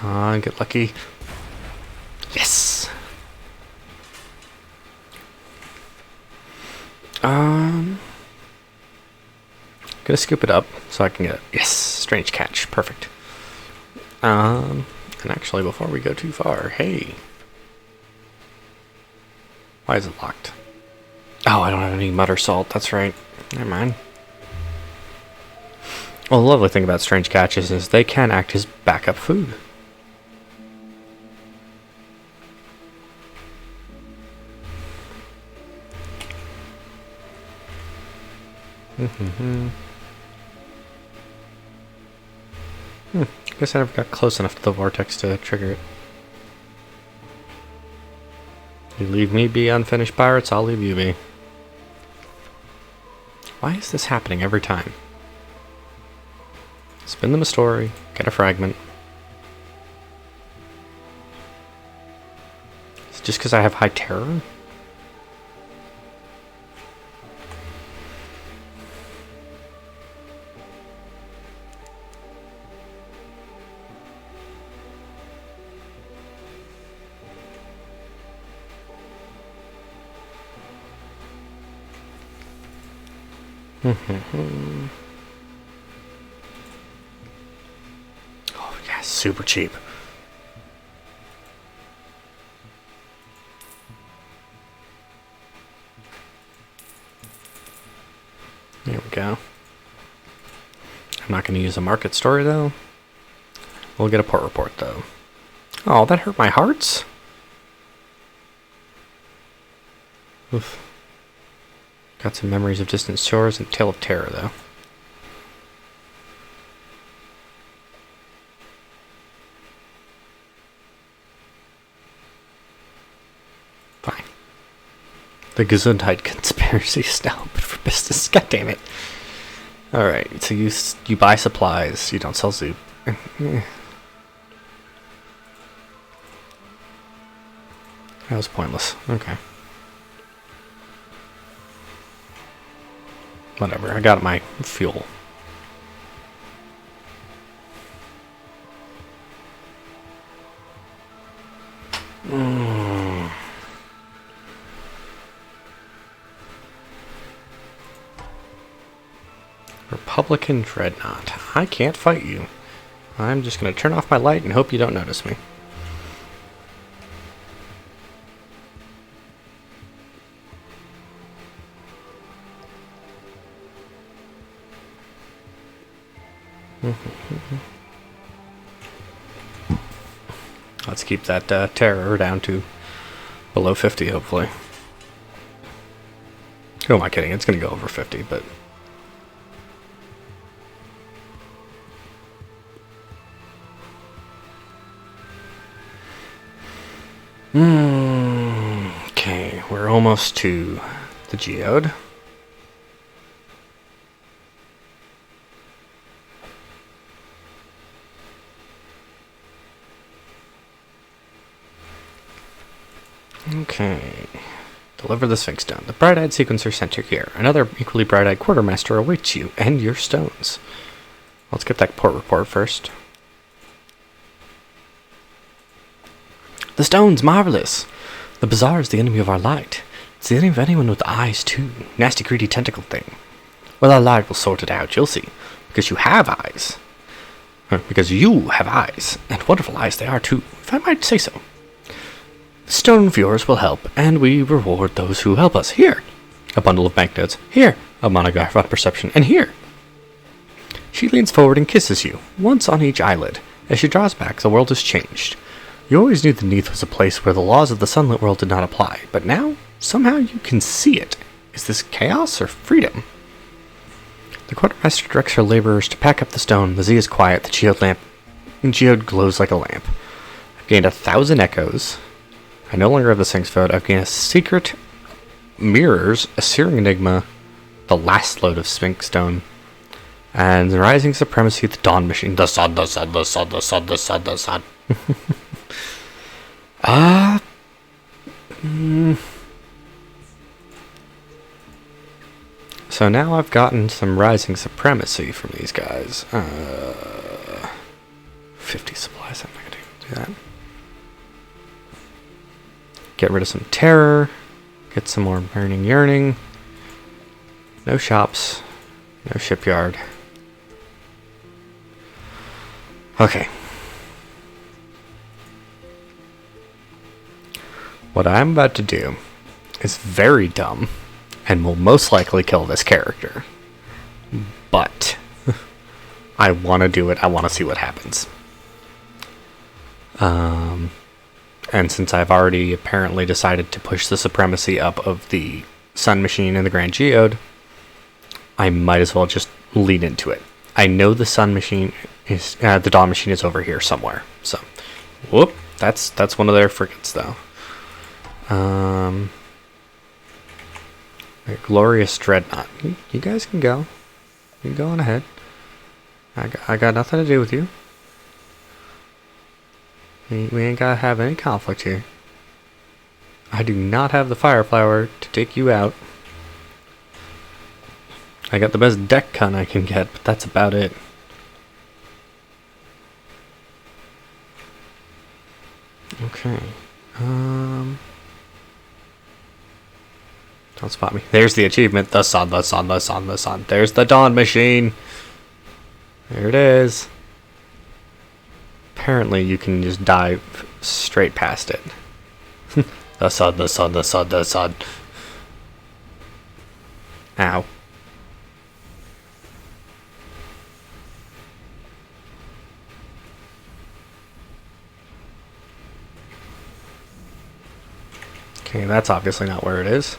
on, get lucky. Yes! Gonna scoop it up so I can get it. Yes! Strange catch. Perfect. And actually, before we go too far, hey. Why is it locked? Oh, I don't have any mud or salt. That's right. Never mind. Well, the lovely thing about strange catches is they can act as backup food. Guess I never got close enough to the vortex to trigger it. You leave me be, unfinished pirates, I'll leave you be. Why is this happening every time? Spin them a story, get a fragment. Is it just because I have high terror? Oh yeah, super cheap. There we go. I'm not going to use a market story though. We'll get a port report though. Oh, that hurt my hearts. Oof. Got some memories of distant shores and tale of terror, though. Fine. The Gesundheit conspiracy is now open for business. God damn it. Alright, so you buy supplies, you don't sell soup. That was pointless. Okay. Whatever, I got my fuel. Republican Dreadnought. I can't fight you. I'm just going to turn off my light and hope you don't notice me. Let's keep that terror down to below 50, hopefully. Who am I kidding? It's going to go over 50, but... Okay, we're almost to the geode. Okay. Deliver the Sphinx Stone. The bright-eyed sequencer center here. Another equally bright-eyed quartermaster awaits you and your stones. Let's get that port report first. The stone's marvelous. The bazaar is the enemy of our light. It's the enemy of anyone with eyes, too. Nasty, greedy tentacle thing. Well, our light will sort it out, you'll see. Because you have eyes. Because you have eyes. And wonderful eyes they are, too, if I might say so. The stone of yours will help, and we reward those who help us. Here, a bundle of banknotes. Here, a monograph on perception. And here. She leans forward and kisses you, once on each eyelid. As she draws back, the world has changed. You always knew the Neath was a place where the laws of the sunlit world did not apply, but now, somehow you can see it. Is this chaos or freedom? The quartermaster directs her laborers to pack up the stone. The Z is quiet. The geode glows like a lamp. I've gained 1,000 echoes. I no longer have the Sphinx Fold. I've gained a secret mirrors, a searing enigma, the last load of Sphinx Stone, and the rising supremacy of the Dawn Machine. The sun, the sun, the sun, the sun, the sun, the sun. So now I've gotten some rising supremacy from these guys. 50 supplies, I'm not gonna do. Do that. Get rid of some terror. Get some more burning yearning. No shops. No shipyard. Okay. What I'm about to do is very dumb and will most likely kill this character. But I want to do it. I want to see what happens. And since I've already apparently decided to push the supremacy up of the Sun Machine and the Grand Geode, I might as well just lean into it. I know the Sun Machine is, the Dawn Machine is over here somewhere. So, whoop, that's one of their frigates though. Glorious Dreadnought. You guys can go. You can go on ahead. I got nothing to do with you. We ain't gotta have any conflict here. I do not have the firepower to take you out. I got the best deck gun I can get, but that's about it. Okay. Don't spot me. There's the achievement. The sun, the sun, the sun, the sun. There's the Dawn Machine. There it is. Apparently you can just dive straight past it. The sun, the sun, the sun, the sun. Ow. Okay, that's obviously not where it is.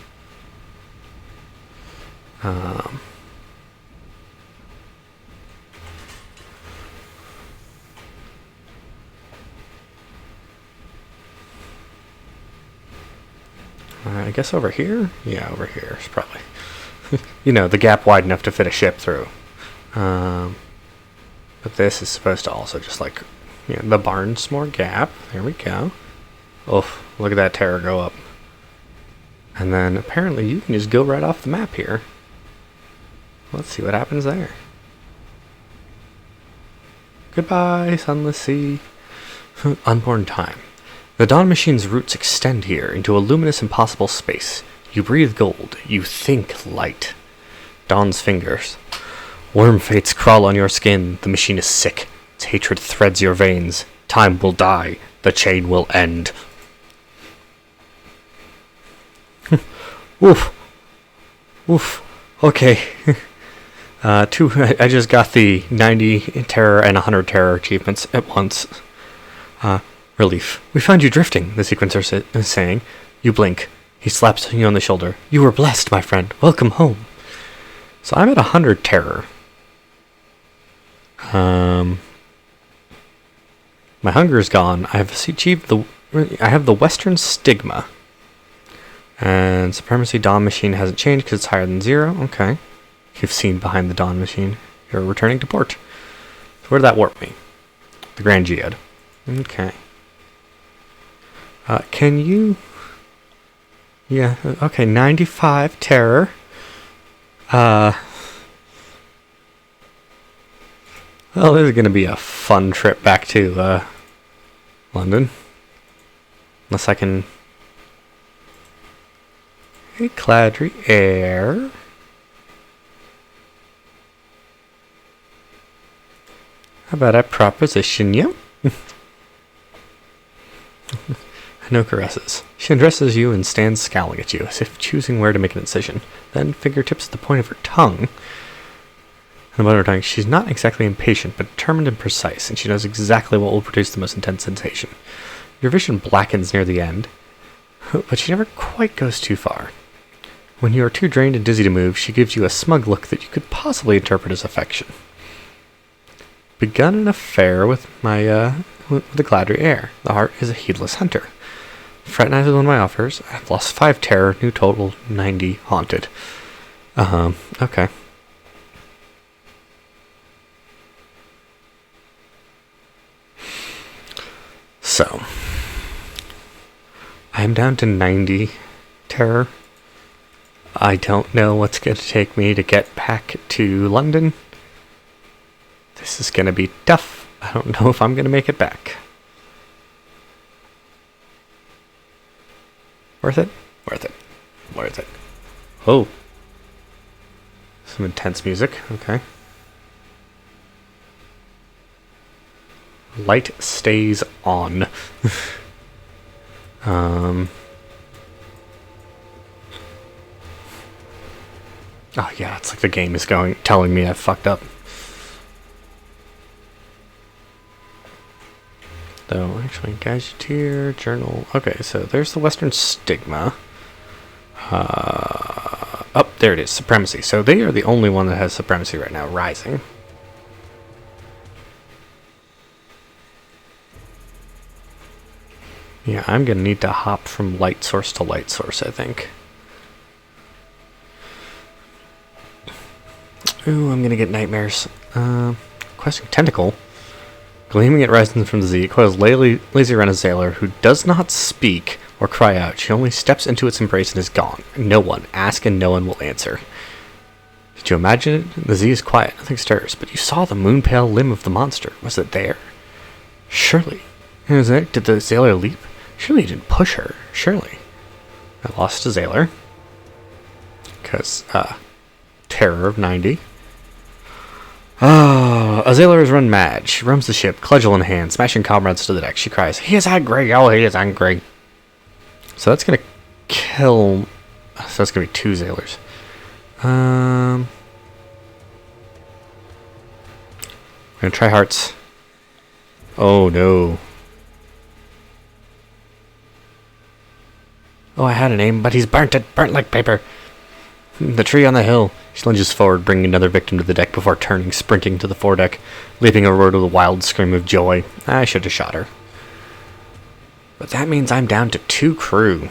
I guess over here? Yeah, over here is probably... you know, the gap wide enough to fit a ship through. But this is supposed to also just like... You know, the Barnsmore Gap. There we go. Oof, look at that terror go up. And then apparently you can just go right off the map here. Let's see what happens there. Goodbye, Sunless Sea. Unborn time. The Dawn Machine's roots extend here into a luminous, impossible space. You breathe gold. You think light. Dawn's fingers. Worm fates crawl on your skin. The machine is sick. Its hatred threads your veins. Time will die. The chain will end. Oof. Oof. Okay. I just got the 90 terror and 100 terror achievements at once. Relief. We found you drifting, the sequencer is saying. You blink. He slaps you on the shoulder. You were blessed, my friend. Welcome home. So I'm at 100 terror. My hunger is gone. I have achieved I have the Western Stigma. And Supremacy Dawn Machine hasn't changed because it's higher than 0. Okay. You've seen behind the Dawn Machine. You're returning to port. So where did that warp me? The Grand Geode. Okay. Can you... Yeah, okay, 95 terror. Well, this is going to be a fun trip back to, London. Unless I can... Hey, Cladry Air. How about I proposition you? No caresses. She undresses you and stands scowling at you, as if choosing where to make an incision. Then, fingertips at the point of her tongue. And about her tongue, she's not exactly impatient, but determined and precise, and she knows exactly what will produce the most intense sensation. Your vision blackens near the end, but she never quite goes too far. When you are too drained and dizzy to move, she gives you a smug look that you could possibly interpret as affection. Begun an affair with the Cladry Air. The heart is a heedless hunter. Fraternized one of my offers. I've lost 5 terror. New total 90 haunted. Okay. So, I'm down to 90 terror. I don't know what's going to take me to get back to London. This is going to be tough. I don't know if I'm going to make it back. Worth it? Worth it. Worth it. Oh. Some intense music. Okay. Light stays on. Oh yeah, it's like the game is telling me I fucked up. Though, actually, Gadgeteer, Journal. Okay, so there's the Western Stigma. Oh, there it is, Supremacy. So they are the only one that has Supremacy right now, Rising. Yeah, I'm gonna need to hop from light source to light source, I think. Ooh, I'm gonna get nightmares. Questing Tentacle. Gleaming at rising from the Z, it coils lazy around a sailor who does not speak or cry out. She only steps into its embrace and is gone. No one. Ask and no one will answer. Did you imagine it? The Z is quiet, nothing stirs, but you saw the moon-pale limb of the monster. Was it there? Surely. Was it? Did the sailor leap? Surely you didn't push her. Surely. I lost a sailor. Because, terror of 90. A sailor has run mad. She roams the ship, cudgel in hand, smashing comrades to the deck. She cries, "He is angry! Oh, he is angry!" So that's gonna kill... So that's gonna be 2 sailors. I'm gonna try hearts. Oh, no. Oh, I had a name, but he's burnt it. Burnt like paper. The tree on the hill. She lunges forward, bringing another victim to the deck before turning, sprinting to the foredeck, leaping overboard with a wild scream of joy. I should have shot her. But that means I'm down to 2 crew.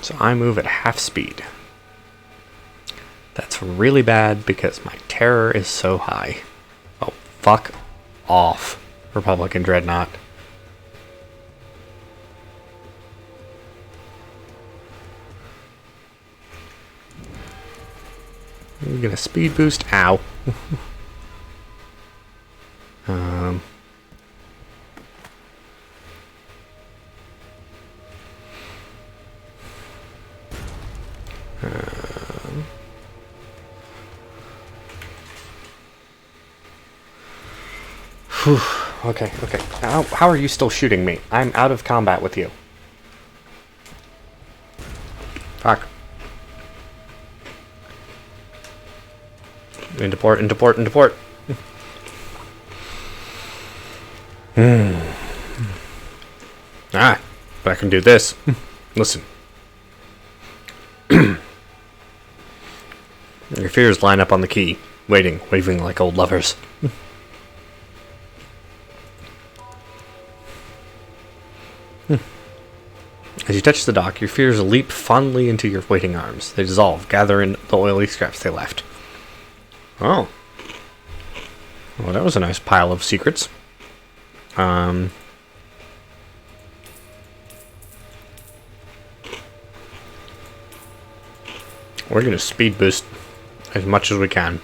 So I move at half speed. That's really bad because my terror is so high. Oh, fuck off, Republican Dreadnought. I'm gonna speed boost. Ow. Whew. Okay. How are you still shooting me? I'm out of combat with you. Fuck. Into port. Ah, but I can do this. Listen. Your fears line up on the key, waving like old lovers. As you touch the dock, your fears leap fondly into your waiting arms. They dissolve, gather in the oily scraps they left. Oh. Well, that was a nice pile of secrets. We're gonna speed boost as much as we can.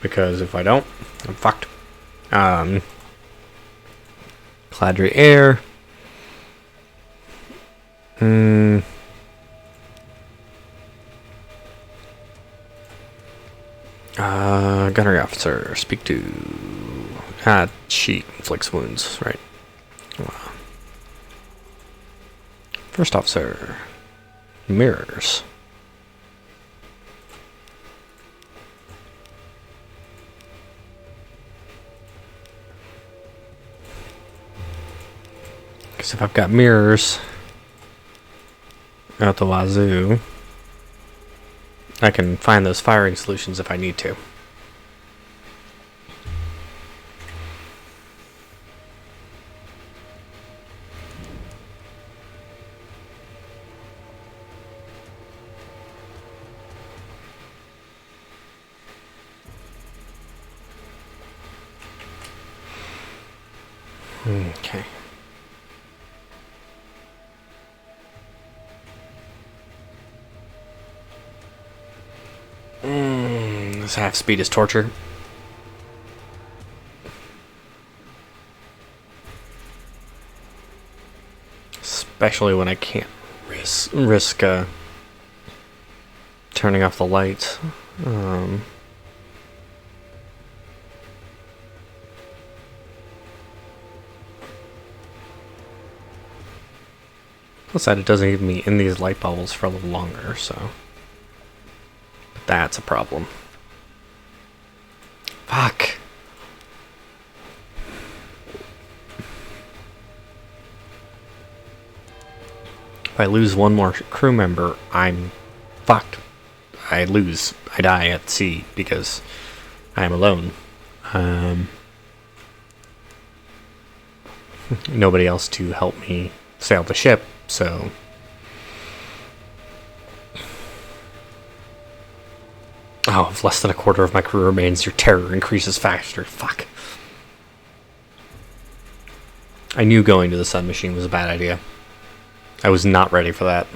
Because if I don't, I'm fucked. Cladry Air. Gunnery officer, speak to... she inflicts wounds, right. Wow. First officer, mirrors. Because if I've got mirrors out the wazoo, I can find those firing solutions if I need to. Okay. This half speed is torture. Especially when I can't risk turning off the lights. Plus that it doesn't leave me in these light bubbles for a little longer, so... But that's a problem. Fuck! If I lose one more crew member, I'm fucked. I lose. I die at sea because I am alone. Nobody else to help me sail the ship, so... Oh, if less than a quarter of my crew remains, your terror increases faster. Fuck. I knew going to the sun machine was a bad idea. I was not ready for that.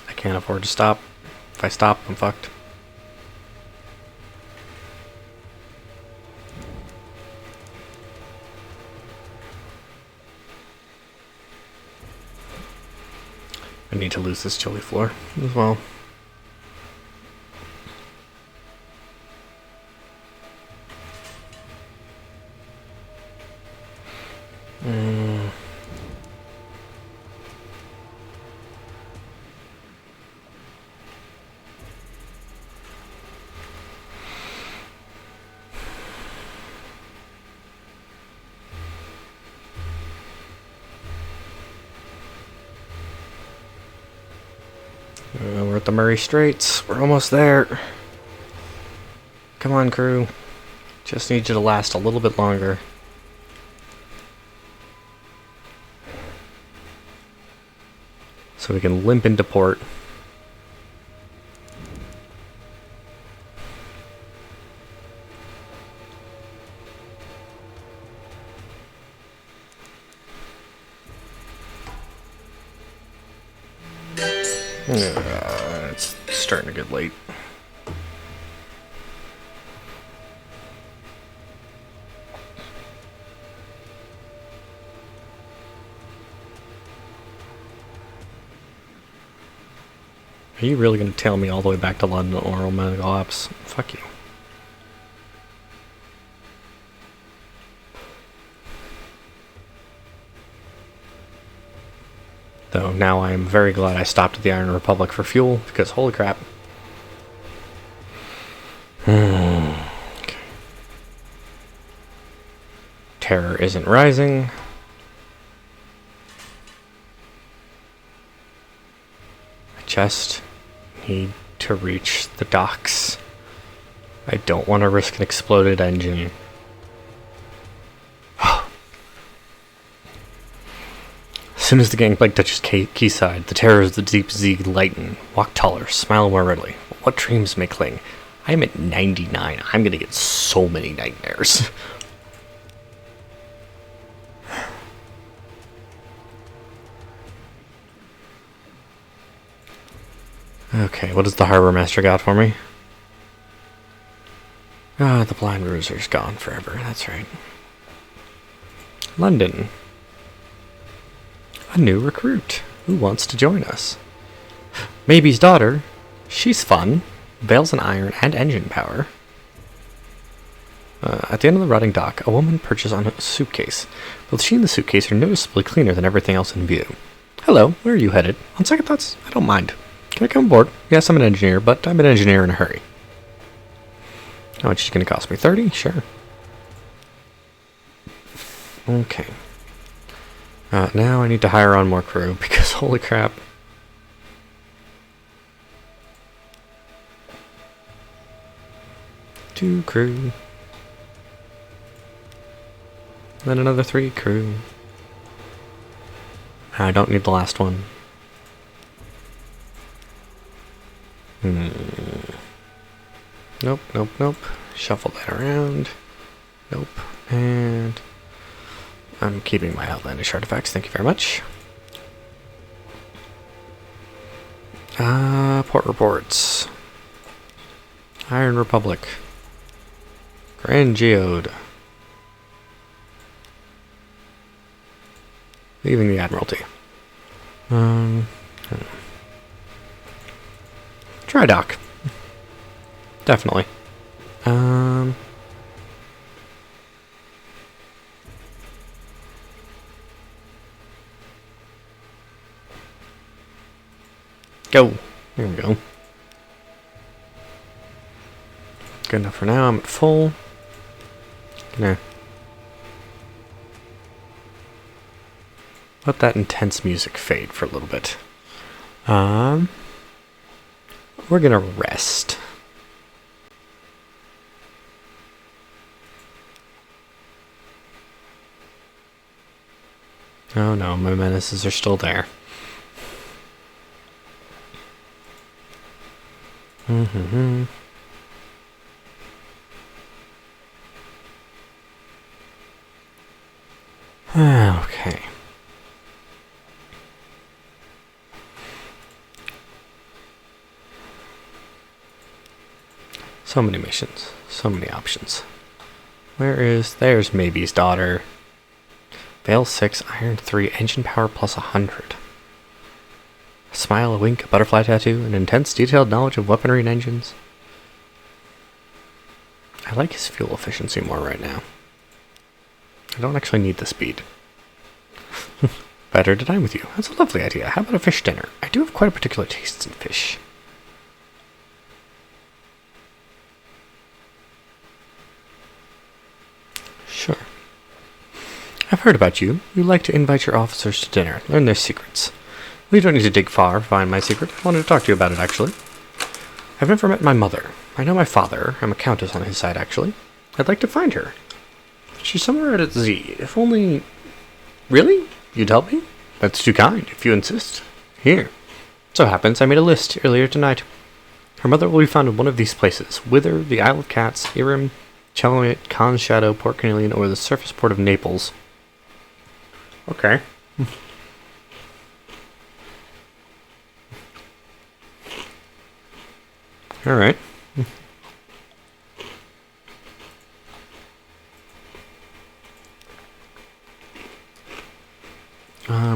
I can't afford to stop. If I stop, I'm fucked. I need to lose this chili floor as well. We're at the Murray Straits. We're almost there. Come on, crew. Just need you to last a little bit longer. So we can limp into port. It's starting to get late. Are you really going to tail me all the way back to London or Medical Ops? Fuck you. Though now I am very glad I stopped at the Iron Republic for fuel, because holy crap. Okay. Terror isn't rising. I just need to reach the docks. I don't want to risk an exploded engine. As soon as the gangplank touches quayside, the terrors of the deep sea lighten. Walk taller, smile more readily. What dreams may cling? I am at 99. I'm gonna get so many nightmares. Okay, what does the harbor master got for me? Ah, the blind bruiser's gone forever. That's right. London. A new recruit who wants to join us. Maybe's daughter. She's fun. Veils an iron and engine power. At the end of the rotting dock, a woman perches on a suitcase. Both she and the suitcase are noticeably cleaner than everything else in view. Hello, where are you headed? On second thoughts, I don't mind. Can I come aboard? Yes, I'm an engineer, but I'm an engineer in a hurry. How much is it going to cost me? 30? Sure. Okay. Now I need to hire on more crew, because holy crap. Two crew. Then another 3 crew. I don't need the last one. Nope, nope, nope. Shuffle that around. Nope. And I'm keeping my outlandish artifacts. Thank you very much. Port reports. Iron Republic. Grand Geode. Leaving the Admiralty. Dry dock. Definitely. Go. There we go. Good enough for now. I'm at full. Gonna let that intense music fade for a little bit. We're gonna rest. Oh no, my menaces are still there. Okay. So many missions, so many options. There's Maybe's daughter. Veil 6, Iron 3, engine power plus 100. A smile, a wink, a butterfly tattoo, an intense detailed knowledge of weaponry and engines. I like his fuel efficiency more right now. I don't actually need the speed. Better to dine with you. That's a lovely idea. How about a fish dinner? I do have quite a particular taste in fish. Sure. I've heard about you. You like to invite your officers to dinner, learn their secrets. Well, you don't need to dig far to find my secret. I wanted to talk to you about it, actually. I've never met my mother. I know my father. I'm a countess on his side, actually. I'd like to find her. She's somewhere out at Z. If only... Really? You'd help me? That's too kind, if you insist. Here. So happens I made a list earlier tonight. Her mother will be found in one of these places. Wither, the Isle of Cats, Irim, Chelomit, Khan's Shadow, Port Cornelian, or the surface port of Naples. Okay. Alright.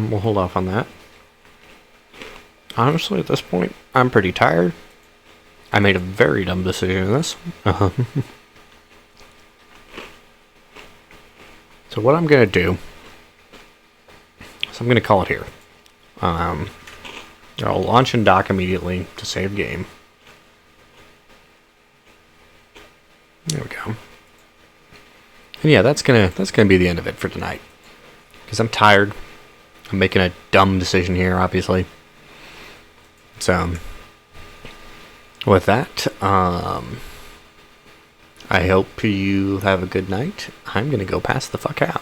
We'll hold off on that. Honestly, at this point, I'm pretty tired. I made a very dumb decision in this. So what I'm going to do is I'm going to call it here. I'll launch and dock immediately to save game. There we go. And yeah, that's gonna be the end of it for tonight. Because I'm tired. I'm making a dumb decision here, obviously. So, with that, I hope you have a good night. I'm gonna go pass the fuck out.